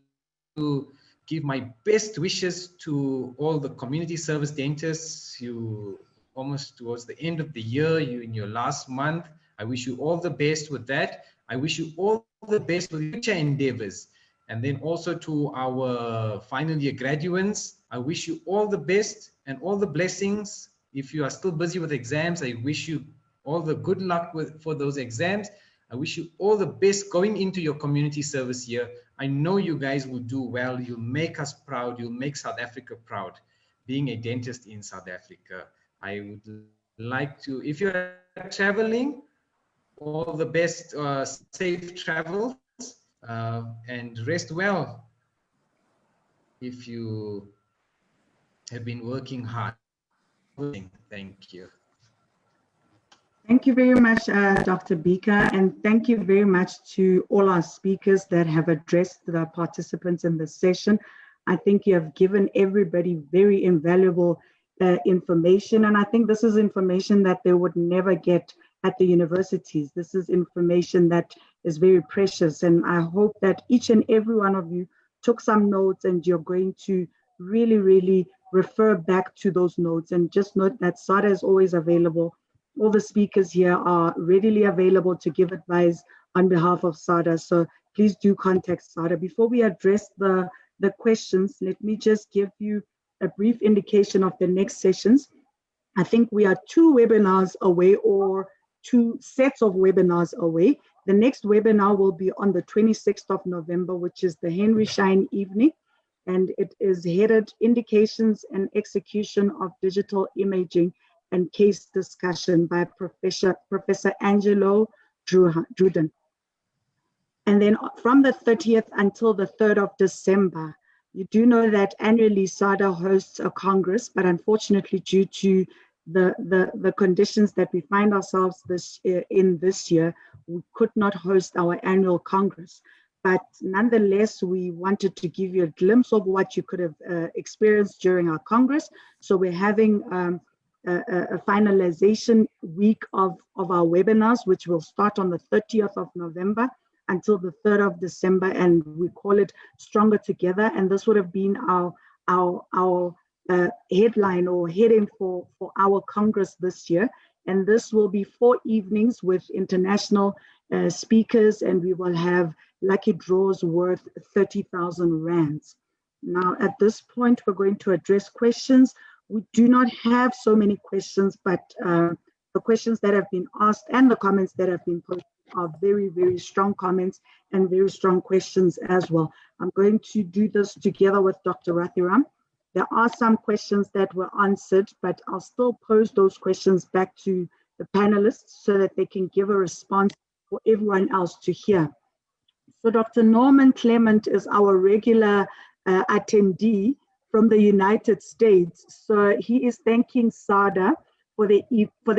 to give my best wishes to all the community service dentists. You almost towards the end of the year, you in your last month. I wish you all the best with that. I wish you all the best with future endeavors. And then also to our final year graduands, I wish you all the best and all the blessings. If you are still busy with exams, I wish you all the good luck for those exams. I wish you all the best going into your community service year. I know you guys will do well. You'll make us proud. You'll make South Africa proud, being a dentist in South Africa. I would like to, if you're traveling, all the best, safe travels, and rest well if you have been working hard. Thank you. Thank you very much, Dr. Bika, and thank you very much to all our speakers that have addressed the participants in this session. I think you have given everybody very invaluable information, and I think this is information that they would never get at the universities. This is information that is very precious, and I hope that each and every one of you took some notes and you're going to really, really refer back to those notes. And just note that SADA is always available. All the speakers here are readily available to give advice on behalf of SADA. So please do contact SADA. Before we address the questions, let me just give you a brief indication of the next sessions. I think we are 2 webinars away, or 2 sets of webinars away. The next webinar will be on the 26th of November, which is the Henry Schein evening. And it is headed Indications and Execution of Digital Imaging and Case Discussion by Professor Angelo Druden. And then from the 30th until the 3rd of December, you do know that annually SADA hosts a Congress, but unfortunately due to the conditions that we find ourselves this year, we could not host our annual Congress. But nonetheless, we wanted to give you a glimpse of what you could have experienced during our Congress. So we're having a finalization week of our webinars, which will start on the 30th of November until the 3rd of December, and we call it Stronger Together. And this would have been our headline or heading for our Congress this year. And this will be 4 evenings with international speakers, and we will have lucky draws worth 30,000 rands. Now, at this point, we're going to address questions. We do not have so many questions, but the questions that have been asked and the comments that have been posted are very, very strong comments and very strong questions as well. I'm going to do this together with Dr. Rathiram. There are some questions that were answered, but I'll still pose those questions back to the panelists so that they can give a response for everyone else to hear. So Dr. Norman Clement is our regular attendee from the United States. So he is thanking SADA for the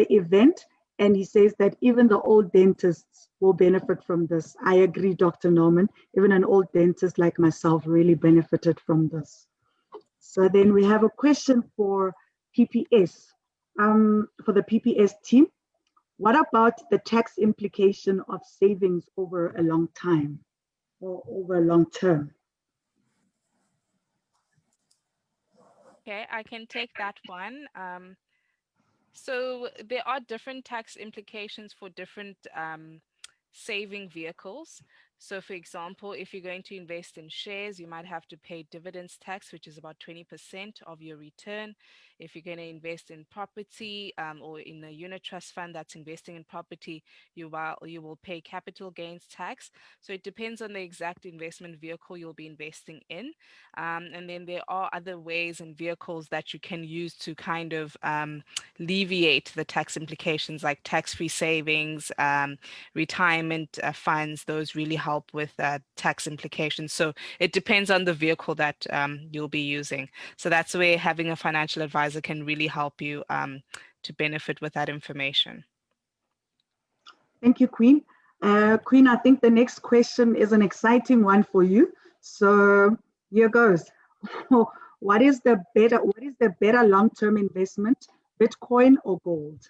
event, and he says that even the old dentists will benefit from this. I agree, Dr. Norman. Even an old dentist like myself really benefited from this. So then we have a question for PPS, for the PPS team. What about the tax implication of savings over a long time or over a long term? Okay, I can take that one. So there are different tax implications for different saving vehicles. So for example, if you're going to invest in shares, you might have to pay dividends tax, which is about 20% of your return. If you're going to invest in property or in a unit trust fund that's investing in property, you will pay capital gains tax. So it depends on the exact investment vehicle you'll be investing in. And then there are other ways and vehicles that you can use to kind of alleviate the tax implications, like tax-free savings, retirement funds. Those really help with tax implications. So it depends on the vehicle that you'll be using. So that's where having a financial advisor can really help you to benefit with that information. Thank you, Queen. Queen, I think the next question is an exciting one for you. So here goes. What is the better long-term investment, Bitcoin or gold?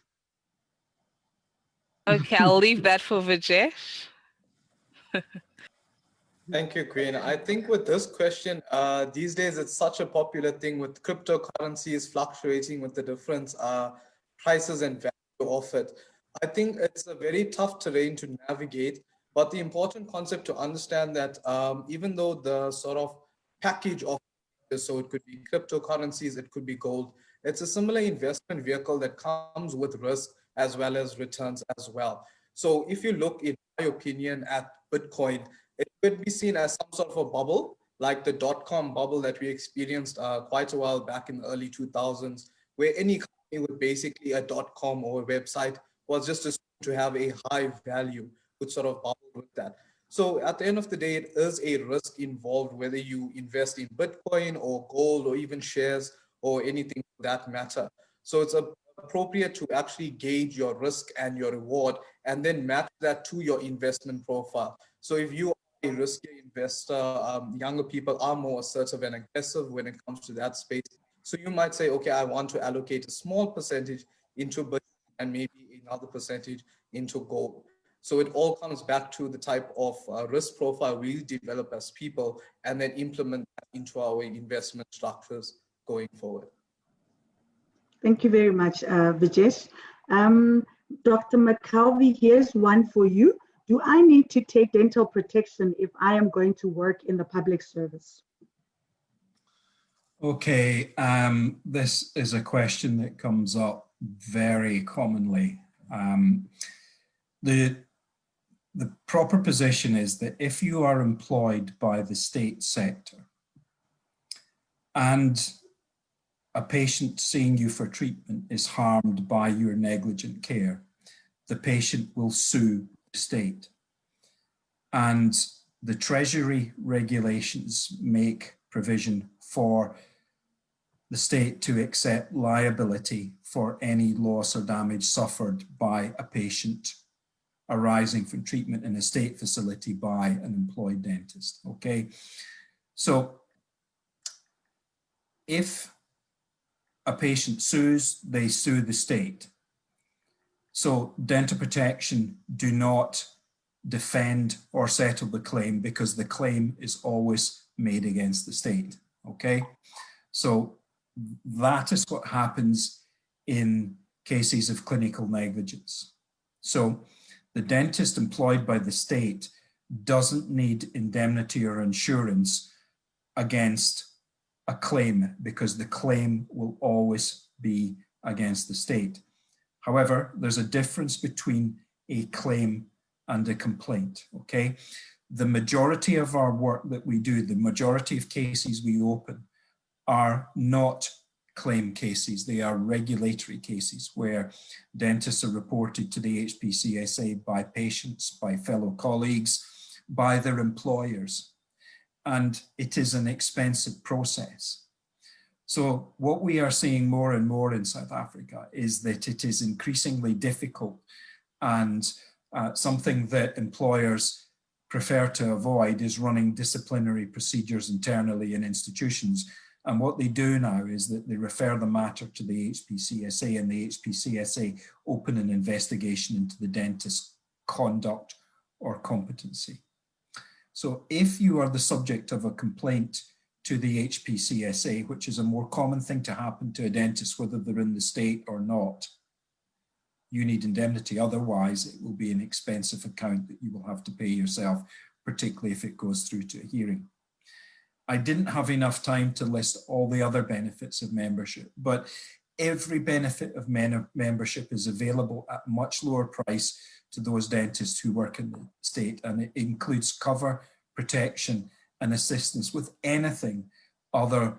Okay, I'll leave that for Vijay. Thank you, Queen. I think with this question, these days it's such a popular thing with cryptocurrencies fluctuating with the different prices and value of it. I think it's a very tough terrain to navigate, But the important concept to understand that even though the sort of package of, so it could be cryptocurrencies, it could be gold, it's a similar investment vehicle that comes with risk as well as returns as well. So if you look, in my opinion, at Bitcoin, it could be seen as some sort of a bubble, like the dot-com bubble that we experienced quite a while back in the early 2000s, where any company with basically a .com or a website was just assumed to have a high value, would sort of bubble with that. So at the end of the day, it is a risk involved, whether you invest in Bitcoin or gold or even shares or anything for that matter. So it's appropriate to actually gauge your risk and your reward and then match that to your investment profile. So if you are a risky investor, younger people are more assertive and aggressive when it comes to that space. So you might say, okay, I want to allocate a small percentage into Bitcoin and maybe another percentage into gold. So it all comes back to the type of risk profile we develop as people and then implement that into our investment structures going forward. Thank you very much, Vijesh. Dr. McKelvey, here's one for you. Do I need to take dental protection if I am going to work in the public service? Okay, this is a question that comes up very commonly. The proper position is that if you are employed by the state sector and a patient seeing you for treatment is harmed by your negligent care, the patient will sue the state. And the Treasury regulations make provision for the state to accept liability for any loss or damage suffered by a patient arising from treatment in a state facility by an employed dentist, okay? So if a patient sues, they sue the state. So dental protection do not defend or settle the claim because the claim is always made against the state, okay? So that is what happens in cases of clinical negligence. So the dentist employed by the state doesn't need indemnity or insurance against a claim because the claim will always be against the state. However, there's a difference between a claim and a complaint, okay? The majority of our work that we do, the majority of cases we open are not claim cases. They are regulatory cases where dentists are reported to the HPCSA by patients, by fellow colleagues, by their employers. And it is an expensive process. So what we are seeing more and more in South Africa is that it is increasingly difficult and something that employers prefer to avoid is running disciplinary procedures internally in institutions. And what they do now is that they refer the matter to the HPCSA and the HPCSA open an investigation into the dentist's conduct or competency. So if you are the subject of a complaint to the HPCSA, which is a more common thing to happen to a dentist, whether they're in the state or not, you need indemnity. Otherwise, it will be an expensive account that you will have to pay yourself, particularly if it goes through to a hearing. I didn't have enough time to list all the other benefits of membership, but every benefit of membership is available at a much lower price to those dentists who work in the state, and it includes cover, protection, and assistance with anything other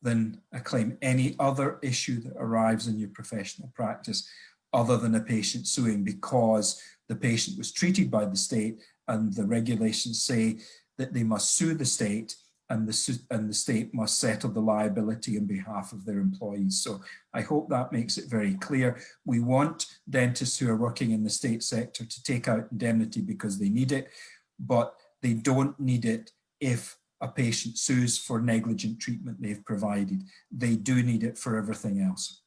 than a claim, any other issue that arrives in your professional practice other than a patient suing because the patient was treated by the state and the regulations say that they must sue the state and the state must settle the liability on behalf of their employees. So I hope that makes it very clear. We want dentists who are working in the state sector to take out indemnity because they need it, but they don't need it if a patient sues for negligent treatment they've provided. They do need it for everything else.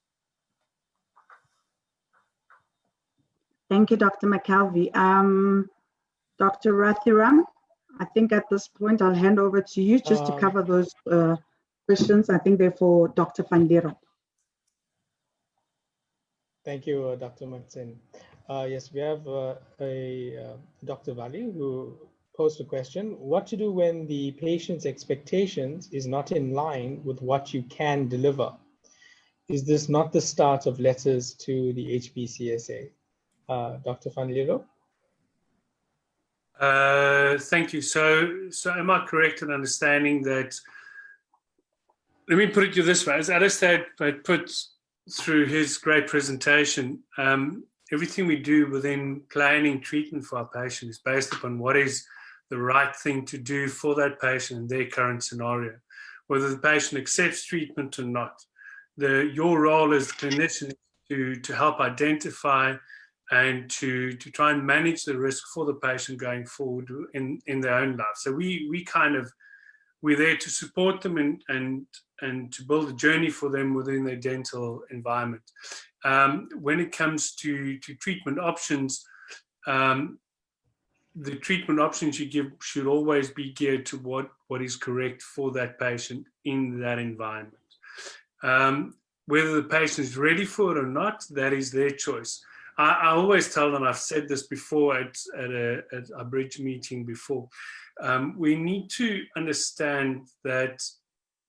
Thank you, Dr. McKelvey. Dr. Rathiram, I think at this point I'll hand over to you just to cover those questions. I think they're for Dr. van Lierop. Thank you, Dr. Martin. Yes, we have Dr. Vali who posed a question. What to do when the patient's expectations is not in line with what you can deliver? Is this not the start of letters to the HPCSA? Dr. van Lierop? Thank you. So am I correct in understanding that, let me put it to you this way, as Alistair had put through his great presentation, everything we do within planning treatment for our patient is based upon what is the right thing to do for that patient in their current scenario, whether the patient accepts treatment or not. Your role as a clinician is to help identify and to try and manage the risk for the patient going forward in their own life. So we're there to support them and to build a journey for them within their dental environment. When it comes to treatment options, the treatment options you give should always be geared to what is correct for that patient in that environment. Whether the patient is ready for it or not, that is their choice. I always tell them, I've said this before at a bridge meeting before, we need to understand that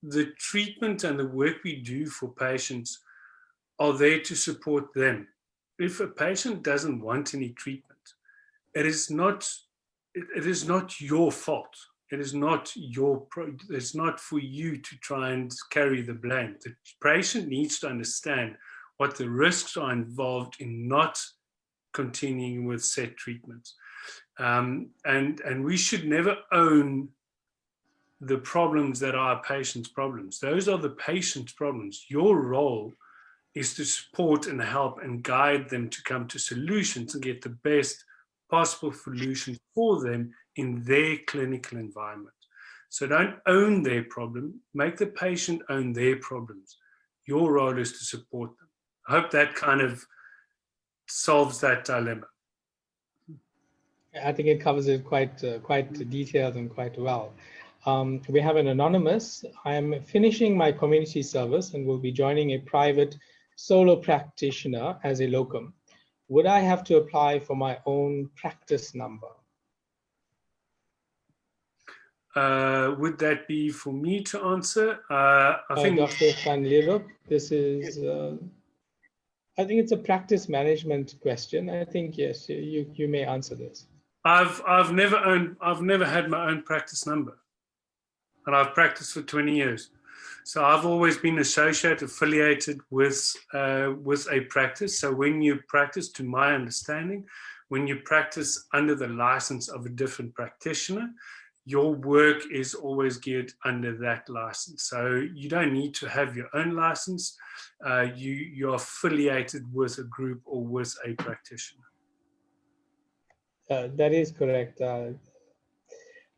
the treatment and the work we do for patients are there to support them. If a patient doesn't want any treatment, it is not your fault. It's not for you to try and carry the blame. The patient needs to understand what the risks are involved in not continuing with set treatments. And we should never own the problems that are our patient's problems. Those are the patient's problems. Your role is to support and help and guide them to come to solutions and get the best possible solution for them in their clinical environment. So don't own their problem, make the patient own their problems. Your role is to support them. I hope that kind of solves that dilemma. I think it covers it quite detailed and quite well. We have an anonymous. I'm finishing my community service and will be joining a private solo practitioner as a locum. Would I have to apply for my own practice number? Would that be for me to answer? I think Dr. van Lierop, this is, I think it's a practice management question. I think, yes, you may answer this. I've never had my own practice number, and I've practiced for 20 years. So I've always been affiliated with a practice. So when you practice, to my understanding, when you practice under the license of a different practitioner, your work is always geared under that license. So you don't need to have your own license. You're affiliated with a group or with a practitioner. That is correct.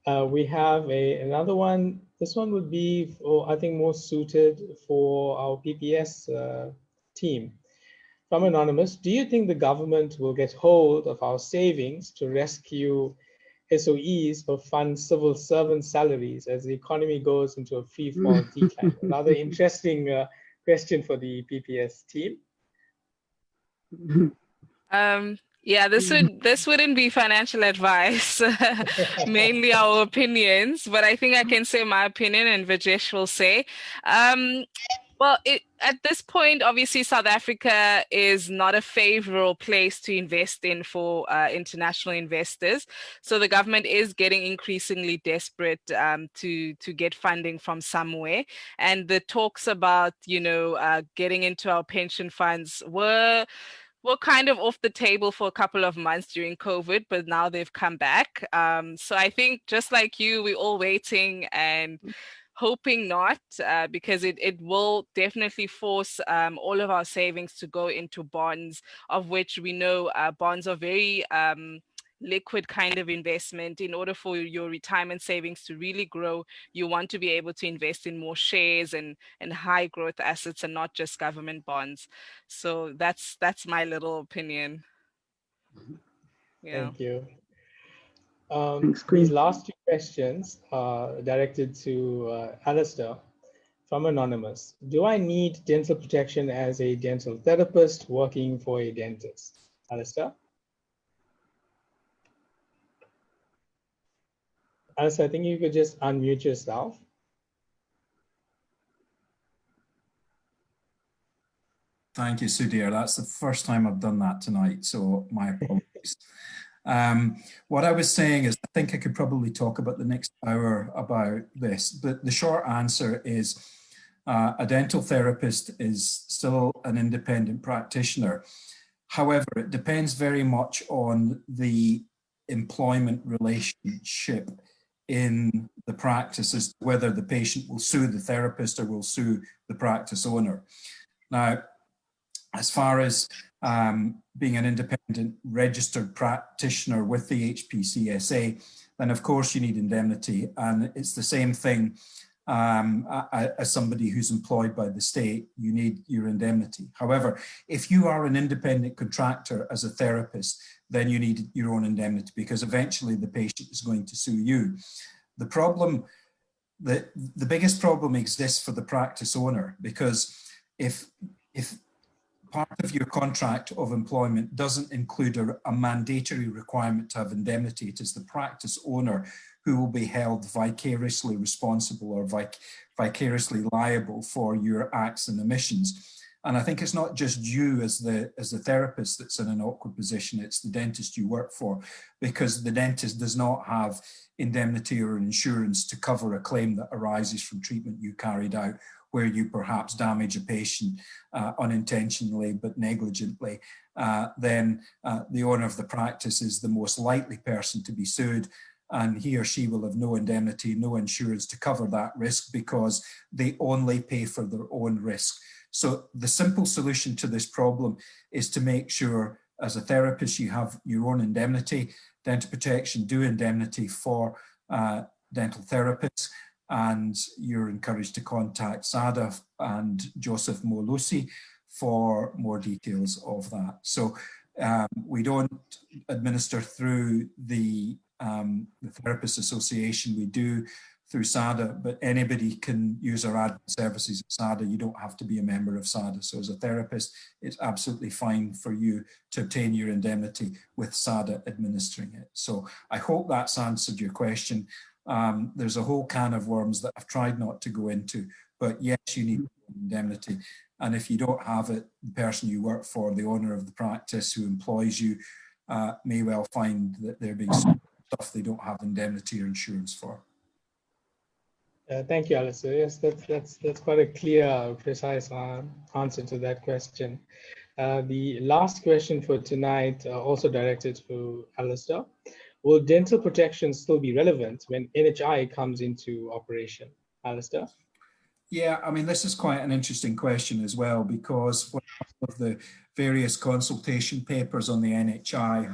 We have another one. This one would be, I think, more suited for our PPS team. From Anonymous, do you think the government will get hold of our savings to rescue SOEs or fund civil servant salaries as the economy goes into a free fall decline? Another interesting question for the PPS team. Yeah, this wouldn't be financial advice, mainly our opinions, but I think I can say my opinion and Vijesh will say. Well, at this point, obviously, South Africa is not a favorable place to invest in for international investors. So the government is getting increasingly desperate to get funding from somewhere. And the talks about, getting into our pension funds were kind of off the table for a couple of months during COVID, but now they've come back. So I think just like you, we're all waiting and hoping not, because it will definitely force all of our savings to go into bonds, of which we know bonds are very liquid kind of investment. In order for your retirement savings to really grow, you want to be able to invest in more shares and high growth assets and not just government bonds. So that's my little opinion. Yeah. Thank you. These last two questions are directed to Alistair from Anonymous. Do I need dental protection as a dental therapist working for a dentist? Alistair? Alice, I think you could just unmute yourself. Thank you, Sudhir. That's the first time I've done that tonight, so my apologies. What I was saying is I think I could probably talk about the next hour about this, but the short answer is a dental therapist is still an independent practitioner. However, it depends very much on the employment relationship in the practice as to whether the patient will sue the therapist or will sue the practice owner. Now, as far as being an independent registered practitioner with the HPCSA, then of course you need indemnity, and it's the same thing as somebody who's employed by the state. You need your indemnity. However, if you are an independent contractor as a therapist, then you need your own indemnity, because eventually the patient is going to sue you. The problem, the biggest problem exists for the practice owner, because if part of your contract of employment doesn't include a mandatory requirement to have indemnity, it is the practice owner who will be held vicariously responsible or vicariously liable for your acts and omissions. And I think it's not just you as the therapist that's in an awkward position, it's the dentist you work for, because the dentist does not have indemnity or insurance to cover a claim that arises from treatment you carried out, where you perhaps damage a patient unintentionally but negligently. Then the owner of the practice is the most likely person to be sued, and he or she will have no indemnity, no insurance to cover that risk, because they only pay for their own risk. So the simple solution to this problem is to make sure as a therapist you have your own indemnity. Dental Protection do indemnity for dental therapists, and you're encouraged to contact Sada and Joseph Molusi for more details of that. So we don't administer through the Therapist Association, we do through SADA, but anybody can use our admin services at SADA. You don't have to be a member of SADA. So as a therapist, it's absolutely fine for you to obtain your indemnity with SADA administering it. So I hope that's answered your question. There's a whole can of worms that I've tried not to go into, but yes, you need indemnity. And if you don't have it, the person you work for, the owner of the practice who employs you, may well find that they're being sued for stuff they don't have indemnity or insurance for. Thank you, Alistair. Yes, that's quite a clear, precise answer to that question. The last question for tonight, also directed to Alistair. Will dental protection still be relevant when NHI comes into operation? Alistair? Yeah, I mean, this is quite an interesting question as well, because one of the various consultation papers on the NHI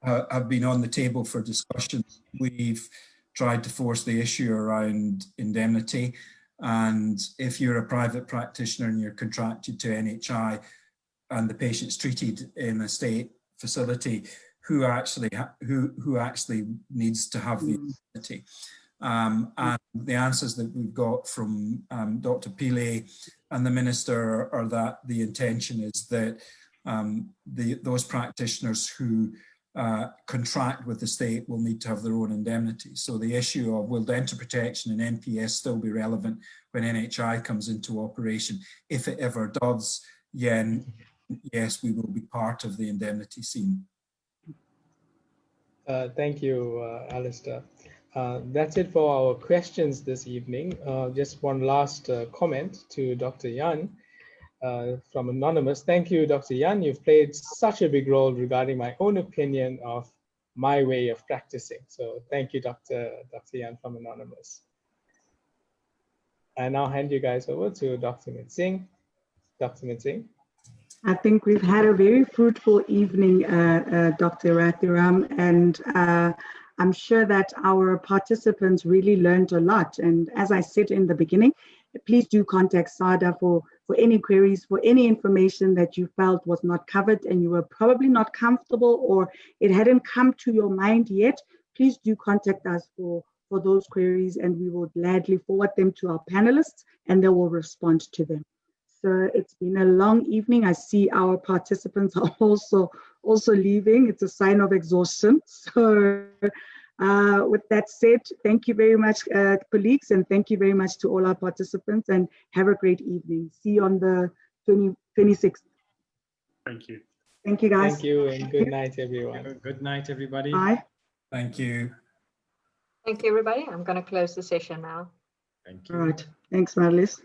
have been on the table for discussion. We've tried to force the issue around indemnity, and if you're a private practitioner and you're contracted to NHI and the patient's treated in a state facility, who actually needs to have the indemnity? And the answers that we've got from Dr. Pillay and the Minister are that the intention is that those practitioners who contract with the state will need to have their own indemnity. So the issue of will dental protection and NPS still be relevant when NHI comes into operation? If it ever does, then yes, we will be part of the indemnity scene. Thank you, Alistair. That's it for our questions this evening. Just one last comment to Dr. Yan from Anonymous. Thank you, Dr. Yan. You've played such a big role regarding my own opinion of my way of practicing. So thank you, Dr. Yan from Anonymous. I now hand you guys over to Dr. Mitsing. Dr. Mitsing. I think we've had a very fruitful evening, Dr. Rathiram, and I'm sure that our participants really learned a lot. And as I said in the beginning, please do contact SADA for any queries, for any information that you felt was not covered and you were probably not comfortable or it hadn't come to your mind yet. Please do contact us for those queries, and we will gladly forward them to our panelists and they will respond to them. So it's been a long evening. I see our participants are also leaving. It's a sign of exhaustion. So With that said, thank you very much, colleagues, and thank you very much to all our participants, and have a great evening. See you on the 26th. Thank you. Thank you, guys. Thank you, and good night, everyone. Good night, everybody. Bye. Thank you. Thank you, everybody. I'm going to close the session now. Thank you. All right. Thanks, Marlies.